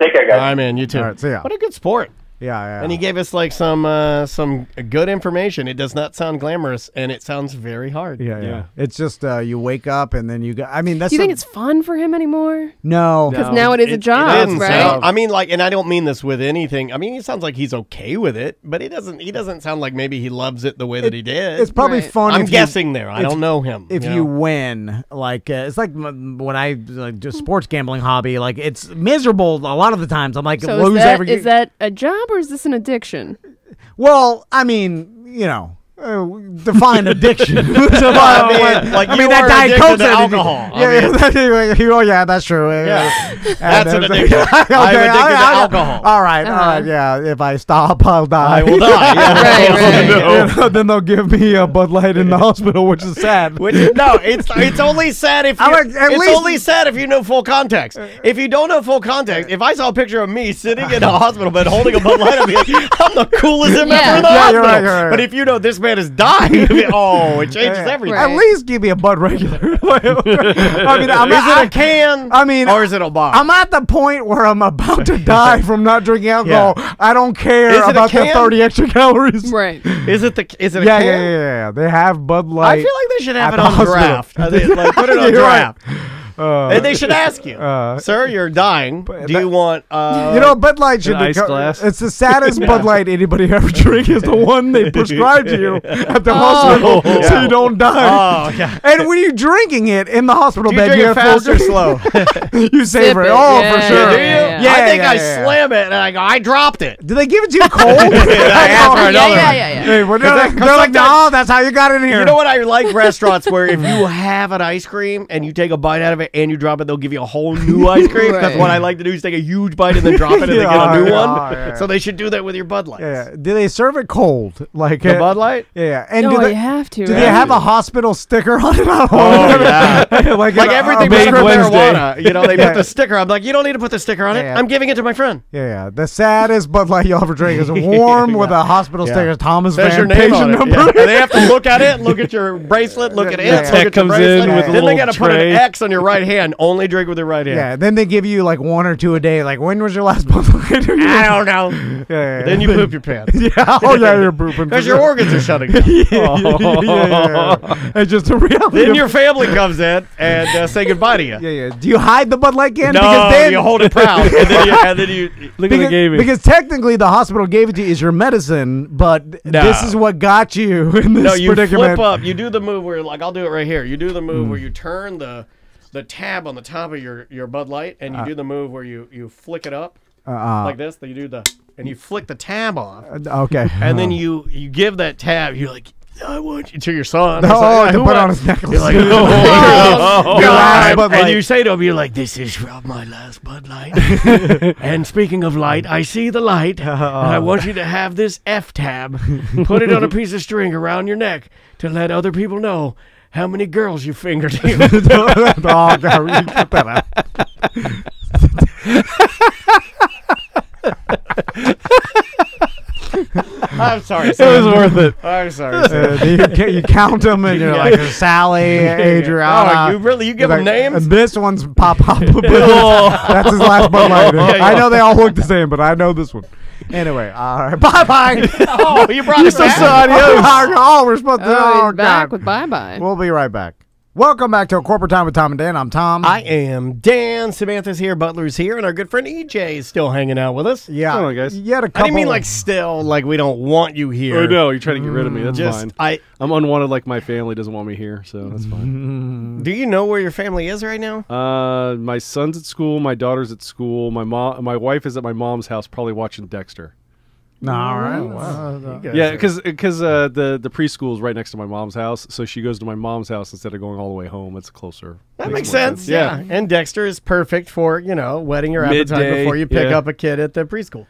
Take care, guys. All right, man. You too. All right, see ya. What a good sport. Yeah. And he gave us some good information. It does not sound glamorous, and it sounds very hard. Yeah. It's just you wake up and then you go. I mean, that's. Do you think it's fun for him anymore? No, because now it is a job, right? I mean, and I don't mean this with anything. I mean, he sounds like he's okay with it, but he doesn't sound like maybe he loves it the way that he did. It's probably fun. I'm guessing there. I don't know him. If you win, it's like when I do sports gambling hobby. Like it's miserable a lot of the times. I'm like, so is that a job or is this an addiction? Well, I mean, Define addiction. I mean, that Diet Coke's alcohol. Yeah, that's true. Yeah. That's an addiction. I'm addicted to alcohol. All right. Yeah, if I stop, I'll die. I will die. Yeah. Right. Then they'll give me a Bud Light in the hospital, which is sad. No, it's only sad if only sad if you know full context. If you don't know full context, if I saw a picture of me sitting in a hospital bed holding a Bud Light, I'd be like, I'm the coolest member in the hospital. You're right. But if you know this man has died, it changes everything. At least give me a Bud regular. I mean, is it a can? I mean, or is it a bottle? I'm at the point where I'm about to die from not drinking alcohol. Yeah. I don't care about the 30 extra calories. Right. Is it a can? Yeah. They have Bud Light. I feel like they should have it on draft. Put it on draft. And they should ask you, sir, you're dying. Do you want? Bud Light should be glass? It's the saddest Bud Light anybody ever drink. Is the one they prescribe to you at the hospital, so you don't die. Oh, yeah. And when you're drinking it in the hospital bed, you drink it fast or slow? You savor it. For sure. Do you? I think I slam it and I go, I dropped it. Do they give it to you cold? Yeah. They're like, no, that's how you got in here. You know what I like? Restaurants where if you have an ice cream and you take a bite out of it and you drop it, they'll give you a whole new ice cream. That's what I like to do, is take a huge bite and then drop it and then get a new one. Yeah. So they should do that with your Bud Lights. Yeah. Do they serve it cold? Like the Bud Light? Yeah. And no, you have to. Do they have a hospital sticker on it? like everything with marijuana. They put the sticker. I'm like, you don't need to put the sticker on it. I'm giving it to my friend. Yeah. The saddest Bud Light you'll ever drink is warm with a hospital sticker. Thomas There's Van your name patient on it. number. And they have to look at it, look at your bracelet, look at it, look at your bracelet. Then they got to put an X on your right hand. Only drink with your right hand. Yeah, then they give you like 1 or 2 a day. Like, when was your last Bud Light? I don't know. Yeah. Then you poop your pants. You're pooping. Because your organs are shutting down. It's just a reality. Then your family comes in and say goodbye to you. Yeah. Do you hide the Bud Light can? No, because then, you hold it proud. and then you look at the gaming. Because technically the hospital gave it to you as your medicine, but this is what got you in this predicament. Flip up. You do the move where, like, I'll do it right here. You do the move where you turn the tab on the top of your Bud Light, and you do the move where you flick it up like this. You do and you flick the tab off. Okay. And then you give that tab. You're like, I want you to your son. To put on his necklace. You're like, and you say to him, you're like, this is from my last Bud Light. And speaking of light, I see the light, and I want you to have this F tab. Put it on a piece of string around your neck to let other people know how many girls you fingered him. Oh, God, you cut that out. I'm sorry. It was worth it. I'm sorry. You count them, and you're like, Sally, Adriana. You give them names? And this one's Pop. That's his last Bud Light. I know they all look the same, but I know this one. Anyway, bye-bye. Oh, you brought us back? We're supposed to. Back with bye-bye. We'll be right back. Welcome back to A Corporate Time with Tom and Dan. I'm Tom. I am Dan. Samantha's here. Butler's here. And our good friend EJ is still hanging out with us. Yeah. Come on, guys. You had a couple. I didn't mean like still, like we don't want you here. Oh, no. You're trying to get rid of me. That's fine. I'm unwanted, like my family doesn't want me here, so that's fine. Do you know where your family is right now? My son's at school. My daughter's at school. My wife is at my mom's house probably watching Dexter. No, all right. Wow. Yeah, because the preschool is right next to my mom's house, so she goes to my mom's house instead of going all the way home. It's closer. That makes sense. Yeah. And Dexter is perfect for, whetting your appetite before you pick up a kid at the preschool.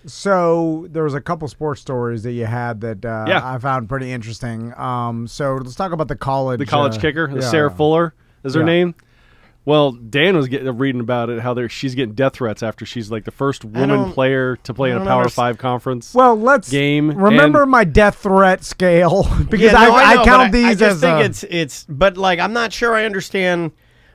So there was a couple sports stories that you had that I found pretty interesting. So let's talk about the college. The college kicker, Sarah Fuller is her name. Well, Dan was reading about it, how she's getting death threats after she's like the first woman player to play in a Power 5 conference. Well, let's remember my death threat scale because I count these as. I just think it's, but like I'm not sure I understand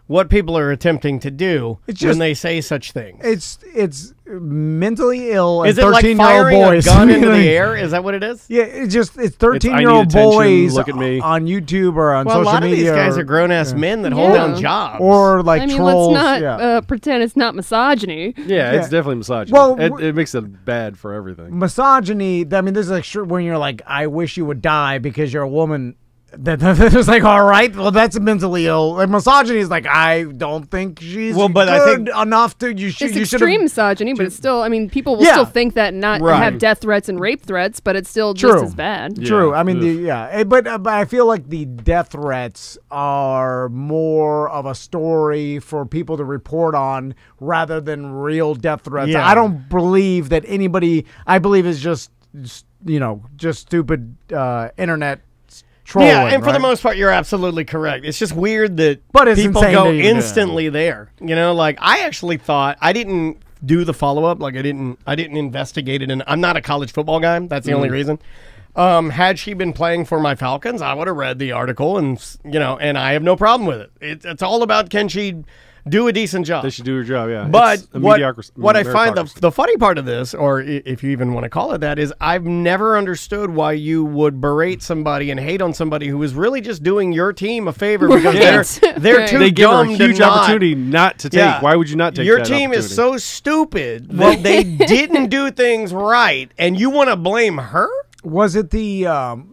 what people are attempting to do when they say such things. It's mentally ill and is it 13-year-old like firing boys. A gun into the air? Is that what it is? Yeah, it's 13-year-old boys on YouTube or on social media. A lot of these guys are grown-ass men that hold down jobs. Or like trolls. Let's not pretend it's not misogyny. Yeah, it's definitely misogyny. Well, it makes it bad for everything. Misogyny, I mean, this is like when you're like, I wish you would die because you're a woman. That was like, all right, well, that's mentally ill. Like, misogyny is like, I don't think she's but good I think enough to. It's extreme misogyny, but it's still. I mean, people will still think that and not have death threats and rape threats, but it's still just as bad. Yeah. True. I mean, but I feel like the death threats are more of a story for people to report on rather than real death threats. I don't believe that anybody. I believe is just stupid internet. Trolling, yeah, and for the most part, you're absolutely correct. It's just weird that people go instantly there. You know, like I actually thought I didn't do the follow up. Like I didn't investigate it, and I'm not a college football guy. That's the only reason. Had she been playing for my Falcons, I would have read the article, and and I have no problem with it. It's all about can she do a decent job. They should do her job, yeah. But what I find the funny part of this, or if you even want to call it that, is I've never understood why you would berate somebody and hate on somebody who is really just doing your team a favor because they're too they give her dumb a huge opportunity not to take. Yeah. Why would you not take your team is so stupid that they didn't do things right, and you want to blame her? Was it the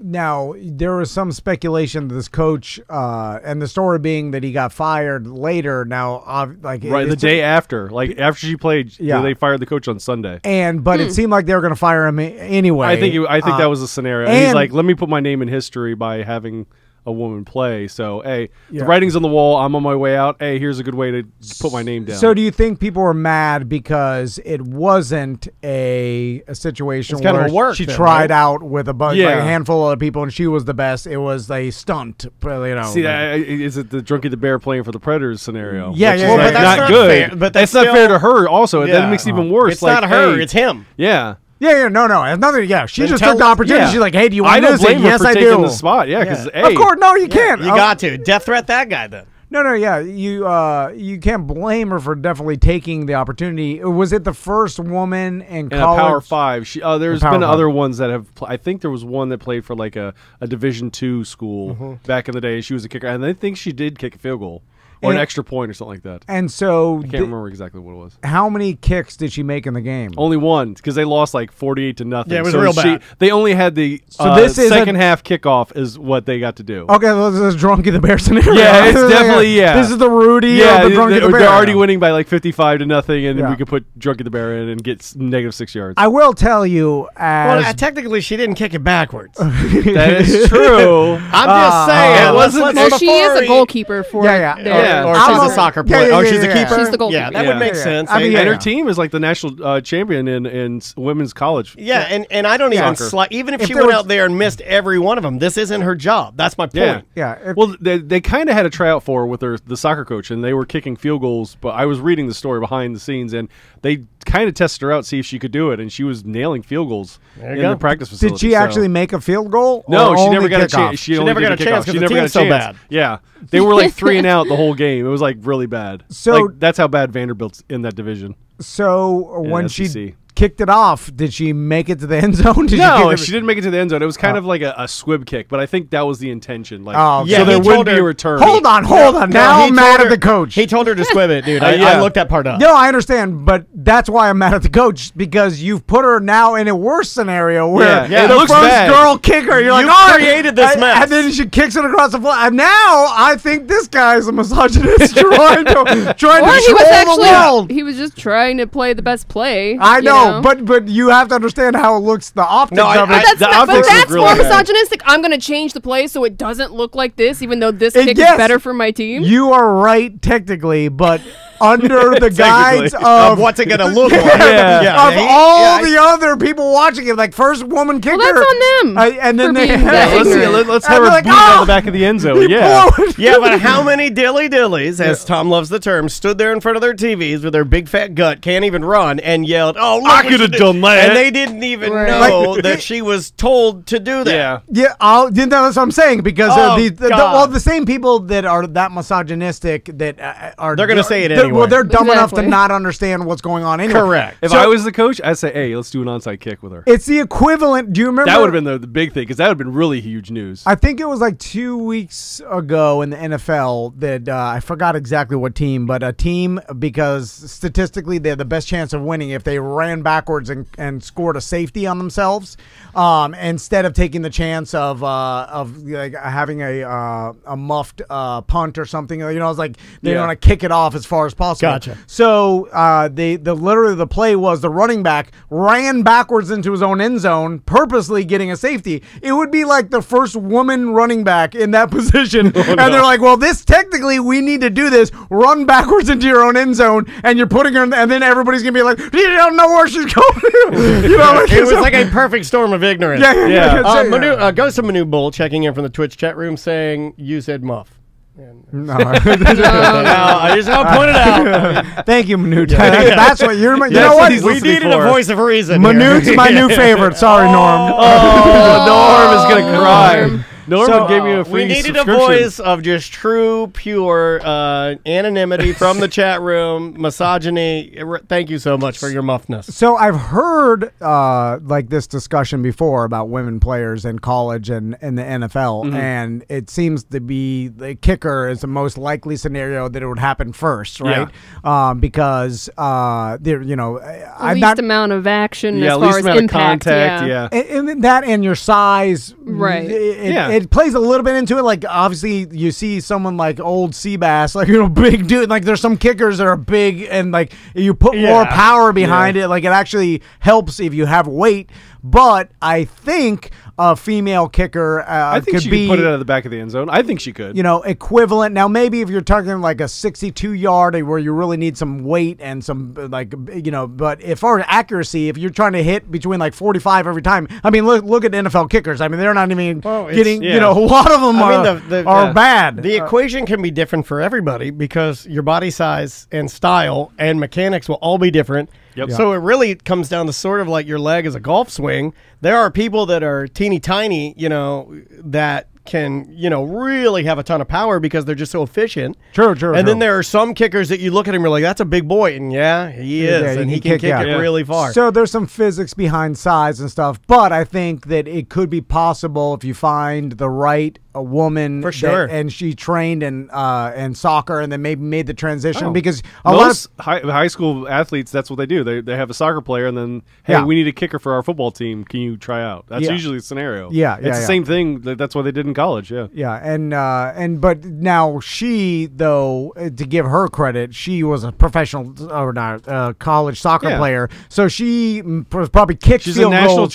now there was some speculation that this coach and the story being that he got fired later now the day after she played they fired the coach on Sunday but it seemed like they were going to fire him anyway. I think that was the scenario. And he's like, let me put my name in history by having a woman play. So, hey, the writing's on the wall. I'm on my way out. Hey, here's a good way to put my name down. So do you think people were mad because it wasn't a situation where she tried out with a handful of people and she was the best? It was a stunt. See, is it the Drunky the Bear playing for the Predators scenario? Yeah, but that's not good. Fair, but that's not fair to her also. That makes it even worse. It's not her. It's him. Yeah. Yeah, no. It's nothing. Yeah, she just took the opportunity. Yeah. She's like, "Hey, do you want to do this?" Yes, I do. Taking the spot. Yeah, because of course, no, you can't. You got to death threat that guy then. No, yeah, you can't blame her for definitely taking the opportunity. Was it the first woman in college? A Power 5. There's been other ones that have. I think there was one that played for like a Division II school back in the day. She was a kicker, and I think she did kick a field goal. Or an extra point or something like that. And so... I can't remember exactly what it was. How many kicks did she make in the game? Only one, because they lost like 48-0. Yeah, it was real bad. They only had the second half kickoff is what they got to do. Okay, this is Drunky the Bear scenario. Yeah, it's definitely, This is the Rudy of the Drunky the Bear. They're already winning by like 55-0, and then we could put Drunky the Bear in and get -6 yards. I will tell you technically, she didn't kick it backwards. That is true. I'm just saying. She is a goalkeeper for or she's a soccer player. Oh, she's a keeper? She's the goalkeeper. Yeah, that would make sense. I mean, and her team is like the national champion in women's college. Yeah, and I don't even even if she went out there and missed every one of them, this isn't her job. That's my point. Yeah. Well, they kind of had a tryout for her with the soccer coach, and they were kicking field goals, but I was reading the story behind the scenes, and they kind of tested her out, see if she could do it, and she was nailing field goals in the practice facility. Did she actually make a field goal? No, she never got a chance. She never got a chance because the team's so bad. Yeah. They were like 3 and out the whole game. It was like really bad. So that's how bad Vanderbilt's in that division. So when she kicked it off, did she make it to the end zone? No, she didn't make it to the end zone. It was kind of like a squib kick, but I think that was the intention. Like, so there wouldn't be a return. Hold on. Now I'm mad at the coach. He told her to squib it, dude. I looked that part up. No, I understand, but that's why I'm mad at the coach, because you've put her now in a worse scenario where the looks first bad. Girl kicker, you're you like, created this mess. And then she kicks it across the floor. And now I think this guy's a misogynist trying to troll the world. He was just trying to play the best play. I know, but you have to understand how it looks, the optics of it. But that's more misogynistic. I'm going to change the play so it doesn't look like this, even though this kick is better for my team. You are right, technically, but under the guise of what's it going to look like. All the other people watching it, like first woman kicker. Well, that's on them. And then let's have her beat on the back of the end zone. Yeah, but how many dilly-dillies, as Tom loves the term, stood there in front of their TVs with their big fat gut, can't even run, and yelled, "Oh, look, I could have done that." And they didn't even know that she was told to do that. Yeah, that's what I'm saying, because the same people that are that misogynistic that are... They're going to say it anyway. anyway. Well, they're dumb enough to not understand what's going on anyway. Correct. If I was the coach, I'd say, hey, let's do an onside kick with her. It's the equivalent. Do you remember? That would have been the big thing, because that would have been really huge news. I think it was like 2 weeks ago in the NFL that I forgot exactly what team, but a team, because statistically they had the best chance of winning if they ran backwards and scored a safety on themselves, instead of taking the chance of like having a muffed punt or something. You know, it's like they want to kick it off as far as possible. Gotcha. So literally the play was the running back ran backwards into his own end zone, purposely getting a safety. It would be like the first woman running back in that position, and they're like, "Well, this technically we need to do this. Run backwards into your own end zone, and you're putting her, and then everybody's gonna be like, you don't know where she's going." You know, it was like a perfect storm of ignorance. Yeah. Goes to Manu Bull checking in from the Twitch chat room saying you said muff. No. I just want to point it out. Thank you, Manute. That's what you're. You know what? We needed a voice of reason. Manute's my new favorite. Sorry, Norm. Norm is gonna cry. Norman gave me a free We needed a subscription. voice of just true, pure anonymity from the chat room, misogyny. Thank you so much for your muffness. So I've heard like this discussion before about women players in college and in the NFL, and it seems to be the kicker is the most likely scenario that it would happen first, right? Yeah. Because there, you know, least amount of action as far as impact, contact, and that and your size, right? It plays a little bit into it. Like, obviously, you see someone like old Seabass, like, you know, big dude. Like, there's some kickers that are big, and like you put more power behind it. Like, it actually helps if you have weight. But I think a female kicker I think she could put it out of the back of the end zone. I think she could. You know, equivalent. Now, maybe if you're talking like a 62-yard where you really need some weight and some, like, you know, but as far as accuracy, if you're trying to hit between like 45 every time, I mean, look at NFL kickers. I mean, they're not even getting, you know, a lot of them are bad. The equation can be different for everybody because your body size and style and mechanics will all be different. Yep. So it really comes down to sort of like your leg as a golf swing. There are people that are teeny tiny, you know, that can, you know, really have a ton of power because they're just so efficient. True. And then there are some kickers that you look at him and you're like, that's a big boy. And he is. And he can kick it really far. So there's some physics behind size and stuff. But I think that it could be possible if you find the right woman. For sure. And she trained in soccer and then maybe made the transition because most high school athletes, that's what they do. They have a soccer player and then, hey, we need a kicker for our football team. Can you try out? That's usually the scenario. Yeah. It's the same thing. That's what they did in college. But now she, though, to give her credit, she was a professional or not college soccer player, so she was probably kicked. She's a national.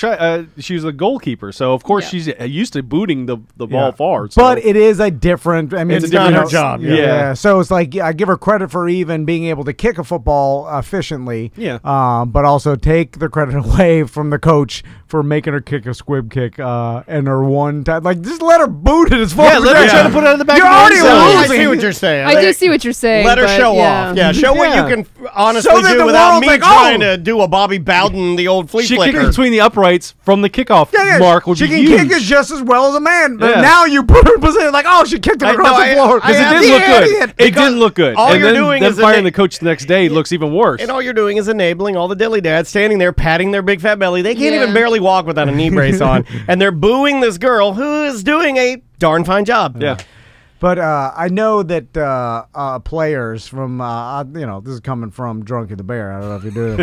She was a goalkeeper, so of course she's used to booting the ball far. So. But it is a different. I mean, it's not her job. Yeah. So it's like I give her credit for even being able to kick a football efficiently. Yeah. But also take the credit away from the coach for making her kick a squib kick and her one time. Like, just let her boot it as far as let her try to put it out of the back. You're already losing. I see what you're saying. I do see what you're saying. Let her show off. Yeah, show what you can honestly do without me trying to do a Bobby Bowden, the old flea flicker. She kicked between the uprights from the kickoff mark. Would she be can huge. kick it just as well as a man. But now you put her in position like, oh, she kicked it across the floor. Because it didn't look good. It didn't look good. All you're doing is firing the coach the next day looks even worse. And all you're doing is enabling all the dilly dads standing there patting their big fat belly. They can't even barely walk without a knee brace on. And they're booing this girl who is doing a darn fine job. Yeah. But I know that players from, you know, this is coming from Drunky the Bear. I don't know if you do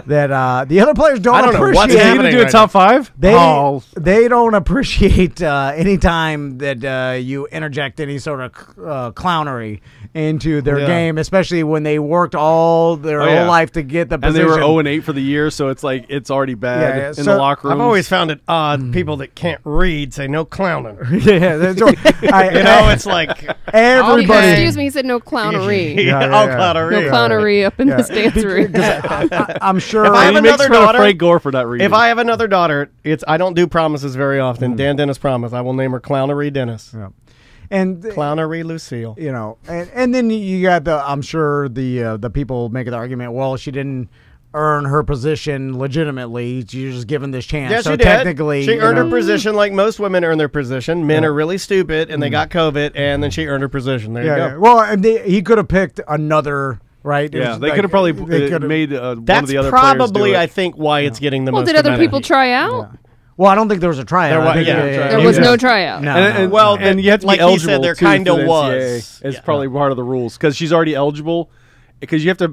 that. The other players don't appreciate. Know what's happening. Are you going to do a top five? They don't appreciate any time that you interject any sort of clownery into their game, especially when they worked all their whole life to get the position. And they were 0-8 for the year, so it's like it's already bad in the locker room. I've always found it odd people that can't read say no clowning. That's right. You know, it's like everybody. Excuse me, he said no clownery. Clownery. No clownery up in this dance room. I'm sure. If I have another daughter, Frank Gore for that reason. If I have another daughter, I don't do promises very often. Dan Dennis promise. I will name her Clownery Dennis. Yeah. And Clownery Lucille. You know, and then you got I'm sure the people making the argument, well, she didn't earn her position legitimately. She was given this chance. Yeah, so she did. Technically, she earned her position like most women earn their position. Men are really stupid, and they got COVID, and then she earned her position. There you go. Well, and he could have picked another right? Yeah, they could have probably made one of That's the other probably, players do it. I think, why it's getting the most. Did other people try out? Yeah. Well, I don't think there was a tryout. There was no tryout. No, and you have to like be eligible. He said, there kind of was. It's probably part of the rules because she's already eligible. Because you have to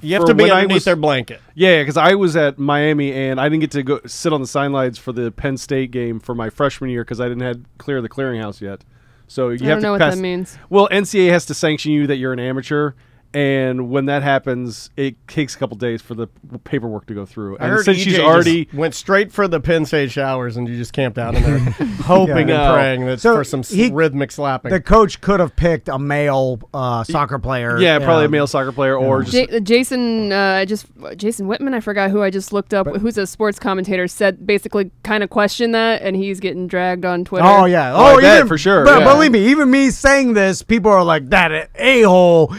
you have to be underneath their blanket. Yeah, because I was at Miami and I didn't get to go sit on the sidelines for the Penn State game for my freshman year because I didn't clear the clearinghouse yet. So you have to know pass. What that means. Well, NCAA has to sanction you that you're an amateur. And when that happens, it takes a couple days for the paperwork to go through. I heard since EJ she's already went straight for the Penn State showers, and you just camped out in there, hoping and praying that for some rhythmic slapping. The coach could have picked a male soccer player. Yeah, probably a male soccer player, or Jason Whitman. I forgot who I just looked up. Who's a sports commentator? Said basically kind of questioned that, and he's getting dragged on Twitter. Oh yeah, even, for sure. But believe me, even me saying this, people are like that a-hole.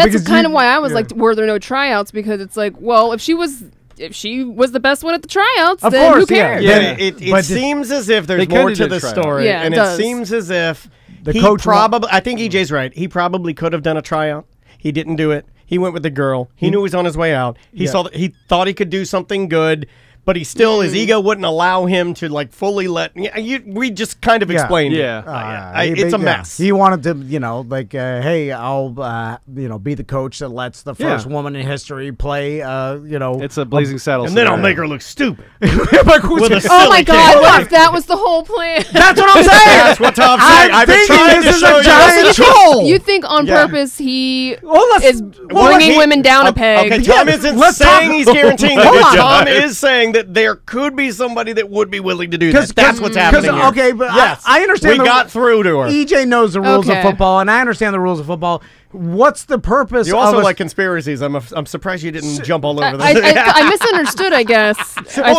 That's kind of why I was like, were there no tryouts? Because it's like, well, if she was the best one at the tryouts, of then course, who cares? Yeah, it seems as if there's more to the story, and it seems as if the coach probably. I think EJ's right. He probably could have done a tryout. He didn't do it. He went with the girl. He knew he was on his way out. He saw that he thought he could do something good. But he still, his ego wouldn't allow him to like fully let. We just kind of explained. It's a mess. He wanted to, hey, I'll, be the coach that lets the first woman in history play. It's a Blazing Saddles, and then I'll make her look stupid. Oh my God! What if that was the whole plan? That's what I'm saying. That's what Tom's saying. I've been trying to show you. Giant troll. You think on purpose he is bringing women down a peg? Okay, Tom isn't saying he's guaranteeing that. Tom is saying that there could be somebody that would be willing to do that. That's what's happening here. Okay, but yes, I understand. We got through to her. EJ knows the rules of football, and I understand the rules of football. What's the purpose? You also like conspiracies. I'm surprised you didn't jump all over this. I misunderstood, I guess. I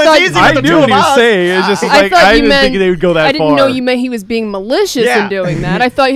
knew what he was saying. It's just like I didn't think they would go that far. I didn't know you meant he was being malicious in doing that. I thought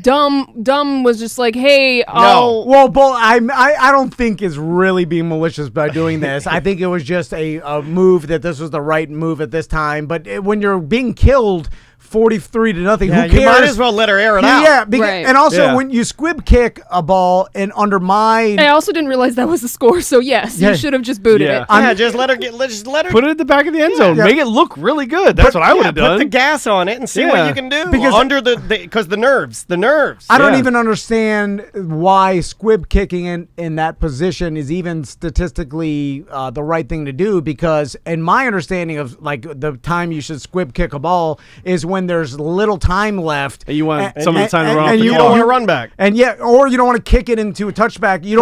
dumb was just like, hey, I'll. Well, I don't think is really being malicious by doing this. I think it was just a move that this was the right move at this time. But when you're being killed 43-0, who cares? You might as well let her air it out. Yeah, and also when you squib kick a ball and undermine. I also didn't realize that was the score. So yes, you should have just booted it. Just let her put it at the back of the end zone. Make it look really good. That's what I would have done. Put the gas on it and see what you can do. Because because the nerves. I don't even understand why squib kicking in that position is even statistically the right thing to do. Because in my understanding of like the time you should squib kick a ball is when there's little time left, and you want some of the time to run, and you don't want to run back, or you don't want to kick it into a touchback. You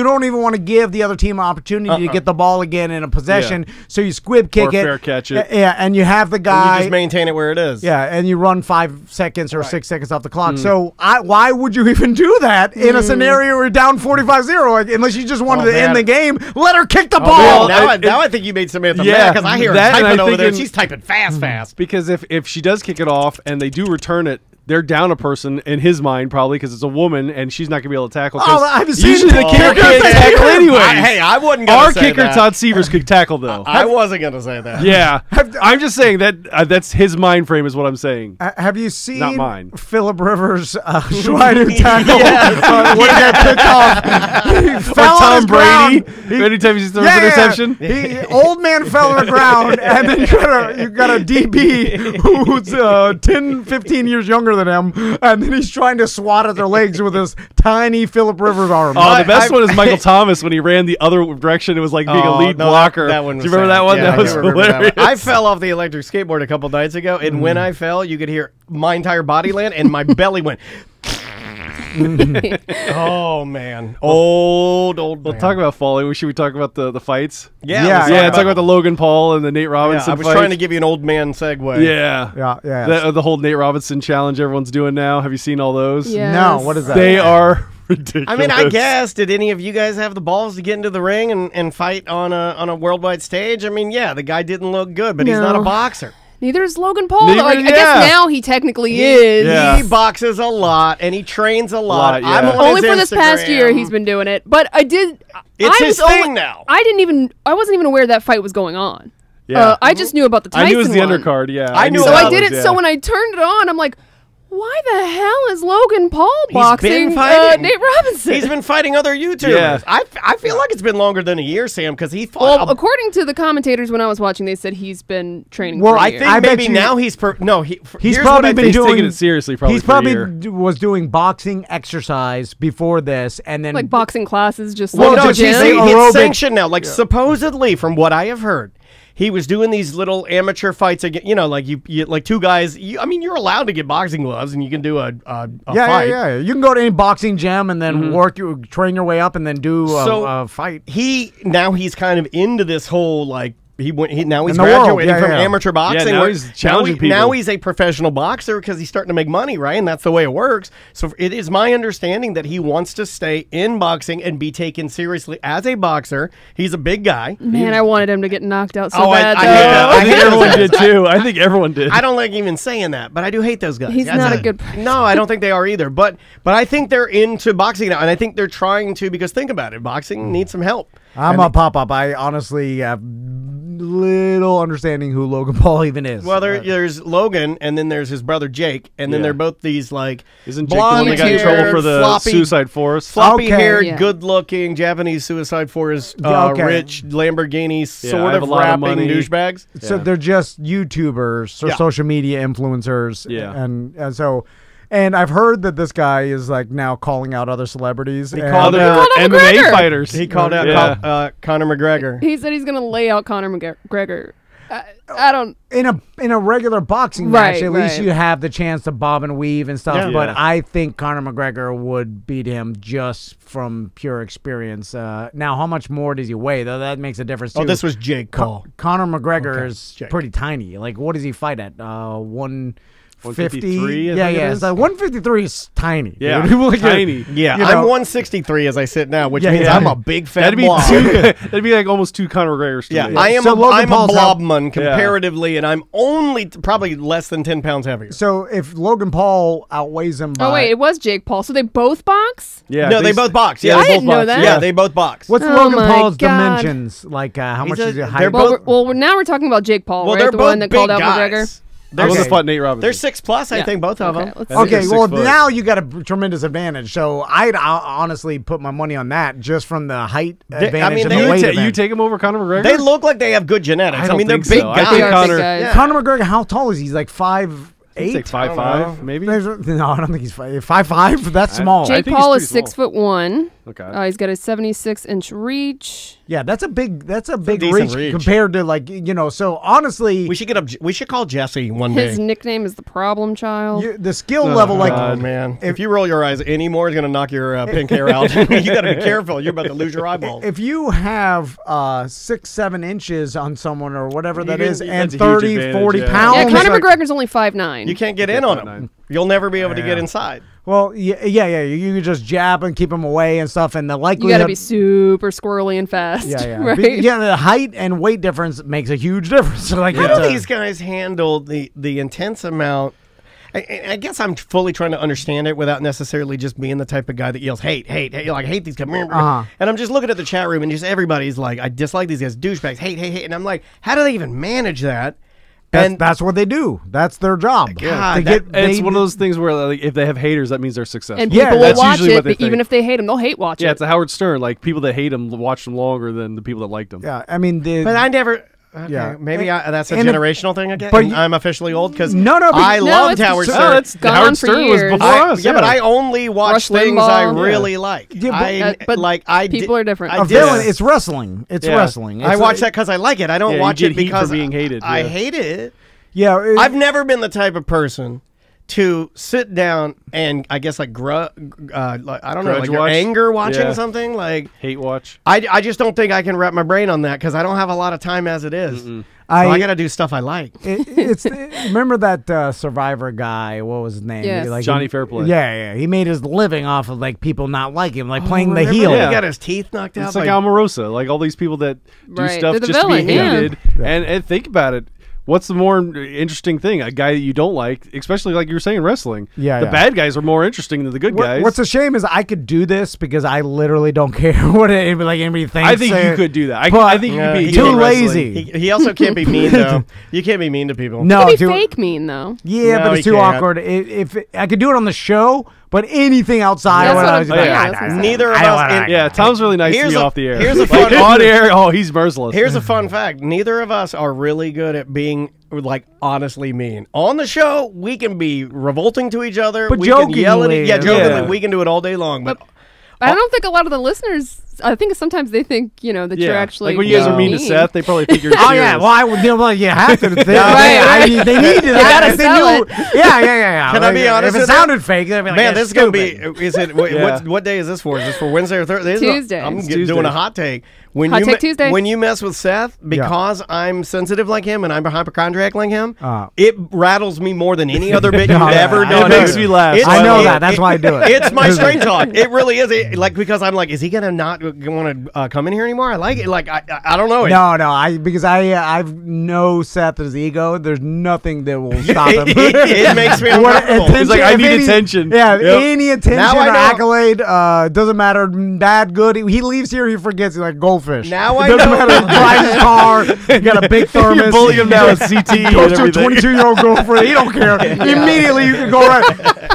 don't even want to give the other team an opportunity to get the ball again in a possession. So you squib kick it, fair catch it, and you have the guy. And you just maintain it where it is. Yeah, and you run 5 seconds or 6 seconds off the clock. So why would you even do that in a scenario where you're down 45-0? Like, unless you just wanted to end the game, let her kick the ball. Now I think you made Samantha mad because I hear her typing over there. She's typing fast. Because if she does kick it off and they do return it, they're down a person in his mind probably because it's a woman and she's not going to be able to tackle. I've seen usually the kicker can't tackle anyway. I wasn't going to say that. Our kicker, Todd Severs, could tackle though. I wasn't going to say that. Yeah. I'm just saying that that's his mind frame is what I'm saying. Have you seen not mine. Phillip Rivers try to tackle when he got picked off? He fell Tom Brady. Anytime he throws an interception? Old man fell on the ground and then you got a DB who's 10, 15 years younger than him, and then he's trying to swat at their legs with his tiny Phillip Rivers arm. Oh, the best one is Michael Thomas when he ran the other direction. It was like being a lead blocker. That one was Do you remember that one? Yeah, that was hilarious. I fell off the electric skateboard a couple nights ago, and when I fell, you could hear my entire body land, and my belly went. Oh man, old man. We'll talk about falling. Should we talk about the fights? Yeah. Talk about the Logan Paul and the Nate Robinson. I was fight. trying to give you an old man segue. Yeah. The whole Nate Robinson challenge everyone's doing now. Have you seen all those? Yes. No. What is that? They are ridiculous. I mean, I guess. Did any of you guys have the balls to get into the ring and fight on a worldwide stage? I mean, yeah, the guy didn't look good, but he's not a boxer. Neither is Logan Paul. I guess now he technically is. Yeah. He boxes a lot and he trains a lot. I'm on only for this past year he's been doing it. But it's his thing now. I wasn't even aware that fight was going on. Yeah. I just knew about the Tyson I knew it was the one. undercard. Yeah. I knew. So I did it. Yeah. So when I turned it on, I'm like, Why the hell is Logan Paul boxing Nate Robinson? He's been fighting other YouTubers. Yeah. I feel like it's been longer than a year, Sam, because he fought. Well, according to the commentators when I was watching, they said he's been training for a year. I think maybe now he's he's probably been taking it seriously. He's probably was doing boxing exercise before this, and then like boxing classes. Just well, like no, he's sanctioned now. Like supposedly, from what I have heard. He was doing these little amateur fights again, you know, like you like two guys. I mean, you're allowed to get boxing gloves, and you can do a fight. Yeah. You can go to any boxing gym and then train your way up, and then do a fight. He's kind of into this whole like. Now he's graduating from amateur boxing. Yeah, now he's challenging people. Now he's a professional boxer because he's starting to make money, right? And that's the way it works. So it is my understanding that he wants to stay in boxing and be taken seriously as a boxer. He's a big guy. Man, I wanted him to get knocked out so bad. I think everyone did too. I think everyone did. I don't like even saying that, but I do hate those guys. He's not a good person. No, I don't think they are either. But I think they're into boxing now, and I think they're trying to because think about it, boxing needs some help. I'm a pop-up. I honestly have little understanding who Logan Paul even is. Well, there's Logan, and then there's his brother Jake, and then they're both these like isn't Jake the one that got in trouble for the Suicide Forest? Floppy-haired, good-looking Japanese Suicide Forest, rich Lamborghini sort of rapping douchebags. So they're just YouTubers or social media influencers. Yeah, and so. And I've heard that this guy is like now calling out other celebrities. He called out MMA fighters. He called out Conor McGregor. He said he's going to lay out Conor McGregor. I don't. In a regular boxing match, at least you have the chance to bob and weave and stuff. Yeah. But I think Conor McGregor would beat him just from pure experience. Now, how much more does he weigh? Though that makes a difference too. Oh, this was Jake Paul. Conor McGregor is pretty tiny. Like, what does he fight at? 153. Yeah. So 153 is tiny. Yeah, tiny. Yeah, I'm 163 as I sit now, which means I'm a big fat blob. That'd be like almost two Conor McGregors. Yeah, I'm a blobman comparatively, and I'm only probably less than 10 pounds heavier. So if Logan Paul outweighs him by... Oh, wait, it was Jake Paul. So they both box? Yeah. No, they both box. Yeah, I didn't know that. Yeah, they both box. What's Logan Paul's dimensions? Like, how much is it height? Well, now we're talking about Jake Paul, right? The one that called out McGregor. They're fought Nate Robinson. They're 6+, I think, both of them. Okay, well, now you got a tremendous advantage. So I'd honestly put my money on that just from the height advantage and the weight advantage. You take him over Conor McGregor? They look like they have good genetics. I mean, they're big guys. I think Conor McGregor, how tall is he? He's like 5'8"? He's like 5'5", maybe? No, I don't think he's 5'5". That's small. Jake Paul is 6'1". Okay. He's got a 76-inch reach. Yeah, that's a big reach compared to So honestly, we should call Jesse one day. His nickname is the Problem Child. The skill level, man, if you roll your eyes anymore, it's gonna knock your pink hair out. You got to be careful. You're about to lose your eyeball. If you have 6-7 inches on someone or whatever that is, and 30-40 pounds, yeah, Conor McGregor's only 5'9". You can't get in on him. You'll never be able to get inside. Well, yeah. You can just jab and keep him away and stuff, and the likelihood... You got to be super squirrely and fast. Yeah. Right? The height and weight difference makes a huge difference. How do these guys handle the intense amount... I guess I'm fully trying to understand it without necessarily just being the type of guy that yells, hate. Like, I hate these guys. And I'm just looking at the chat room, and just everybody's like, I dislike these guys, douchebags, hate. And I'm like, how do they even manage that? That's what they do. That's their job. God, it's one of those things where like, if they have haters, that means they're successful. And people will watch it, but even if they hate him, they'll hate watch it. Yeah, it's a Howard Stern. Like, people that hate him watch him longer than the people that liked him. Yeah, I mean... But I never... Okay, yeah, maybe that's a generational thing again. But I'm officially old because I loved Howard Stern. Howard Stern was before us. Yeah, but I only watch things I really like. Yeah, but people are different. It's wrestling. It's wrestling. I watch that because I like it. I don't watch it because for being hated. I hate it. Yeah, I've never been the type of person to sit down and I guess like I don't know, like your anger watching something like hate watch. I just don't think I can wrap my brain on that because I don't have a lot of time as it is. So I got to do stuff I like. Remember that Survivor guy? What was his name? Yes. Like, Johnny Fairplay. Yeah. He made his living off of like people not liking him, like playing the heel. He got his teeth knocked out. It's like Omarosa, like all these people that do stuff just to be hated. And think about it. what's the more interesting thing? A guy that you don't like, especially like you were saying, wrestling. Yeah, the bad guys are more interesting than the good guys. What's a shame is I could do this because I literally don't care what anybody thinks. I think you could do that. I think you could be too lazy. He also can't be mean though. You can't be mean to people. No, He can be fake mean though. Yeah, No, but it's he too can't. awkward. If I could do it on the show, but anything outside, That's when what I I'm was saying. like, Yeah, Neither of I don't us. wanna- Yeah, Tom's really nice to Here's me a- off the air. here's a Like, fun- on air. Oh, he's merciless. Here's a fun fact. Neither of us are really good at being like honestly mean. On the show, we can be revolting to each other. But we can yell at jokingly, jokingly. yeah. We can do it all day long. But I don't think a lot of the listeners. I think sometimes they think that you're actually like when you guys are mean to Seth, they probably think you're serious. Oh yeah, well I would. Well, you have to. They, Right. they need to. gotta if they sell knew- Yeah. Can I be honest If it with you? sounded fake, they'd be like, man, "That's this is gonna be. stupid." Is it? Yeah. What day is this for? Is this for Wednesday or Thursday? This is Tuesday. I'm It's doing a hot take. When Hot you take Tuesday. When you mess with Seth, because I'm sensitive like him and I'm a hypochondriac like him, Uh. it rattles me more than any other bit you've Yeah. ever It done. It makes me laugh. It's- I know it- that. That's why I do it. It's my straight talk. It really is. Because I'm like, is he gonna not want to come in here anymore? I like it. Like I don't know. No, because I know Seth's ego. There's nothing that will stop him. It makes me uncomfortable. attention- He's like, I if need any- attention. Yeah, Yep. any attention Now I or know. accolade doesn't matter. Bad, good. He leaves here, he forgets. He's like goldfish. Now it I doesn't know. matter. He drives his car. He got a big thermos. You're bullying him now with CT and Goes to a everything. 22-year-old girlfriend. He don't care. Immediately you can go right.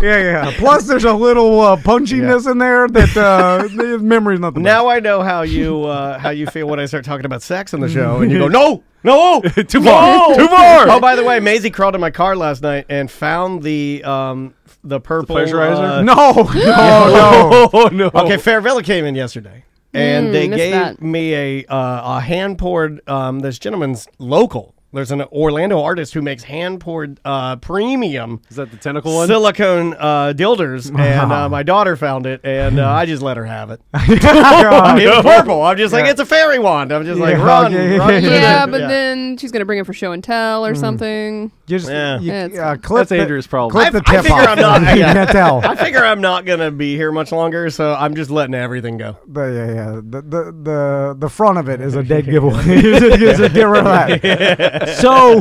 Yeah. Plus, there's a little punchiness in there that his memory's not the best. Now I know how you feel when I start talking about sex on the show, and you go, no, Too far. Too far. Oh, by the way, Maisie crawled in my car last night and found the purple pleasurizer? No. Oh no. Okay, Fairvilla came in yesterday, and they missed gave that. me a hand poured. This gentleman's local. There's an Orlando artist who makes hand poured premium Is that the tentacle one? silicone dilders, and my daughter found it, and I just let her have it. God. It's purple. I'm just like, it's a fairy wand. I'm just like, Yeah, run. Yeah, but then she's gonna bring it for show and tell or something. Just Yeah. clip That's Andrew's problem. Clip the I tip figure off. I'm not- You can't tell. I figure I'm not gonna be here much longer, so I'm just letting everything go. But yeah. The front of it is a dead giveaway. Get rid of that. So,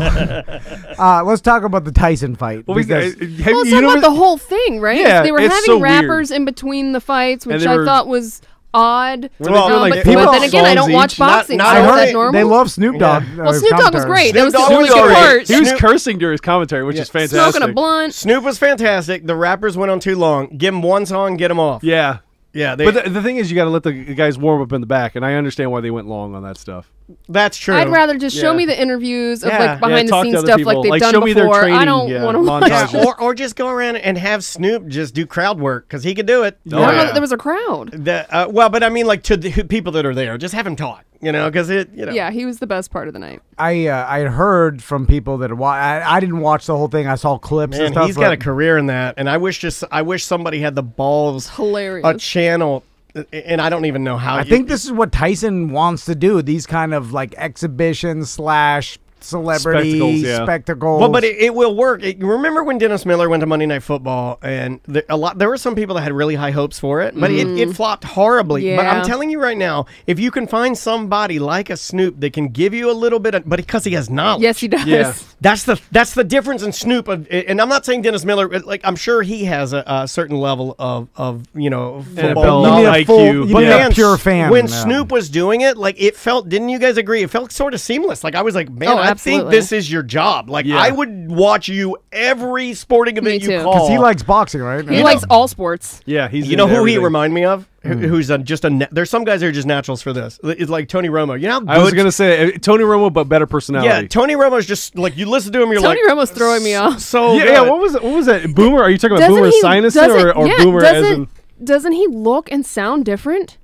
let's talk about the Tyson fight. Well, because- Well, let's talk about the whole thing, right? Yeah, They were it's having so rappers in between the fights, which they I were- thought was odd. Were they doing, like, but, people but then again, I songs don't watch each? boxing. Not so I is only- that heard normal? they love Snoop Dogg. Well, Snoop Dogg was great. That was the Snoop only Dogg good was great. part. He was Snoop- cursing during his commentary, which is fantastic. Smoking a blunt. Snoop was fantastic. The rappers went on too long. Give them one song, get them off. Yeah. Yeah, But the thing is, you got to let the guys warm up in the back, and I understand why they went long on that stuff. that's true. I'd rather just show Yeah. me the interviews of Yeah. like behind the talk to scenes other stuff people. like they've Like, done show me their before. I training, don't yeah, want to watch. montages. Yeah, or just go around and have Snoop just do crowd work because he could do it. I don't know yeah. that there was a crowd. Well, but I mean, like to the people that are there, just have him talk. Because Yeah, he was the best part of the night. I heard from people that I didn't watch the whole thing. I saw clips and Man, stuff. he's got a career in that, and I wish somebody had the balls. Hilarious. A channel, and I don't even know how. I think this is what Tyson wants to do. These kind of like exhibitions / celebrity Spectacles, yeah. spectacles. Well, but it will work. Remember when Dennis Miller went to Monday Night Football, and there were some people that had really high hopes for it, but it flopped horribly. But Yeah. I'm telling you right now, if you can find somebody like a Snoop that can give you a little bit of, but because he has knowledge. Yes, he does. Yeah. That's the difference in Snoop, and I'm not saying Dennis Miller. Like I'm sure he has a certain level of NFL football You knowledge. need a IQ. full- you But need man, a pure fan. when yeah. Snoop was doing it, like it felt. Didn't you guys agree? It felt sort of seamless. Like I was like, man, Oh, I think absolutely. this is your job. Like Yeah. I would watch you every sporting event you too. call. because he likes boxing, right? He Yeah. likes all sports. Yeah, he's. You know into who he everything. remind me of? Who's just a. There's some guys that are just naturals for this. It's like Tony Romo. You know how good. I was gonna say Tony Romo, but better personality. Yeah, Tony Romo's just like you listen to him. You're Tony like Romo's throwing me off. So yeah. good. What was that? Boomer? Are you talking about Boomer Sinus or Boomer as in? Doesn't he look and sound different?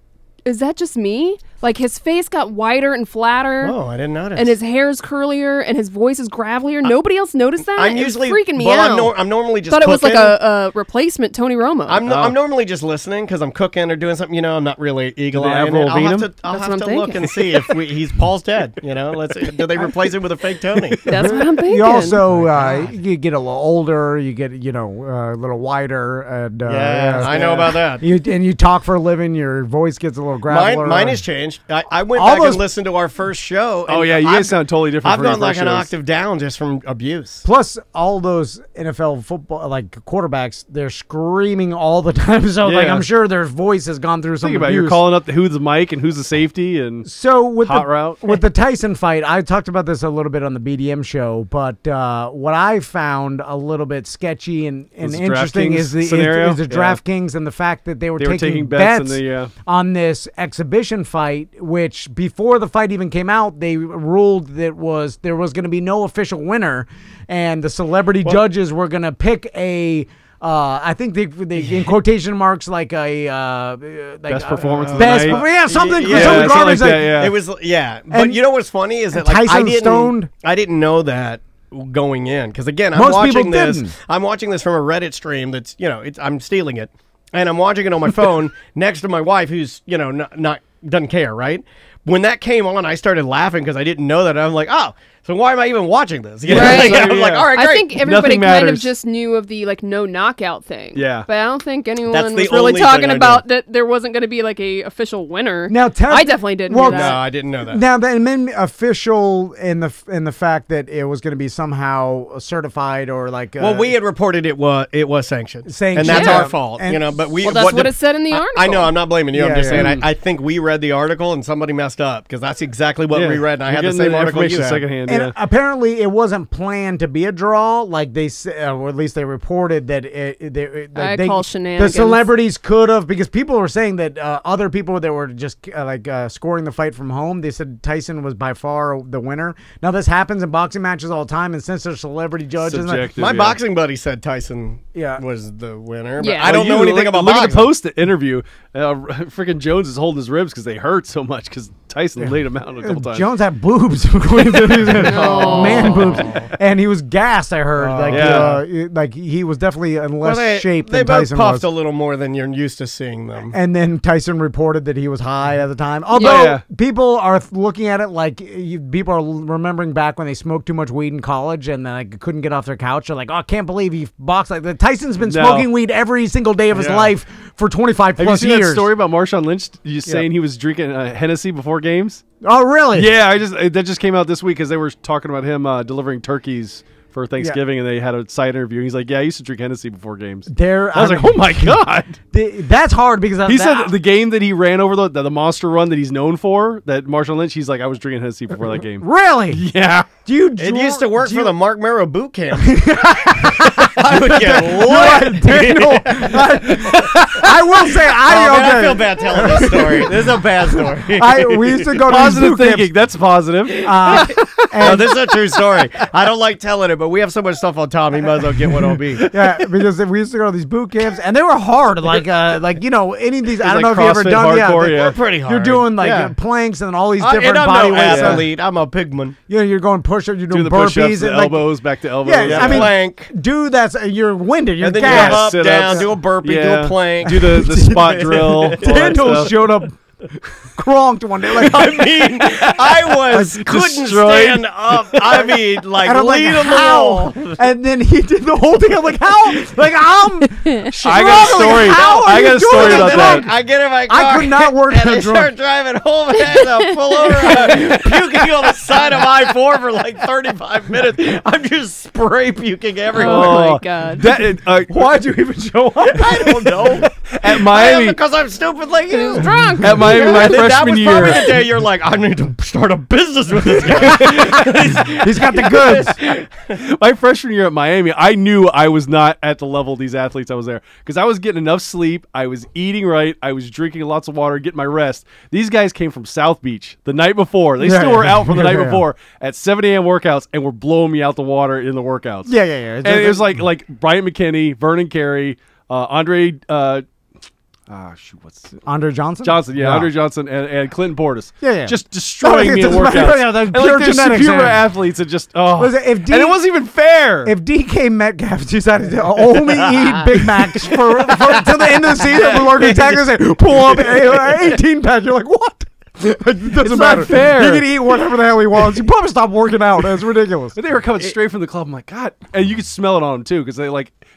Is that just me? Like his face got wider and flatter. Oh, I didn't notice. And his hair's curlier, and his voice is gravelier. Nobody else noticed that. I'm It's usually freaking me well, out. I'm normally just Thought it was like cooking. a replacement Tony Romo. I'm normally just listening because I'm cooking or doing something. I'm not really eagle they eyeing Avril it. I'll have Lavigne to, I'll That's have what to I'm look thinking. and see if he's Paul's dead. Do they replace him with a fake Tony? That's what I'm thinking. You also you get a little older, you get a little wider, and Yeah, I know about that. You talk for a living, your voice gets a little graveler. Mine has changed. Lynch. I went back and listened to our first show. Oh yeah, you guys sound totally different. I've gone like an octave down just from abuse. Plus, all those NFL football quarterbacks, they're screaming all the time. So I'm sure their voice has gone through some abuse. You're calling up who's the mic and who's the safety and with hot route. With the Tyson fight, I talked about this a little bit on the BDM show, but what I found a little bit sketchy and interesting is the DraftKings and the fact that they were taking bets on this exhibition fight, which before the fight even came out, they ruled that there was going to be no official winner, and the celebrity judges were going to pick a I think they in quotation marks like a best performance of the night. Something garbage. It was But you know what's funny is that I didn't know that going in, because again, I'm watching this from a Reddit stream that's I'm stealing it, and I'm watching it on my phone next to my wife, who's not doesn't care, right? When that came on, I started laughing because I didn't know that. I'm like, oh, so why am I even watching this? Right. I'm like, all right, great. I think everybody kind of just knew of the no knockout thing. Yeah. But I don't think anyone was really talking about that there wasn't going to be a official winner. Now, I definitely didn't know that. No, I didn't know that. Now, then official in the fact that it was going to be somehow certified or well, we had reported it was sanctioned. And that's our fault. But that's what it said in the article. I know, I'm not blaming you. I'm just saying I think we read the article and somebody messed up, because that's exactly what we read, and I had the same article you had. Secondhand. And apparently, it wasn't planned to be a draw. Like they said, or at least they reported that I call shenanigans. The celebrities could have, because people were saying that other people that were just scoring the fight from home, they said Tyson was by far the winner. Now this happens in boxing matches all the time, and since they're celebrity judges, my boxing buddy said Tyson was the winner. But I don't know anything about boxing. Look at the post interview. Freaking Jones is holding his ribs because they hurt so much because Tyson laid him out a couple times. Jones had boobs, man boobs, and he was gassed. I heard, he was definitely in less shape than Tyson was. They both puffed a little more than you're used to seeing them. And then Tyson reported that he was high at the time. Although people are looking at it like people are remembering back when they smoked too much weed in college and then couldn't get off their couch. They're like, oh, I can't believe he boxed like that. Tyson's been smoking weed every single day of his life for 25 plus years. Have you seen that story about Marshawn Lynch saying he was drinking Hennessy before games? Oh, really? Yeah, that just came out this week because they were talking about him delivering turkeys for Thanksgiving, and they had a side interview. He's like, "Yeah, I used to drink Hennessy before games." I was like, "Oh my god, that's hard," because he said the game that he ran over the monster run that he's known for, that Marshawn Lynch. He's like, "I was drinking Hennessy before that game." Really? Yeah. It used to work for the Mark Merrow boot camp. I would get I will say, I feel bad telling this story. This is a bad story. We used to go to positive thinking. That's positive. No, this is a true story. I don't like telling it, but we have so much stuff on Tom, he might as well get one OB. Yeah, because we used to go to these boot camps, and they were hard. Any of these. I don't know if you ever done. They're pretty hard. You're doing planks and all these different body weights. Athlete. I'm a pigman. You're going push-ups. You're doing burpees, and elbows back to elbows. Yeah, plank. Dude, you're winded. You're and then gassed. you go up, down, do a burpee, do a plank, do the spot drill. Daniel showed up. Cronked one day. I couldn't stand up. Lean on the wall. And then he did the whole thing. I'm like, how? I'm I got a story. I got a story about that. I get in my car. I could not work and I start driving home and I pull over, puking on the side of I-4 for 35 minutes. I'm just spray puking everywhere. Oh my god! Why'd you even show up? I don't know. At Miami, because I'm stupid like you. He's drunk. At Miami, my freshman year. That was probably the day you're like, I need to start a business with this guy. He's got the goods. My freshman year at Miami, I knew I was not at the level of these athletes I was there, because I was getting enough sleep, I was eating right, I was drinking lots of water, getting my rest. These guys came from South Beach the night before. They still were out from the night before at 7 a.m. workworkouts and were blowing me out the water in the workouts. Yeah. And it was like Bryant McKinney, Vernon Carey, Andre... what's it? Andre Johnson? Andre Johnson and Clinton Portis. Yeah. Just destroying me in workouts. They're superior athletes and just, and it wasn't even fair. If DK Metcalf decided to only eat Big Macs for till the end of the season, we're going to tackle and pull up 18-pack, you're like, what? It doesn't matter. Not fair. He can eat whatever the hell he wants. You probably stop working out. That's ridiculous. But they were coming straight from the club. I'm like, God. And you could smell it on them, too, because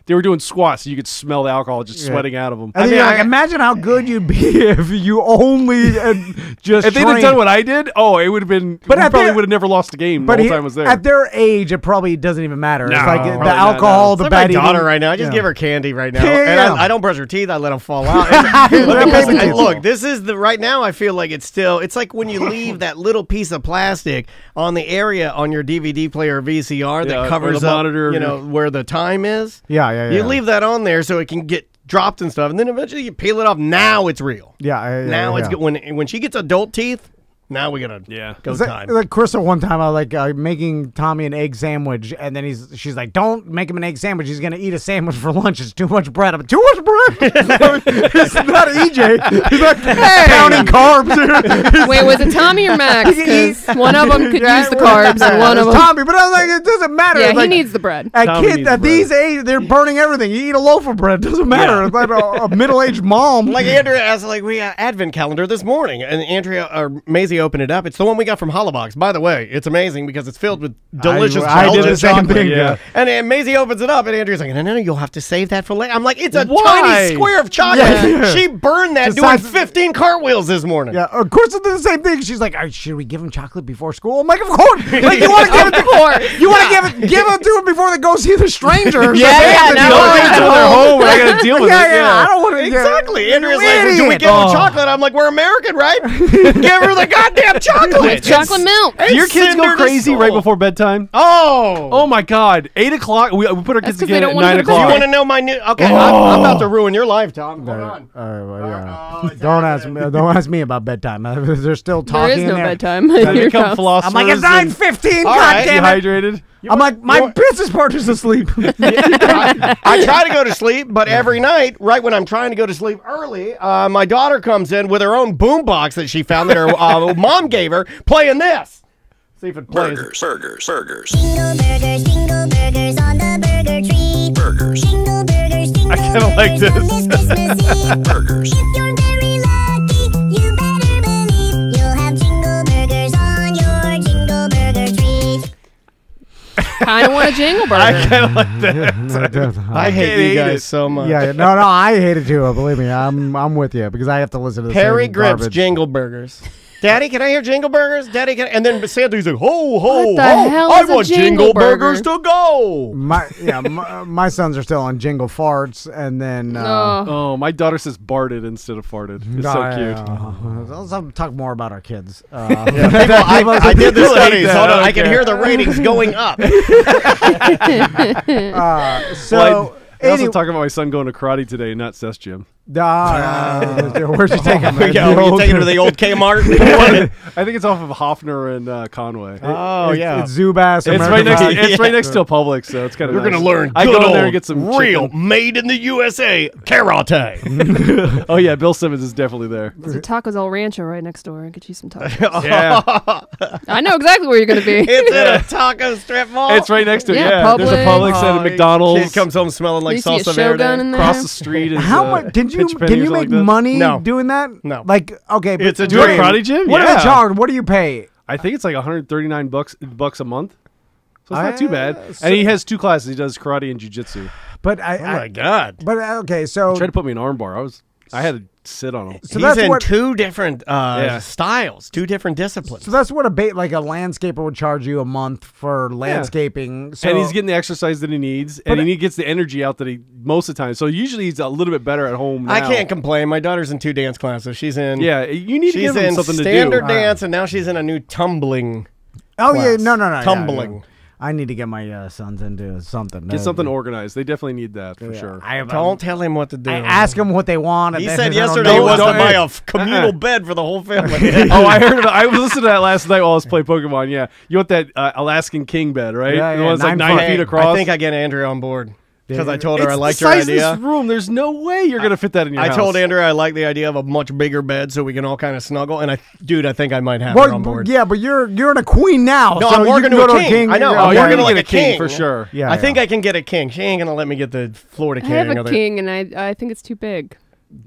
they were doing squats, so you could smell the alcohol just sweating out of them. I mean, like, imagine how good you'd be if you only just if they'd have done what I did. Oh, it would have been. But we probably would have never lost a game. The whole time I was there. At their age, it probably doesn't even matter. No, it's like the alcohol, the bad eating. My daughter right now, I just give her candy right now, and I don't brush her teeth. I let them fall out. Look, this is right now. I feel like it's like when you leave that little piece of plastic on the area on your DVD player or VCR that covers the monitor, where the time is. Yeah. You leave that on there so it can get dropped and stuff, and then eventually you peel it off. Now it's real. Now it's good. When she gets adult teeth. Now we gotta go time. Like Krista, one time I was making Tommy an egg sandwich, and then she's like, "Don't make him an egg sandwich. He's gonna eat a sandwich for lunch. It's too much bread." I'm like, "Too much bread?" It's not EJ. He's like, counting carbs. Wait, was it Tommy or Max? Because one of them could use the carbs, and one of them Tommy. But I was like, it doesn't matter. Yeah, he needs the bread. At these age, they're burning everything. You eat a loaf of bread, doesn't matter. It's like a middle-aged mom. Like Andrea asked, we got advent calendar this morning, and Andrea or Maisie opened it up. It's the one we got from Holobox. By the way, it's amazing because it's filled with delicious chocolate. I did the same thing. Yeah. And Maisie opens it up, and Andrea's like, no, you'll have to save that for later. I'm like, it's a tiny square of chocolate. Yeah. She burned that doing 15 cartwheels this morning. Yeah, of course it's the same thing. She's like, should we give him chocolate before school? I'm like, of course. Like, you want to give it to You want to give it to him before they go see the stranger. No, they're home. I got to deal with it. I don't want to. Exactly. Andrea's like, do we give him chocolate? I'm like, we're American, right? Give her the goddamn chocolate. Chocolate milk. Do your kids go crazy right before bedtime? Oh my God! 8 o'clock. We put our kids to bed at 9 o'clock. You want to know my new? Okay, I'm about to ruin your life, Tom. Hold on. Don't ask me about bedtime. They're still talking. There is no bedtime. I'm like, it's 9:15. Goddamn it! Dehydrated. I'm like, my business partner's asleep. I try to go to sleep, but every night, right when I'm trying to go to sleep early, my daughter comes in with her own boombox that she found that her mom gave her, playing this. See if it plays. Burgers. Jingle burgers on the burger tree. Burgers. Jingle burgers, I kind of like this. Burgers. If you're very lucky, you better believe you'll have jingle burgers on your jingle burger tree. Kind of want a jingle burger. I kind of like that. I hate you guys so much. Yeah, no, I hate it too. Believe me, I'm with you because I have to listen to the Harry same Grips garbage. Jingle Burgers. Daddy, can I hear Jingle Burgers? Daddy, can I? And then Santa's like, ho, ho, What the ho. hell I is a want Jingle Burgers Burger? to go. My sons are still on Jingle Farts, and then Oh, my daughter says "barted" instead of "farted." It's so cute. Let's talk more about our kids. I did the studies. Hold on, I can hear the ratings going up. I also talk about my son going to karate today, not Seth's gym. Where'd you take him? You taking him to the old Kmart? I think it's off of Hoffner and Conway. It's Zubas. It's right next to a Publix, so it's kind of. You're gonna learn. I go in there and get some real, chicken. made in the USA karate. Oh yeah, Bill Simmons is definitely there. There's a Tacos El Rancho right next door. Get you some tacos. Yeah, I know exactly where you're gonna be. It's in a taco strip mall. it's right next to it. Yeah, Yeah, there's a Publix. Publix and a McDonald's. Kid comes home smelling like You see a salsa Shogun in verde. there? Across the street is How much can you make money doing that? No. Like, okay, but It's a Do a dream. karate gym? What Yeah. are they charge? What do you pay? I think it's like $139 a month. So it's not too bad. so- And he has 2 classes. He does karate and jiu-jitsu. But Oh my God. But okay, so Tried to put me in armbar. I had to sit on him. so He's that's in what 2 different styles, 2 different disciplines. so that's what a landscaper would charge you a month for landscaping. So And he's getting the exercise that he needs, and he gets the energy out that he most of the time. So usually he's a little bit better at home now. I can't complain. My daughter's in 2 dance classes. She's in you need to she's give him in something to do. standard dance, and now she's in a new tumbling. Oh yeah, class. no, yeah, tumbling. yeah. I need to get my sons into something. Get something organized. They definitely need that for sure. Don't tell him what to do. I ask them what they want. He and said they don't yesterday he know. wants to buy a communal bed for the whole family. Oh, I heard about. I was listening to that last night while I was playing Pokemon. Yeah, you want that Alaskan king bed, right? Yeah, the yeah, one's like 9 9 feet across. I think I get Andrea on board. Because I told her I liked the your size idea. Of this room. There's no way you're gonna fit that in your house. I told Andrea I like the idea of a much bigger bed so we can all kind of snuggle. And I think I might have her on board. Yeah, but you're in a queen now. No, so I'm you working can to go a king. I know. I'm you're working gonna like get a king for sure. Yeah, I think I can get a king. She ain't gonna let me get the Florida I king. have a king, and I think it's too big.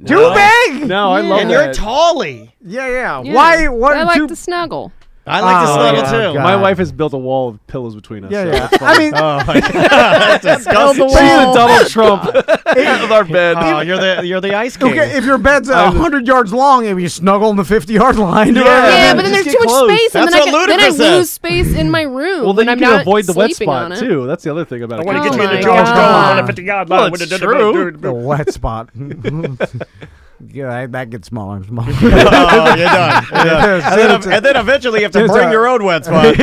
Too big. No, I love And that. you're Tolly. Yeah. Yeah. Why? What? I like to snuggle. I like to snuggle too. God. My wife has built a wall of pillows between us. Yeah, so yeah. I mean, oh my God, that's disgusting. the Donald Trump of our bed. Oh, you're the ice king. Okay, if your bed's 100 yards long, if you snuggle in the 50-yard line, yeah, but then there's too much space, and then I says. lose space in my room. Well, then when you I'm can not avoid the wet sleeping spot on it. too. That's the other thing about it. I want to get you into my George God. on the 50-yard Well, line. it's true. the wet spot. Yeah, that gets smaller and smaller. Oh, you're done. And then eventually you have to bring your own wet spot.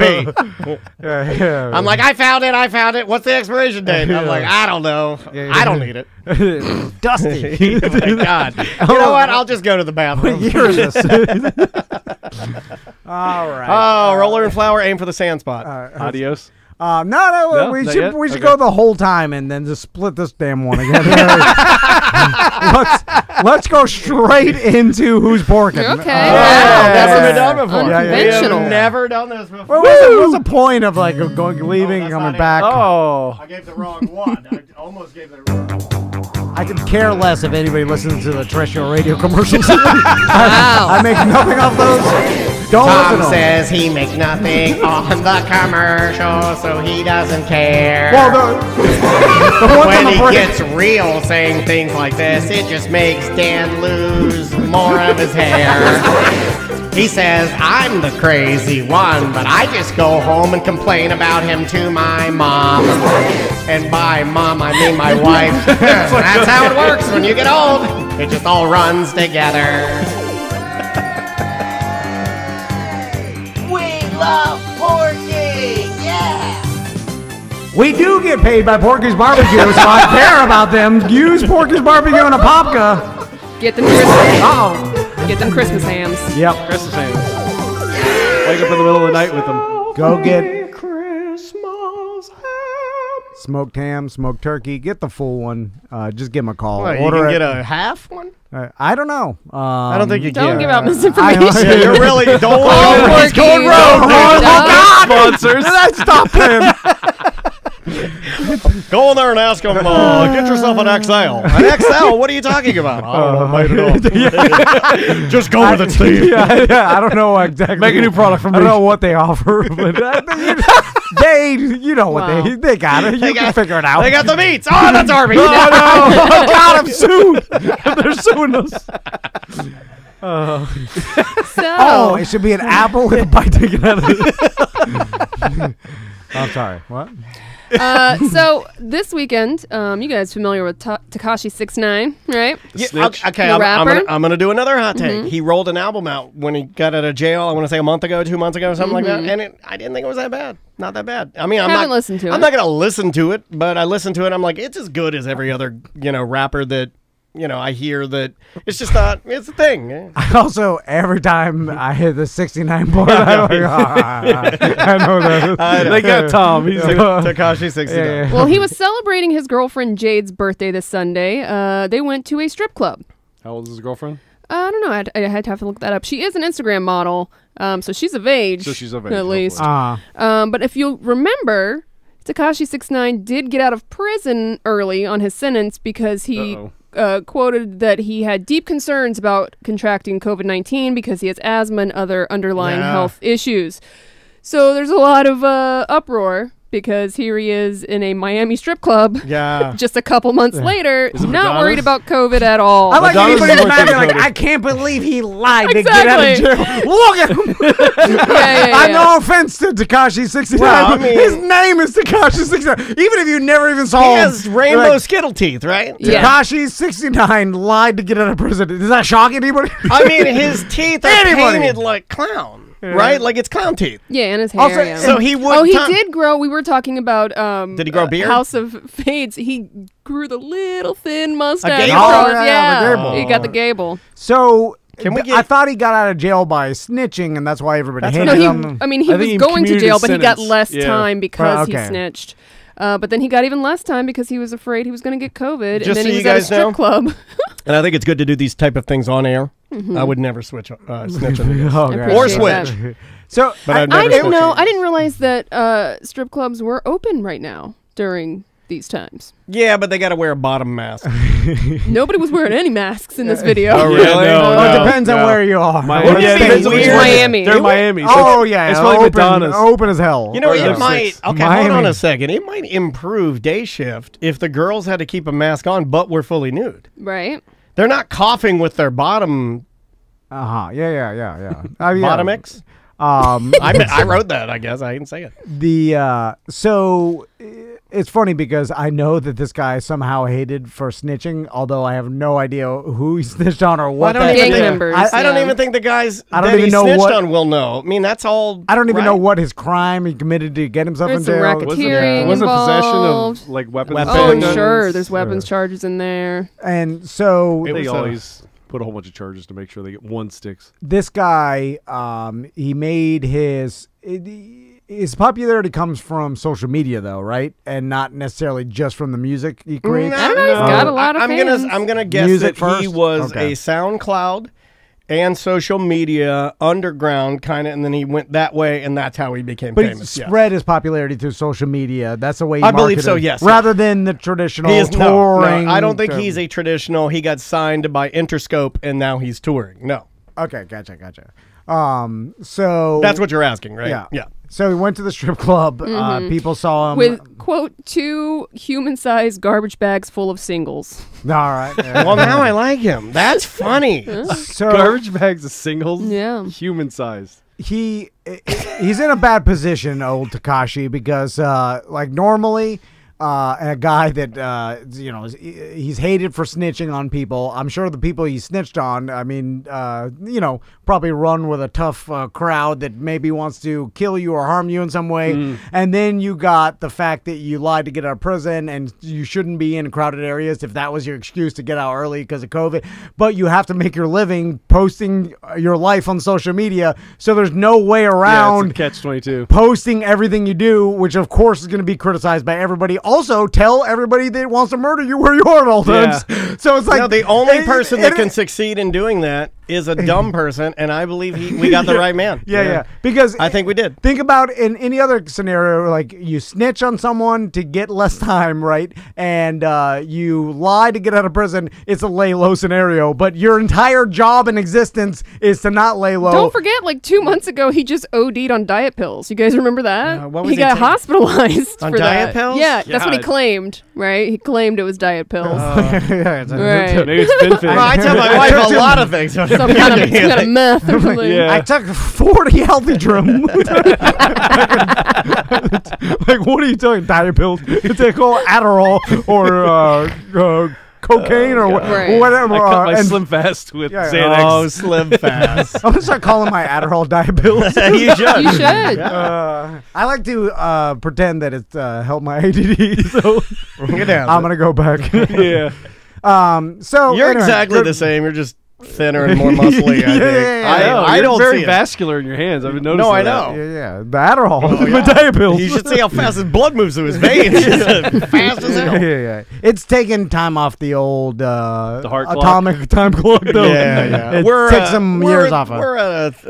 BYOW. I'm like, I found it. What's the expiration date? I'm like, I don't know. I don't need it. Dusty. Oh my God. You know what? I'll just go to the bathroom. What year is this? All right. Oh, roller and flower, aim for the sand spot. Adios. No, we should go the whole time and then just split this damn one again. let's go straight into who's porking. Okay. Never been done before. Unconventional. We have never done this before. What's the point of like leaving and coming back? Oh. I gave the wrong one. I almost gave the wrong one. I could care less if anybody listens to the terrestrial radio commercials. Wow. I make nothing off those. Don't Tom listen to says he makes nothing on the commercial, so he doesn't care. Well, the one when he gets real saying things like this, it just makes Dan lose more of his hair. He says, I'm the crazy one, but I just go home and complain about him to my mom. And by mom, I mean my wife. That's how it works when you get old. It just all runs together. We love Porky, yeah! we do get paid by Porky's Barbecue, so I care about them. Use Porky's Barbecue and a Popka. Get them Christmas. Oh. Get them Christmas hams. Yep. Christmas hands. Wake up in the middle of the night with them. Go get Christmas ham. smoked ham, smoked turkey. Get the full one. Just give them a call. What, Order you can it. get a half one? I don't know. I don't think you Don't can. give out misinformation. Yeah, you're really don't Porky. going Don't rogue. Sponsors. Stop him. Go in there and ask them, get yourself an XL. An XL? What are you talking about? I don't know, made it up. Just go with it, Steve. Yeah, I don't know exactly. Make a new product for me. I don't know what they offer, but you know what Wow. they got it. You can figure it out. They got the meats. Oh, that's Arby's. Oh, God, I'm sued. They're suing us. So, It should be an apple with a bite taken out of it. I'm sorry. What? so this weekend, you guys familiar with Tekashi 6ix9ine, right? Snitch. Okay, The rapper? I'm gonna do another hot take. He rolled an album out when he got out of jail. I want to say a month ago, 2 months ago, something like that. And I didn't think it was that bad. Not that bad. I mean, Haven't listened to it. I'm not gonna listen to it, but I listened to it. I'm like, it's as good as every other rapper that. I hear that it's just not. It's a thing. Also, every time I hit the 69 board, I'm like, I know that. They got Tom. He's like, Tekashi 69. Yeah. Well, he was celebrating his girlfriend Jade's birthday this Sunday. They went to a strip club. how old is his girlfriend? I don't know. I had to have to look that up. She is an Instagram model, so she's of age. So she's of age, at least. hopefully. But if you'll remember, Tekashi 6ix9ine did get out of prison early on his sentence because he quoted that he had deep concerns about contracting COVID-19 because he has asthma and other underlying health issues. So there's a lot of uproar because here he is in a Miami strip club. Yeah. Just a couple months later, not Madonna's? worried about COVID at all. I like Madonna's anybody more that's mad, like, than I can't believe he lied to get out of Exactly. jail. Look at him. yeah. No offense to Tekashi 69, Well, I but mean- his name is Tekashi 69. Even if you never even saw He him. has rainbow skittle teeth, right? Yeah. Tekashi 69 lied to get out of prison. Does that shock anybody? I mean, his teeth are Anybody. painted like clown, right? Like it's clown teeth. Yeah, and his hair. Also, yeah. So he would. Oh, he did grow. We were talking about. Did he grow a beard? House of Fades. He grew the little thin mustache. gable? across- Oh, yeah, the gable. He got the gable. So, Can we I get- thought he got out of jail by snitching, and that's why everybody hated No, him. I mean, he I think was he going to commuted jail, his but he got sentence. less Yeah. time because he okay. snitched. But then he got even less time because he was afraid he was going to get COVID, Just and then so he you was at a guys strip know, club. And I think it's good to do these type of things on air. I would never snitch on you. Oh, I God. Or appreciate switch. that. So, But I've I never didn't switched know. it. I didn't realize that strip clubs were open right now during these times. Yeah, but they got to wear a bottom mask. Nobody was wearing any masks in this video. Oh, really? It depends on where you are. Miami. They're Miami. So Oh, yeah. It's like Madonna's. Open as hell. You know, it might. Okay, Miami. hold on a second. It might improve day shift if the girls had to keep a mask on, but were fully nude. Right. They're not coughing with their bottom. Yeah. Bottom X. I wrote that. I guess I didn't say it. So it's funny because I know that this guy somehow hated for snitching, although I have no idea who he snitched on or what. Gang members. I don't even think the guys I don't that even he know snitched what, on will know. I mean, that's all. I don't even right? know what his crime he committed to get himself There's in some jail. racketeering Was it possession involved. of like weapons? Oh, sure. There's weapons charges in there. And so They always put a whole bunch of charges to make sure they get one sticks. this guy, he made his popularity comes from social media, though, right? And not necessarily just from the music he creates. I don't know. He's got a lot of fans. I'm gonna guess Music that he first? was Okay. a SoundCloud and social media underground kind of, and then he went that way, and that's how he became But famous. he spread his popularity through social media. That's the way he I believe marketed, so, yes. rather than the traditional He is touring. No, I don't think he's a traditional. He got signed by Interscope, and now he's touring. No, Okay, gotcha. So that's what you're asking, right? Yeah. So he went to the strip club. People saw him With, quote, 2 human-sized garbage bags full of singles. All right. Well, now I like him. That's funny. So Garbage bags of singles. Yeah. Human sized. he's in a bad position, old Tekashi, because like normally a guy that he's hated for snitching on people. I'm sure the people he snitched on, I mean, probably run with a tough crowd that maybe wants to kill you or harm you in some way. And then you got the fact that you lied to get out of prison and you shouldn't be in crowded areas if that was your excuse to get out early because of COVID. But you have to make your living posting your life on social media, so there's no way around catch-22. posting everything you do, which of course is going to be criticized by everybody. Also, tell everybody that wants to murder you where you are at all times. So it's like the only person that can succeed in doing that is a dumb person, and I believe we got the right man. Yeah. Because I think we did. Think about in any other scenario, like you snitch on someone to get less time, right? And you lie to get out of prison. It's a lay low scenario, but your entire job and existence is to not lay low. Don't forget, like 2 months ago, he just OD'd on diet pills. You guys remember that? What was he got hospitalized on for diet that. pills? Yeah, that's what he God. claimed, right? He claimed it was diet pills. Yeah, right. Maybe it's been Well, I tell my wife a lot of things. Some kind of meth or something. Yeah. I took 40 healthy drum. Like, what are you talking? Diet pills? They call Adderall or cocaine or Right. whatever. I cut my and Slim Fast with Yeah. Xanax. Oh, Slim Fast. I'm gonna start calling my Adderall diet pills. You should. You should. I like to pretend that it's helped my ADD, so Get down. I'm gonna go back. Yeah. So You're anyway, exactly the same. You're just thinner and more muscly. I think. Yeah. I You're don't very see it. vascular in your hands. I've been noticing. No, I that. know. Yeah, the Adderall, the diet pills. You should see how fast his blood moves through his veins. It's fast as hell. Yeah. It's taking time off the old heart clock? atomic time clock, though. Yeah. It takes some years off of. We're at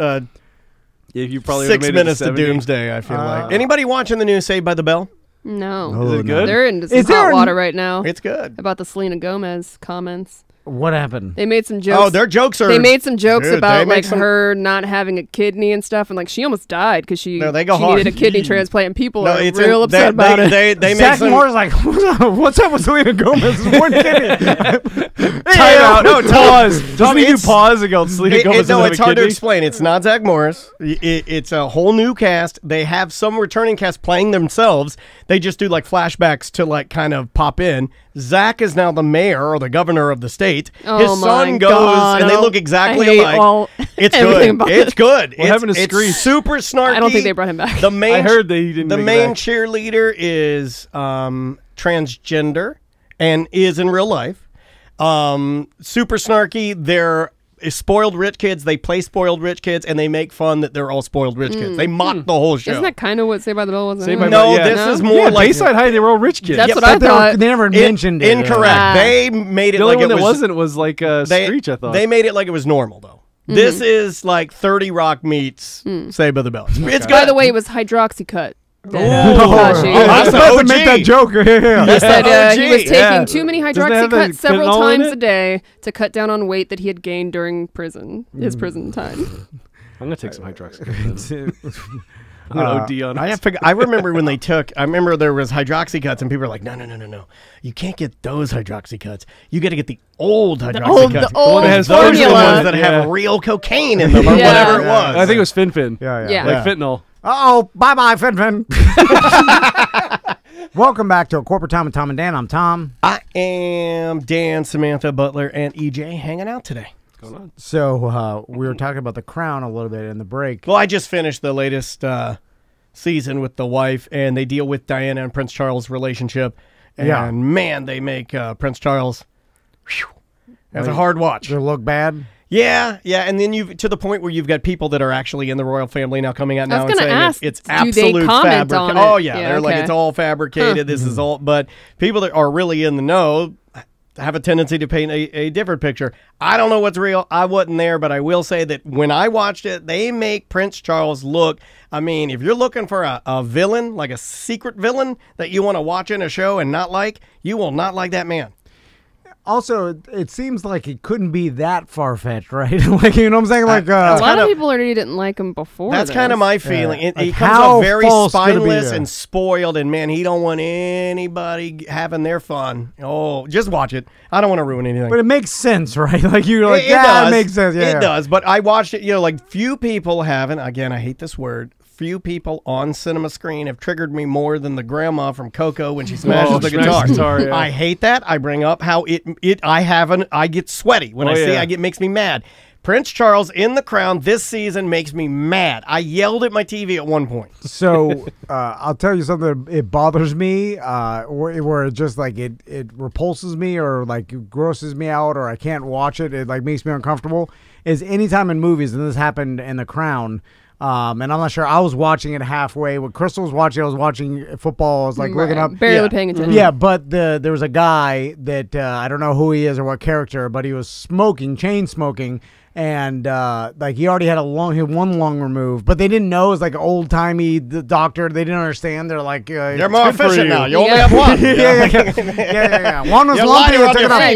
Yeah, you probably 6 made minutes it to 70. doomsday, I feel like. Anybody watching the news Saved by the Bell? No. Is it good? They're into some Is there hot an- water right now It's good. about the Selena Gomez comments. What happened? They made some jokes. Oh, their jokes are... They made some jokes Dude, they about make like some- her not having a kidney and stuff, and like she almost died because she No, they go she hard. needed a kidney transplant, and people No, are it's real upset about it. They make Zach some... Moore's like, what's up with Selena Gomez's one kidney? Time out. No, pause. Doesn't he do it's- pause and go, Selena Gomez no, doesn't it's have a hard to kidney? explain. It's not Zach Morris. It's a whole new cast. They have some returning cast playing themselves. They just do like flashbacks to like kind of pop in. Zach is now the mayor or the governor of the state. Oh His son my goes, God. and they look exactly I hate alike. It's everything good. about It's it. good. What happened to it's Screech? super snarky. I don't think they brought him back. The main, I heard that he didn't The make it main back. cheerleader is transgender and is in real life. Super snarky. They're spoiled rich kids. They play spoiled rich kids, and they make fun that they're all spoiled rich kids. They mock the whole show. Isn't that kind of what Saved by the Bell was? Saved by anyway? the Bell, no, yeah. this No? is more Yeah, like Bayside High, they were all rich kids. That's Yeah, what But I thought. they never mentioned it. incorrect. Ah. They made it The only like one it that was. wasn't was like Screech, I thought. They made it like it was normal though. This is like 30 Rock meets Saved by the Bell. It's By good. the way, it was hydroxycut. Takashi. That's the OG. Make that joke. He said he was taking Yeah. too many Doesn't it hydroxy have cuts that several fentanyl in times it? a day to cut down on weight that he had gained during his prison time. I'm gonna take some hydroxycut. I'm gonna OD on it. I remember when they took. I remember there was hydroxy cuts, and people were like, "No! You can't get those hydroxy cuts. You got to get the old hydroxy cuts. The old Those are the ones that have real cocaine in them, or whatever it was." I think it was Fin. Yeah. Like fentanyl. Uh-oh, bye-bye, Fin. Welcome back to A Corporate Time with Tom and Dan. I'm Tom. I am Dan, Samantha, Butler, and EJ hanging out today. What's going on? So we were talking about The Crown a little bit in the break. Well, I just finished the latest season with the wife, and they deal with Diana and Prince Charles' relationship. And man, they make Prince Charles. That's a hard watch. Does it look bad? Yeah, and then you've to the point where you've got people that are actually in the royal family now coming out now and saying it's absolute fabrication. Oh yeah, they're like it's all fabricated. This is all, but people that are really in the know have a tendency to paint a different picture. I don't know what's real. I wasn't there, but I will say that when I watched it, they make Prince Charles look. I mean, if you're looking for a villain, like a secret villain that you want to watch in a show and not like, you will not like that man. Also, it seems like it couldn't be that far-fetched, right? Like, you know what I'm saying? Like a lot of people already didn't like him before. That's kind of my feeling. Like he comes off very spineless and spoiled, and man, he don't want anybody having their fun. Oh, just watch it. I don't want to ruin anything. But it makes sense, right? Like you're like, it makes sense. Yeah, it does. But I watched it. You know, like few people haven't. Again, I hate this word. Few people on cinema screen have triggered me more than the grandma from Coco when she smashes the guitar. Yeah. I hate that. I bring up how I get sweaty when I see it. It makes me mad. Prince Charles in The Crown this season makes me mad. I yelled at my TV at one point. So I'll tell you something. It bothers me, where it just like it repulses me or like it grosses me out or I can't watch it. It like makes me uncomfortable. Is anytime in movies, and this happened in The Crown. And I'm not sure. I was watching it halfway. When Crystal was watching, I was watching football. I was like looking up. Barely paying attention. Yeah, but there was a guy that I don't know who he is or what character, but he was chain smoking. And like he already had one lung removed, but they didn't know it was like old timey doctor. They didn't understand. They're like, you're more efficient now. You only have one. Yeah. One was lumpy.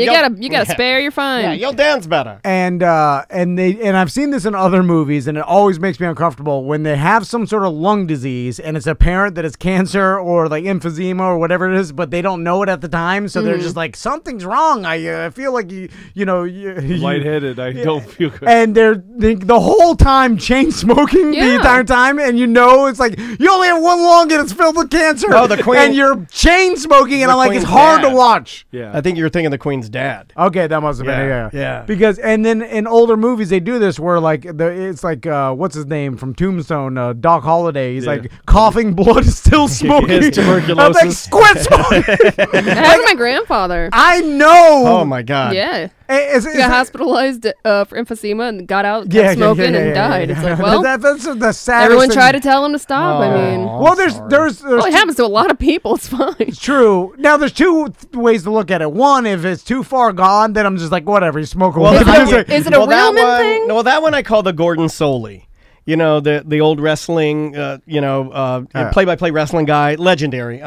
You gotta spare. You're fine. Yeah, your dance better. And I've seen this in other movies, and it always makes me uncomfortable when they have some sort of lung disease, and it's apparent that it's cancer or like emphysema or whatever it is, but they don't know it at the time, so they're just like, something's wrong. I feel like you lightheaded. I don't feel good. And they're the whole time chain smoking the entire time, and it's like you only have one lung and it's filled with cancer. Oh, the Queen, and you're chain smoking, and I'm like, it's hard to watch. Yeah, I think you're thinking the Queen's dad. Okay, that must have been yeah. Because and then in older movies they do this where like it's like what's his name from Tombstone, Doc Holliday. He's like coughing blood, still smoking. His tuberculosis. I'm like, quit smoking. It happened to my grandfather. I know. Oh my God. Yeah. He got hospitalized for emphysema and got out, kept smoking, and died. It's like, well, that's the saddest everyone thing. tried to tell him to stop. I mean, well, there's it happens to a lot of people. It's fine. It's true. Now, there's two ways to look at it. One, if it's too far gone, then I'm just like, whatever, you smoke away. Is it a real men thing? Well, that one I call the Gordon Soley. You know, the old wrestling, play-by-play wrestling guy, legendary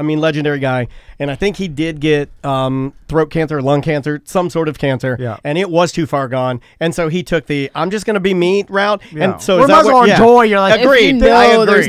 guy. And I think he did get throat cancer, lung cancer, some sort of cancer. Yeah. And it was too far gone. And so he took the, I'm just going to be me route. Yeah. And so enjoy. You're like, agreed. I agree.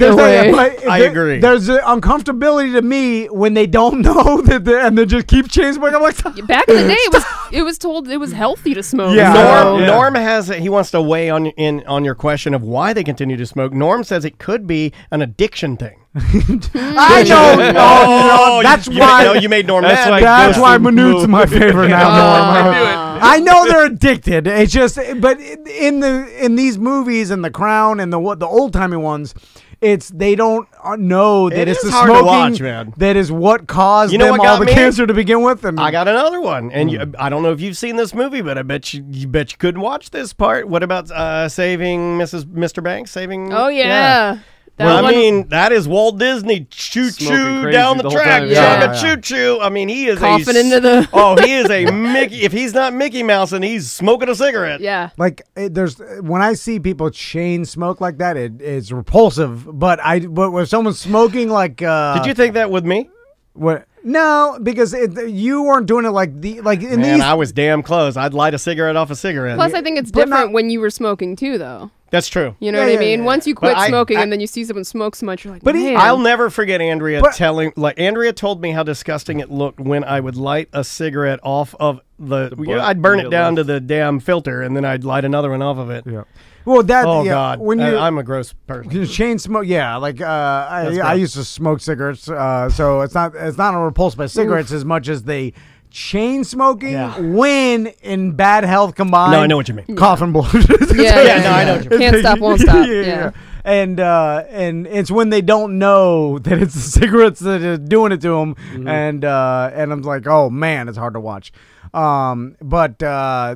I agree. There's an uncomfortability to me when they don't know and they just keep chain smoking. I'm like, back in the day, it was told it was healthy to smoke. Yeah. Norm he wants to weigh on your question of why they continue to smoke. Norm says it could be an addiction thing. I know. That's why. No, you made Norm mad. That's why Manute's my favorite now. I know they're addicted. It's just, but in these movies and The Crown and the old timey ones, they don't know that it's the smoking that is what caused them all the cancer to begin with. And I got another one, and I don't know if you've seen this movie, but I bet you couldn't watch this part. What about saving Mr. Banks? Oh yeah. I mean, that is Walt Disney choo-choo down the track. Chugga choo-choo. I mean, he is coughing into the... Oh, he is a Mickey. If he's not Mickey Mouse and he's smoking a cigarette. Yeah. Like, when I see people chain smoke like that, it's repulsive. But when someone's smoking like... Did you think that with me? What? No, because you weren't doing it I was damn close. I'd light a cigarette off a cigarette. Plus, I think it's different when you were smoking too, though. That's true. You know what I mean? Once you quit smoking and then you see someone smoke so much, you're like, man. I'll never forget Andrea Andrea told me how disgusting it looked when I would light a cigarette off of I'd burn it down to the damn filter and then I'd light another one off of it. Yeah. Well, God! When I'm a gross person. Chain smoke, I used to smoke cigarettes, so it's not a repulse by cigarettes as much as the chain smoking when in bad health combined. No, I know what you mean. Cough and blow. I know what you mean. Can't stop, won't stop. Yeah. And it's when they don't know that it's the cigarettes that are doing it to them, and I'm like, oh man, it's hard to watch. But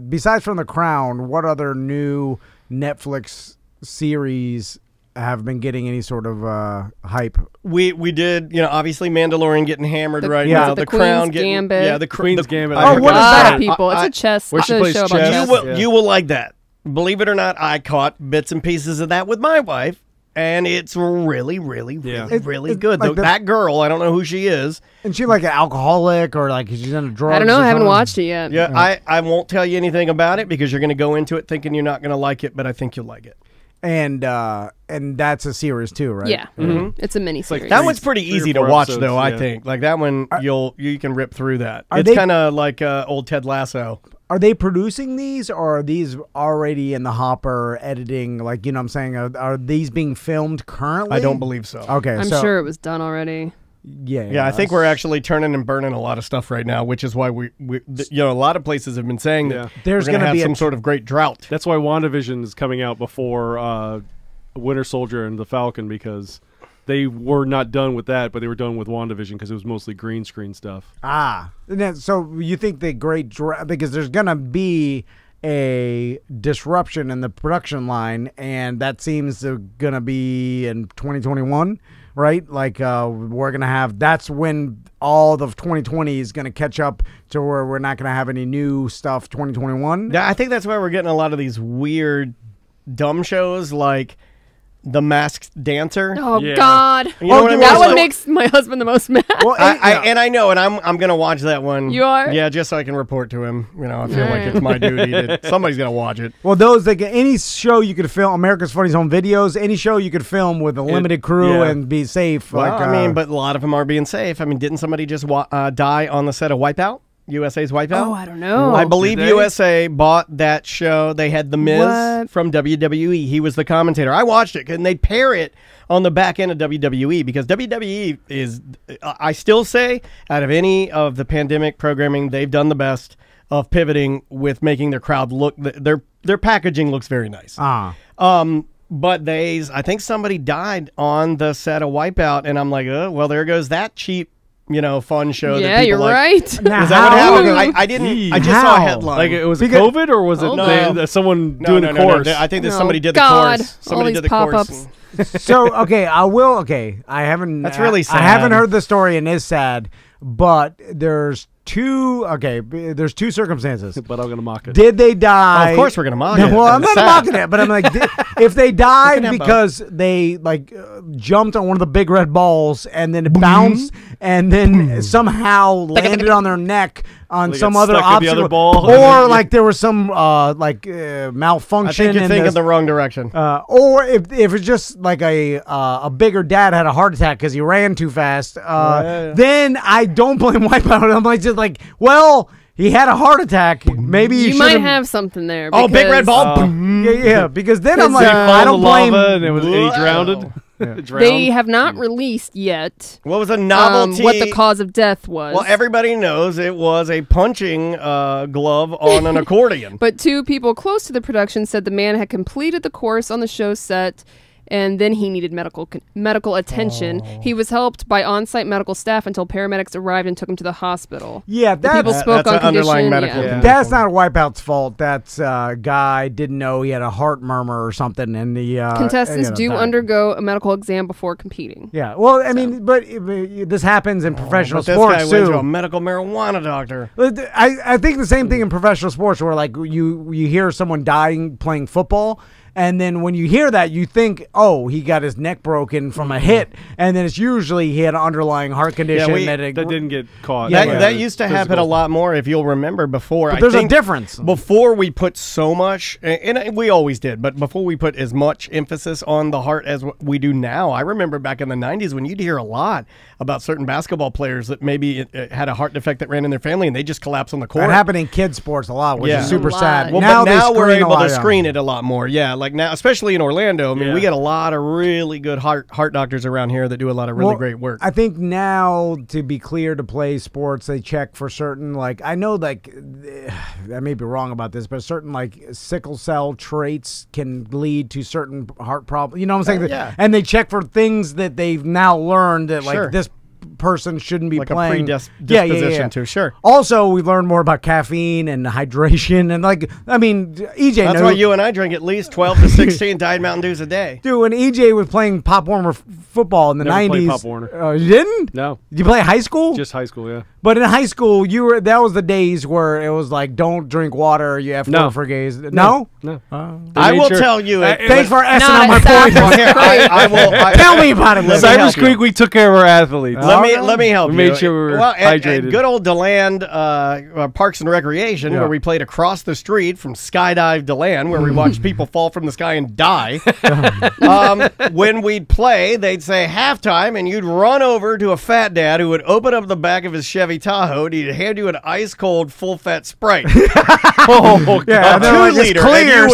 besides from The Crown, what other new Netflix series have been getting any sort of hype? We did, obviously Mandalorian getting hammered right now. The Queen's Crown Gambit. the Queen's Gambit. Oh, what is that? People, it's a chess. Where she plays show chess. about chess. You will like that. Believe it or not, I caught bits and pieces of that with my wife. And it's really, really, really good. Like that girl, I don't know who she is. And she like an alcoholic or like she's into drugs? I don't know. I haven't watched it yet. Yeah, I won't tell you anything about it because you're going to go into it thinking you're not going to like it, but I think you'll like it. And that's a series too, right? Yeah, it's a mini series. That one's pretty easy to watch, though. I think like that one, you can rip through that. It's kind of like old Ted Lasso. Are they producing these, or are these already in the hopper editing? Like, you know what I'm saying? Are these being filmed currently? I don't believe so. Okay, I'm sure it was done already. Yeah, I think we're actually turning and burning a lot of stuff right now, which is why we a lot of places have been saying that there's going to be some sort of great drought. That's why WandaVision is coming out before Winter Soldier and the Falcon, because they were not done with that, but they were done with WandaVision because it was mostly green screen stuff. So you think the great drought, because there's going to be a disruption in the production line, and that seems going to be in 2021, right? Like we're going to have, that's when all of 2020 is going to catch up to where we're not going to have any new stuff 2021. Yeah, I think that's why we're getting a lot of these weird dumb shows like The Masked Dancer. Oh God! You know what I mean? That one makes my husband the most mad. Well, I know, and I'm gonna watch that one. You are? Yeah, just so I can report to him. I feel like it's my duty. Somebody's gonna watch it. Well, those any show you could film, America's Funniest Home Videos, any show you could film with a limited crew and be safe. Well, but a lot of them are being safe. I mean, didn't somebody just die on the set of Wipeout? USA's Wipeout? Oh, I don't know. I believe USA bought that show. They had The Miz from WWE. He was the commentator. I watched it, and they'd pair it on the back end of WWE because WWE is, I still say, out of any of the pandemic programming, they've done the best of pivoting with making their crowd look, their packaging looks very nice. But I think somebody died on the set of Wipeout, and I'm like, oh, well, there goes that cheap fun show. Yeah, that you're like. right. Is that what happened? I didn't. I just saw a headline. Like it was COVID, or was it someone doing a course? I think that somebody did the course. Somebody did the course. So I will. Okay, I haven't. That's really sad. I haven't heard the story, and it's sad. But there's two. Okay, there's two circumstances. But I'm gonna mock it. Did they die? Oh, of course, we're gonna mock it. Well, I'm not mocking it, but I'm like, if they died because they jumped on one of the big red balls and then it bounced and then somehow landed on their neck on some other obstacle, or there was some malfunction. I think you're thinking the wrong direction. Or if it's just like a bigger dad had a heart attack because he ran too fast, then I don't blame Wipeout. I'm just like, well, he had a heart attack. Maybe you might have something there. Oh, big red ball. Yeah. Because then I'm like, I don't blame. And he drowned. They have not released yet. What was a novelty? What the cause of death was. Well, everybody knows it was a punching glove on an accordion. But two people close to the production said the man had completed the course on the show set and then he needed medical attention. He was helped by on-site medical staff until paramedics arrived and took him to the hospital. Yeah, people spoke on underlying medical condition. That's not a Wipeout's fault. That's a guy didn't know he had a heart murmur or something, and the contestants do undergo a medical exam before competing. Yeah, well, I mean, but this happens in professional This sports guy too. went to a medical marijuana doctor. I think the same thing in professional sports, where like you hear someone dying playing football. And then when you hear that, you think, oh, he got his neck broken from a hit. And then it's usually he had an underlying heart condition that didn't get caught. That used to happen a lot more, if you'll remember before. But there's a difference. Before we put so much, and we always did, but before we put as much emphasis on the heart as we do now, I remember back in the 90s when you'd hear a lot about certain basketball players that maybe had a heart defect that ran in their family and they just collapsed on the court. That happened in kids sports a lot, which is super sad. Well, now we're able to screen it a lot more. Yeah, like now, especially in Orlando. I mean, we get a lot of really good heart doctors around here that do a lot of really great work. I think now, to be clear to play sports, they check for certain, like, I know, like, I may be wrong about this, but certain, like, sickle cell traits can lead to certain heart problems. You know what I'm saying? And they check for things that they've now learned that, like, this person shouldn't be like playing. A predisposition to, sure. Also, we've learned more about caffeine and hydration, and like, I mean, EJ. That's why you and I drink at least 12 to 16 Diet Mountain Dews a day. Dude, when EJ was playing Pop Warner football in the Never 90s, played Pop Warner. You didn't? No. Did you play high school? Just high school, yeah. But in high school, that was the days where it was like, don't drink water. You have for gays. No. I will tell you. Thanks for asking on my point. I will tell me about it. Cypress Creek, we took care of our athletes. Let me help you. We made sure we were hydrated. At good old DeLand Parks and Recreation, where we played across the street from Skydive DeLand, where we watched people fall from the sky and die. When we'd play, they'd say halftime, and you'd run over to a fat dad who would open up the back of his Chevy Tahoe, and he'd hand you an ice cold full fat Sprite. Oh, yeah, a 2-liter. Clear,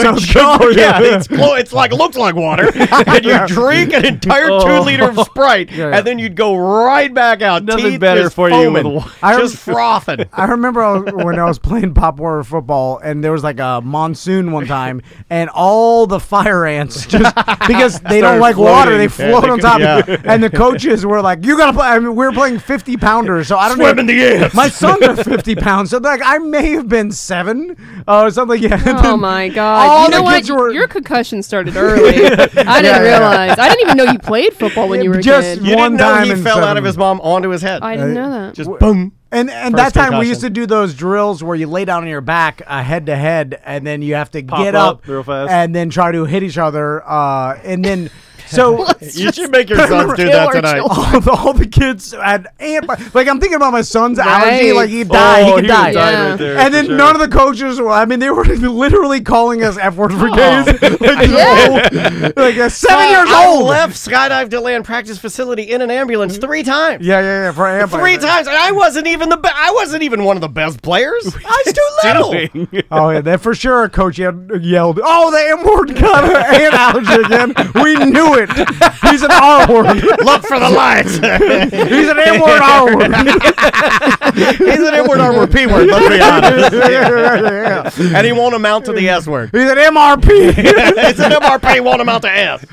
it's like it looks like water, and you drink an entire 2-liter of Sprite, and then you'd go right back out. Nothing teeth better just for foaming, you. Just frothing. I remember when I was playing Pop Warner football, and there was like a monsoon one time, and all the fire ants, just because they don't like water, they float on top. And the coaches were like, "You gotta play." I mean, we were playing 50-pounders, so I don't swim in the ants. My sons are 50 pounds, so like I may have been 7 or something. Yeah. Oh my God! You know what? Your concussion started early. I didn't realize. I didn't even know you played football when you were a kid. You didn't know he fell out of his mom onto his head. I didn't know that. Just boom. And that time we used to do those drills where you lay down on your back head to head, and then you have to get up real fast and then try to hit each other, and then. So you should make your sons do that tonight. All the kids had like I'm thinking about my son's allergy, like he died, he could die. Right there, and then none of the coaches were. I mean, they were literally calling us F words for gays. Like 7 years old. I left Skydive DeLand practice facility in an ambulance 3 times. Yeah, for ambulance. 3 times, and I wasn't even one of the best players. I was too little. Oh yeah, that for sure. Coach yelled, "Oh, the M word got an ant allergy again." We knew it. He's an R word. Look for the lights. He's an M word R word. He's an M word R word P word. Let's be honest. And he won't amount to the S word. He's an MRP. It's an MRP. Won't amount to S.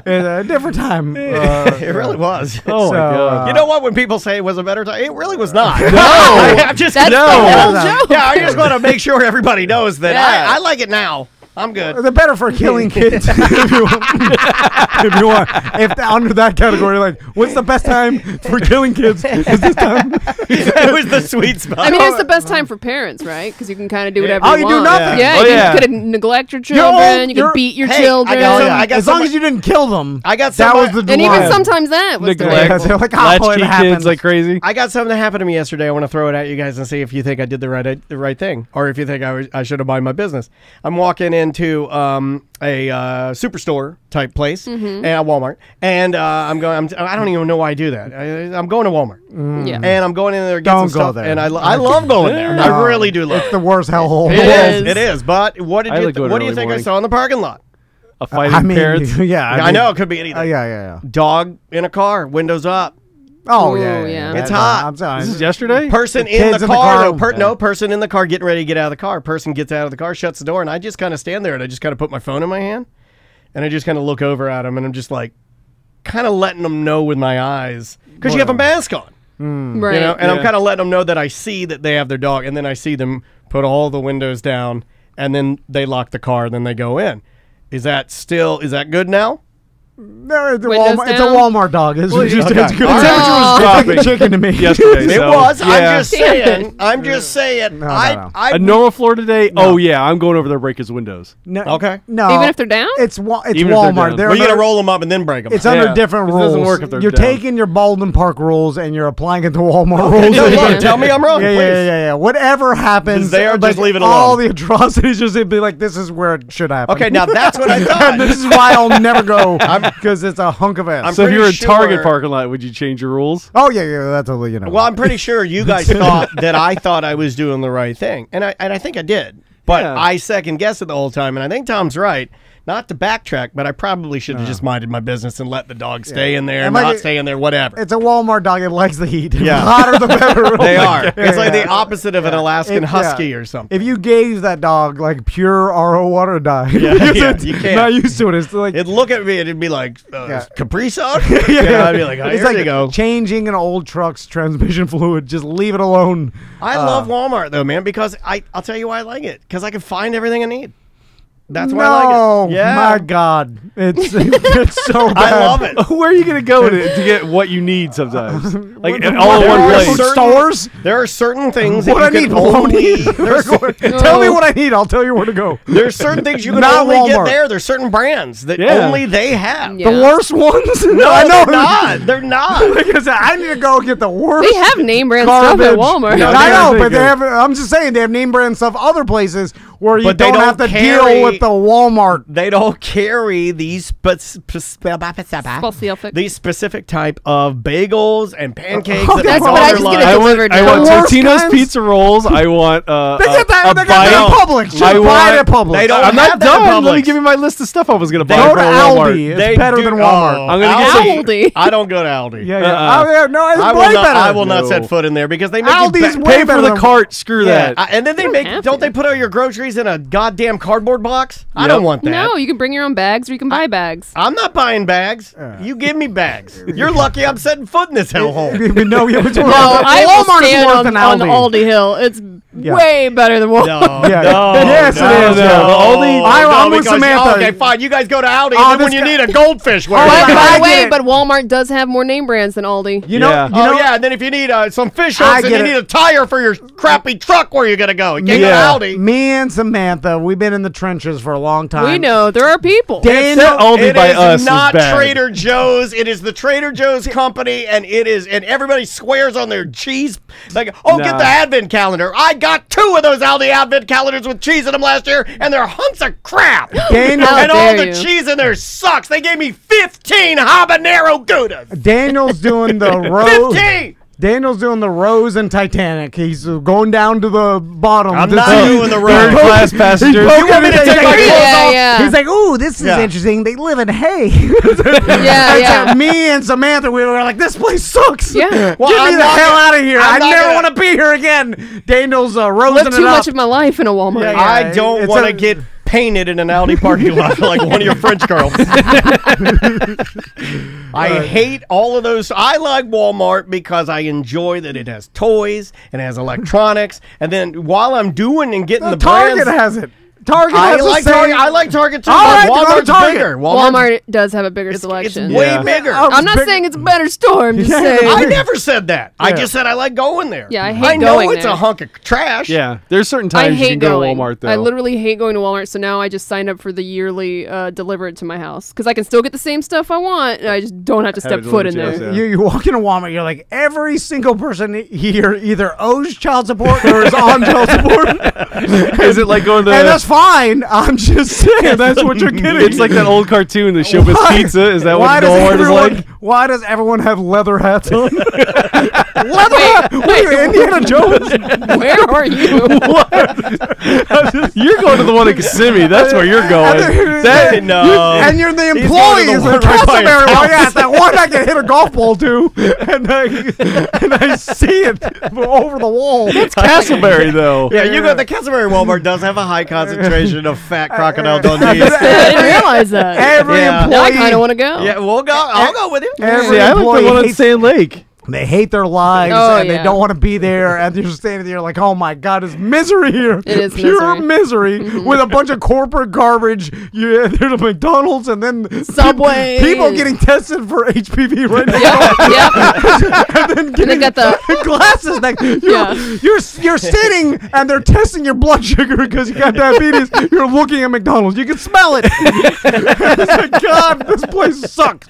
It's a different time. It really was. Oh my God! You know what? When people say it was a better time, it really was not. No, I'm just that's the whole joke. Yeah, I just want to make sure everybody knows that I like it now. I'm good. They're better for killing kids if you want. Under that category, like, what's the best time for killing kids? Is this time? It was the sweet spot. I mean, it's the best time for parents, right? Because you can kind of do whatever you want. You do nothing. Yeah, you could neglect your children. You could beat your children. As long as you didn't kill them. I got that was the and even sometimes that was neglect. They're like, latchkey kids like crazy. I got something that happened to me yesterday. I want to throw it at you guys and see if you think I did the right thing, or if you think I should have minded my business. I'm walking into a superstore type place at Walmart, and I don't even know why I do that. I'm going to Walmart, and I'm going in there to get some stuff, there. and I love going there. I really do love it. It's the worst hellhole. It is. But what do you think I saw in the parking lot? A fighting parents. Yeah, I know it could be anything. Yeah. Dog in a car, windows up. Oh yeah. It's hot. I'm sorry. This is yesterday. Person in the car. No, person in the car getting ready to get out of the car. Person gets out of the car, shuts the door, and I just kind of stand there and I just kind of put my phone in my hand, and I just kind of look over at them, and I'm just like, kind of letting them know with my eyes, because you have a mask on. Right. You know, and I'm kind of letting them know that I see that they have their dog, and then I see them put all the windows down, and then they lock the car, and then they go in. Is that good now? No, it's a Walmart dog. It's just the temperature was dropping. Chicken to me yesterday. It was. Yeah. I'm just saying. No. A normal floor today. No. Oh yeah, I'm going over there to break his windows. No, okay. No, even if they're down. It's Walmart. Well, you gotta roll them up and then break them. It's under different rules. It doesn't work if they're You're down. taking your Baldwin Park rules and you're applying it to Walmart rules. No, tell me I'm wrong. Yeah. Whatever happens, just leave it alone. All the atrocities, just be like, this is where it should happen. Okay, now that's what I thought. This is why I'll never go, because it's a hunk of ass. So if you're in Target parking lot, would you change your rules? Oh yeah, that's totally, you know. Well, I'm pretty sure you guys thought that I thought I was doing the right thing, and I think I did, but I second guessed it the whole time, and I think Tom's right. Not to backtrack, but I probably should have just minded my business and let the dog stay in there, not stay in there, whatever. It's a Walmart dog. It likes the heat. Yeah. The hotter the better. They are. It's like the opposite of an Alaskan Husky or something. If you gave that dog like pure RO water, die. You can't. Not used to it. It's like it'd look at me and it'd be like, Capri Sun? I'd be like, it's here you go. Changing an old truck's transmission fluid. Just leave it alone. I love Walmart though, man, because I'll tell you why I like it. Because I can find everything I need. That's why I like it. Yeah. My God. It's so bad. I love it. Where are you going to go to get what you need sometimes? Like all in one place. Stores? There are certain things what that you can only... Tell me what I need. I'll tell you where to go. There's certain things you can only get there. There's certain brands that only they have. The worst ones? No, I know. They're not. Because I need to go get the worst. They have name brand stuff at Walmart. No, I know, but they have. I'm just saying they have name brand stuff other places where you don't have to deal with the Walmart. They don't carry these specific type of bagels and pancakes. That's what I just get delivered. I want Totino's pizza rolls. I want they get that at Publix. I want it at Publix. I'm not done. Let me give you my list of stuff I was going to buy from Walmart. It's better than Walmart. I'm going to get Aldi. I don't go to Aldi. No, it's way better. I will not set foot in there because they make Aldi's you way pay for the cart. Screw that. And then don't they put all your groceries in a goddamn cardboard box? I don't want that. No, you can bring your own bags or you can buy bags. I'm not buying bags. You give me bags. You're lucky I'm setting foot in this hellhole. I will stand on Aldi Hill. It's way better than Walmart. Yes, it is. I'm with Samantha. Okay, fine. You guys go to Aldi, and then when you need a goldfish, by the way, but Walmart does have more name brands than Aldi. You know, and then if you need some fish hooks and you need a tire for your crappy truck, where you gonna go? You can't go to Aldi. Me and Samantha, we've been in the trenches for a long time. We know there are people. It is not Trader Joe's. It is the Trader Joe's company, and everybody swears on their cheese. Like, get the Advent calendar. I got 2 of those Aldi Advent calendars with cheese in them last year, and they're hunks of crap. And all the cheese in there sucks. They gave me 15 habanero Goudas. Daniel's doing the road. 15. Daniel's doing the Rose and Titanic. He's going down to the bottom. I'm not doing the Rose. Third class passenger. You want me to take my clothes off? He's like, ooh, this is interesting. They live in hay. Me and Samantha, we were like, this place sucks. Yeah. Get me the hell out of here. I never want to be here again. Daniel's rosing it up. Lived too much of my life in a Walmart. I don't want to get painted in an Aldi parking lot like one of your French girls. I hate all of those. I like Walmart because I enjoy that it has toys and it has electronics. And then while I'm doing and getting the brands, Target has it. Target I like Target too. Right, Walmart's bigger. Walmart does have a bigger selection. It's way bigger. I'm not saying it's a better store. I'm just saying. I never said that. I just said I like going there. Yeah, I hate going there. I know it's a hunk of trash. Yeah, there's certain times you can go to Walmart though. I literally hate going to Walmart, so now I just signed up for the yearly deliver it to my house because I can still get the same stuff I want, and I just don't have to step foot in there. You walk into Walmart, you're like, every single person here either owes child support or is on child support. Is it like going to? And that's fine. I'm just saying that's what you're getting. It's like that old cartoon, the Showbiz Pizza. Is that what Walmart is like? Why does everyone have leather hats on? Leather hat? Wait, Indiana Jones? Where are you? You're going to the one at Kissimmee. That's where you're going. And you're the employees of Castleberry. That one I can hit a golf ball to, and I see it over the wall. It's Castleberry, though. Yeah, you got the Castleberry Walmart does have a high concentration concentration of fat crocodile Dundees. I didn't realize that. Every employee. Now I kind of want to go. Yeah, we'll go. I'll go with you. Every I went to employee one on hates- Sand Lake. They hate their lives and they don't want to be there, and they're just standing there like, oh my God, it's misery here. It is pure misery with a bunch of corporate garbage. Yeah, there's a McDonald's and then Subway. People getting tested for HPV right now. Yep. And then getting they got the glasses. Like, you're sitting and they're testing your blood sugar because you got diabetes. You're looking at McDonald's. You can smell it. It's like, God, this place sucks.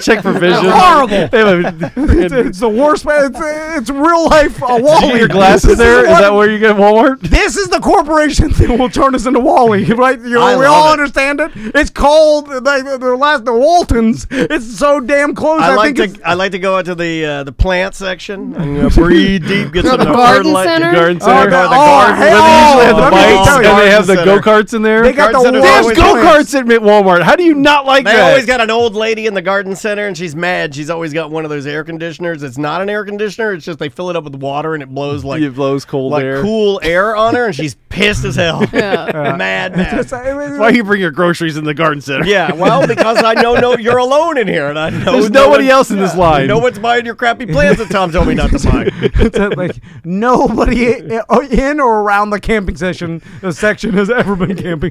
Check for vision. It's horrible. It's the worst. It's real life. Wally. Your glasses there? Is that where you get Walmart? This is the corporation that will turn us into Wally, right? We all understand it. It's called the Waltons. It's so damn close. I like to go into the plant section and breathe deep. Get some garden center. Garden center. The garden. They usually have the let me bikes tell and you. they have the Garden go-karts in there. They got the There's worst go-karts at Walmart. How do you not like They that? always got an old lady in the garden center, and she's mad. She's always got one of those air conditioners. It's not an air conditioner. It's just they fill it up with water, and it blows cold air. Cool air on her, and she's pissed as hell. Mad. Why you bring your groceries in the garden center? Yeah, well, because I know you're alone in here, and I know there's nobody else in this line. You know what's buying your crappy plants that Tom told me not to buy. It's like nobody in or around the camping section has ever been camping.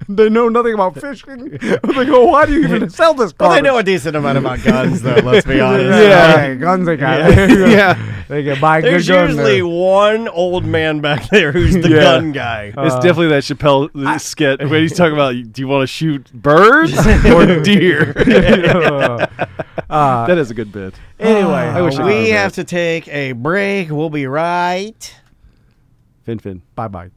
They know nothing about fishing. They go, why do you even sell this? Well, they know a decent amount about guns, though. Let's be honest. Yeah, guns they got. Yeah. They can buy There's good guns. usually one old man back there who's the gun guy. It's definitely that Chappelle skit when he's talking about, do you want to shoot birds or deer? That is a good bit. Anyway, we have to take a break. We'll be right. Fin. Bye-bye.